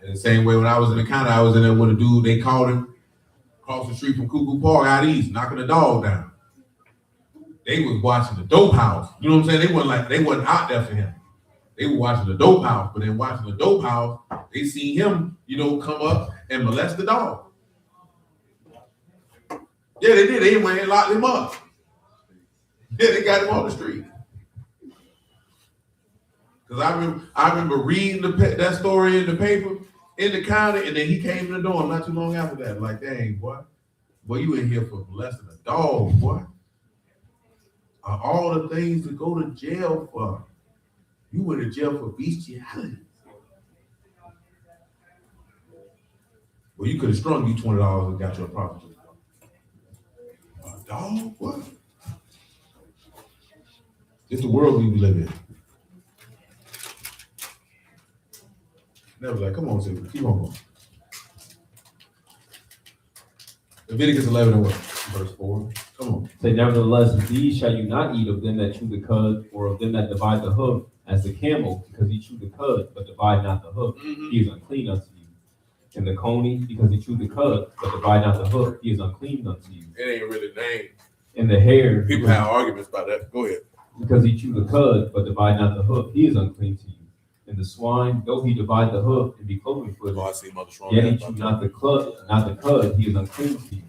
In the same way when I was in the county, I was in there with a dude, they called him across the street from Cuckoo Park out east, knocking a dog down. They was watching the dope house. You know what I'm saying? They wasn't out there for him. They were watching the dope house, but then watching the dope house, they seen him, you know, come up and molest the dog. Yeah, they did. They went and locked him up. Yeah, they got him on the street. Cause I remember reading that story in the paper in the county, and then he came in the door not too long after that. Like, dang, boy, you in here for molesting a dog, boy. Are all the things to go to jail for? You went to jail for bestiality. Well, you could have strung you $20 and got your property. A dog? What? It's the world we live in. Never like, come on, Silver, keep on going. Leviticus 11 and what? Verse 4. Come on. Say, nevertheless, these shall you not eat of them that chew the cud, or of them that divide the hoof, as the camel, because he chewed the cud, but divide not the hoof. He is unclean unto you. And the coney, because he chewed the cud, but divide not the hoof. He is unclean unto you. It ain't really named. And the hare, People have arguments about that. Go ahead. because he chewed the cud, but divide not the hoof. He is unclean to you. And the swine, though he divide the hoof and be cloven footed, Oh, I see Mother Strong. yet he chew not the cud, he is unclean to you.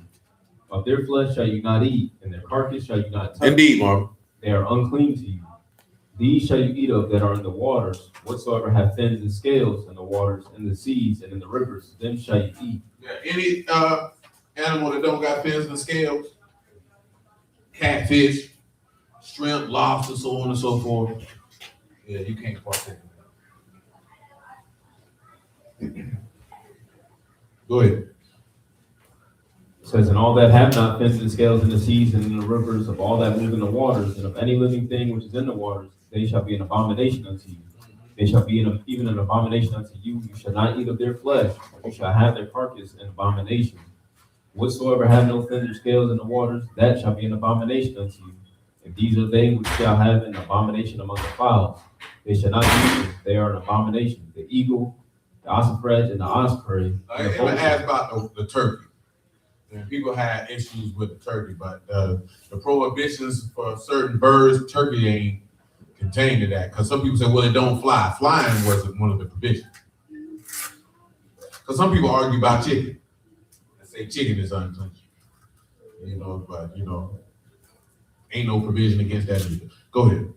Of their flesh shall you not eat, and their carcass shall you not touch. Indeed, Marvin. They are unclean to you. These shall you eat of that are in the waters, whatsoever have fins and scales in the waters, in the seas, and in the rivers, them shall you eat. Yeah, any animal that don't got fins and scales, catfish, shrimp, lobster, so on and so forth. Yeah, you can't partake in that. Go ahead. It says, and all that have not fins and scales in the seas and in the rivers, of all that move in the waters, and of any living thing which is in the waters, they shall be an abomination unto you. They shall be even an abomination unto you. You shall not eat of their flesh, you shall have their carcass an abomination. Whatsoever have no fins or scales in the waters, that shall be an abomination unto you. And these are they which shall have an abomination among the fowls. They shall not eat them, they are an abomination. The eagle, the ossifrage, and the osprey. I'm gonna ask about the turkey. And people had issues with the turkey, but the prohibitions for certain birds, turkey ain't contained in that. Because some people say, well, it don't fly. Flying wasn't one of the provisions. Because some people argue about chicken and say chicken is unclean. You know, but ain't no provision against that either. Go ahead.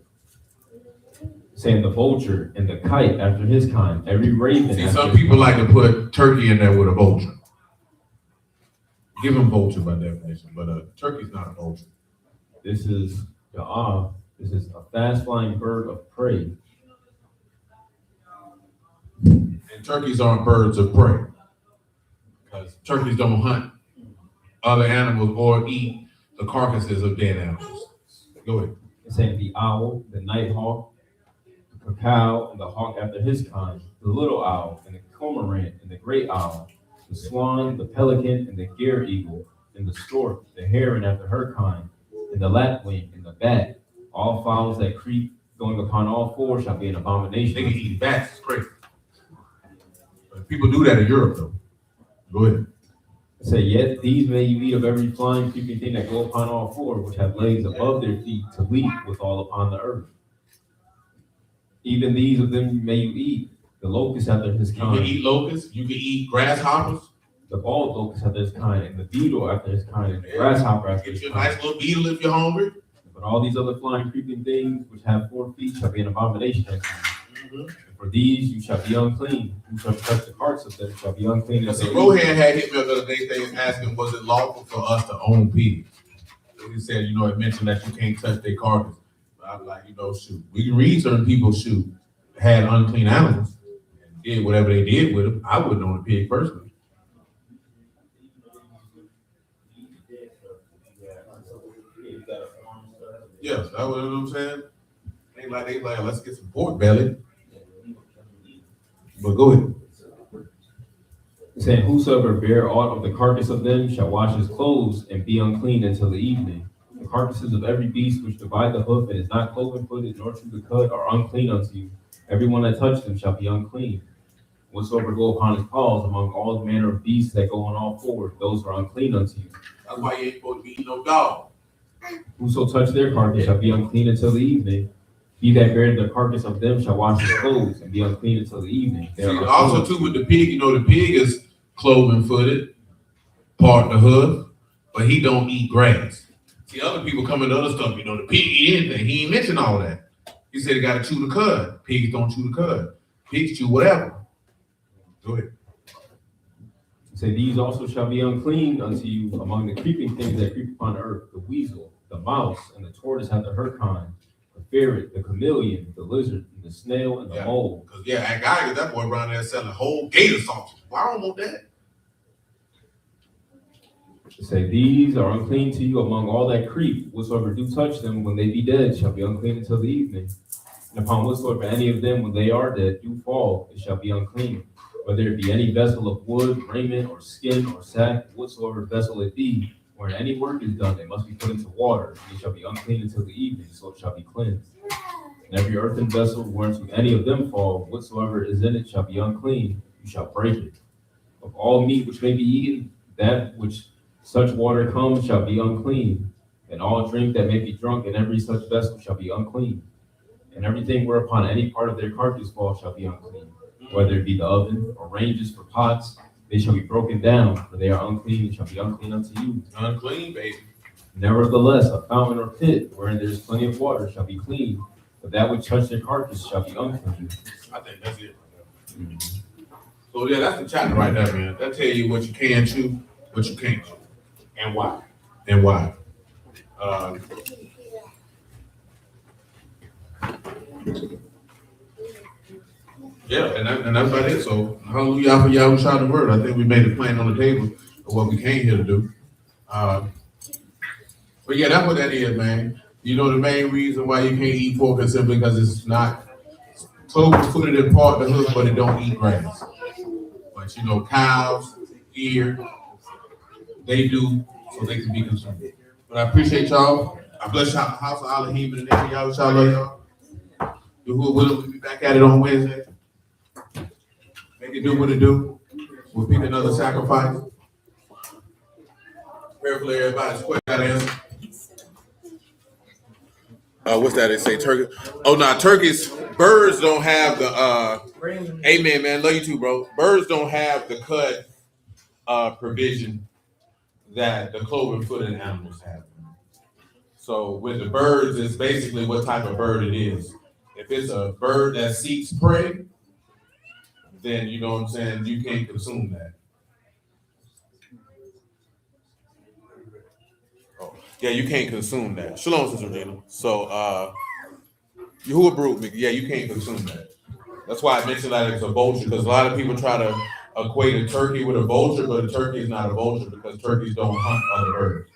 Saying the vulture and the kite after his kind, every raven. See, some people like to put turkey in there with a vulture. Give them vulture by definition, but turkey's not a vulture. This is this is a fast flying bird of prey. And turkeys aren't birds of prey. Because turkeys don't hunt other animals or eat the carcasses of dead animals. Go ahead. It's saying the owl, the nighthawk, the cacao, and the hawk after his kind, the little owl, and the cormorant, and the great owl, the swan, the pelican, and the gyre eagle, and the stork, the heron after her kind, and the lapwing, and the bat. All fowls that creep, going upon all four, shall be an abomination. They can eat bats, it's crazy. But people do that in Europe, though. Go ahead. Say, yet these may you eat of every flying creeping thing that go upon all four, which have legs above their feet to leap withal upon the earth. Even these of them may you eat. The locust after his You kind. can eat locusts, you can eat grasshoppers. The bald locust after his kind, and the beetle after his kind, and the grasshopper after Get his you a kind. nice little beetle if you're hungry. But all these other flying creeping things which have 4 feet shall be an abomination unto you. And for these you shall be unclean. Who shall touch the parts of them shall be unclean. Now, as see, they Rohan eat. had hit me the other day. They was asking, was it lawful for us to own pigs? So he said, it mentioned that you can't touch their carcass. But I was like, shoot. We can read certain people, had unclean animals and did whatever they did with them. I wouldn't own a pig personally. Yes, that's what I'm saying. They like, let's get some pork belly. But go ahead. Saying, whosoever bear aught of the carcass of them shall wash his clothes and be unclean until the evening. The carcasses of every beast which divide the hoof and is not cloven footed nor chew the cud are unclean unto you. Everyone that touches them shall be unclean. Whatsoever go upon his paws among all manner of beasts that go on all fours, those are unclean unto you. That's why you ain't supposed to be eating no dog. Whoso touch their carcass shall be unclean until the evening. He that beareth the carcass of them shall wash his clothes and be unclean until the evening. They are See, unclean. also too with the pig, the pig is cloven footed, part the hoof, but he don't eat grass. See, other people come into other stuff, the pig eat anything. He ain't mentioned all that. He said he got to chew the cud. Pigs don't chew the cud. Pigs chew whatever. Go ahead. Say, these also shall be unclean unto you among the creeping things that creep upon the earth: the weasel, the mouse, and the tortoise after her kind, the ferret, the chameleon, the lizard, and the snail, and the mole. Because, I got to get that boy around there selling whole gator sausage. Well, I don't want that. Say, these are unclean to you among all that creep. Whatsoever do touch them when they be dead shall be unclean until the evening. And upon whatsoever any of them when they are dead do fall, it shall be unclean. Whether it be any vessel of wood, raiment, or skin, or sack, whatsoever vessel it be, wherein any work is done, they must be put into water, and it shall be unclean until the evening, so it shall be cleansed. And every earthen vessel whereunto any of them fall, whatsoever is in it shall be unclean, you shall break it. Of all meat which may be eaten, that which such water comes shall be unclean, and all drink that may be drunk in every such vessel shall be unclean. And everything whereupon any part of their carcass falls shall be unclean. Whether it be the oven or ranges for pots, they shall be broken down, for they are unclean, and shall be unclean unto you. Unclean, baby. Nevertheless, a fountain or pit, wherein there is plenty of water, shall be clean, but that which touch their carcass shall be unclean. I think that's it. So, that's the chapter right there, man. That tell you what you can chew, what you can't chew, and why. And why. And that's about it. So, hallelujah for y'all who shot the word. I think we made it plain on the table of what we came here to do. But that's what that is, man. The main reason why you can't eat pork is simply because it's not cloven-footed in part the hoof, but it don't eat grass. But cows, deer, they do, so they can be consumed. But I appreciate y'all. I bless y'all, house of Elohim, and then y'all, y'all love y'all. We'll be back at it on Wednesday. Make it do what it do. We'll pick another sacrifice. Prayerfully, everybody's quick got answer. What's that? They say turkey. Oh no, turkeys. Birds don't have the. Amen, man. Love you too, bro. Birds don't have the cut provision that the cloven-footed animals have. So with the birds, it's basically what type of bird it is. If it's a bird that seeks prey, then you know what I'm saying, you can't consume that. Oh, yeah, you can't consume that. Shalom, Sister Regina. So Yahuwah brewed me. Yeah, you can't consume that. That's why I mentioned that it's a vulture, because a lot of people try to equate a turkey with a vulture, but a turkey is not a vulture because turkeys don't hunt other birds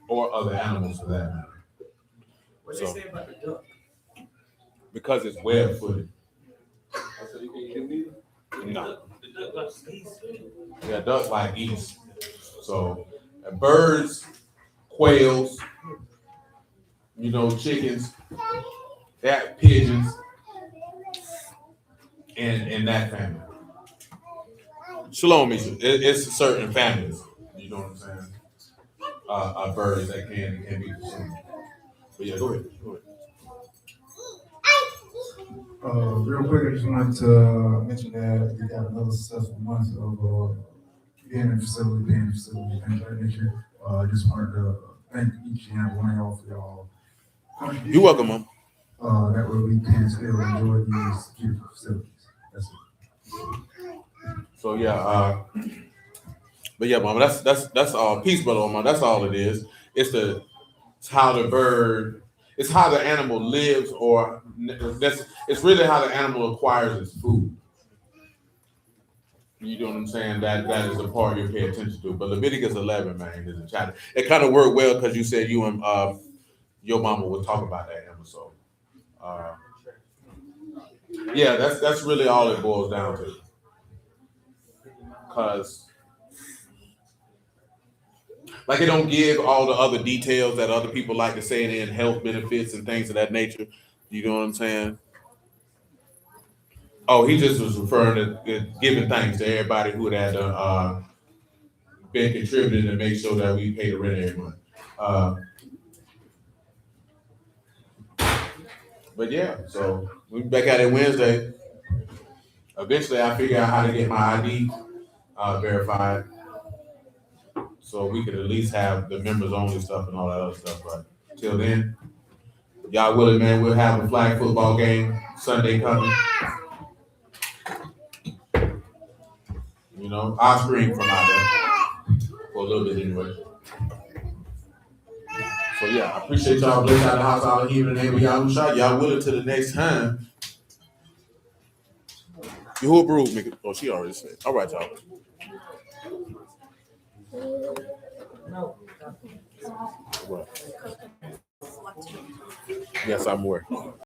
or other animals for that matter. What they say about the duck? Because it's web-footed. No. The duck like sneeze. Yeah, ducks like geese. So birds, quails, chickens, that pigeons, and that family. Shalom, Misha. It's certain families. You know what I'm saying? Birds that can be consumed. But yeah, go ahead. Real quick, I just wanted to mention that we got another successful month of being in the facility, things of that nature. Just wanted to thank each and every one of y'all for y'all contribution. You're welcome, Mom. That way we can still enjoy these beautiful facilities. That's it. So yeah, but yeah, Mama, that's all. Peace, brother, Mama. That's all it is. It's how the bird. It's how the animal lives, or it's really how the animal acquires its food. You know what I'm saying? That is the part you pay attention to. But Leviticus 11, man, is a chapter. It kind of worked well because you said you and your mama would talk about that episode. Yeah, that's really all it boils down to. Because it don't give all the other details that other people like to say in health benefits and things of that nature. You know what I'm saying? Oh, he just was referring to giving thanks to everybody who had been contributing to make sure that we pay the rent every month. But yeah, so we'll be back at it Wednesday. Eventually, I figure out how to get my ID verified. so we could at least have the members only stuff and all that other stuff, but till then, y'all willing, man, we'll have a flag football game Sunday coming. You know, I'll scream from out there for a little bit anyway. So yeah, I appreciate y'all. Bless out the house all here in the name of Yahushua. Y'all willing to the next time. You who approved me? Oh, she already said. All right, y'all. No. All right. Yes, I'm aware.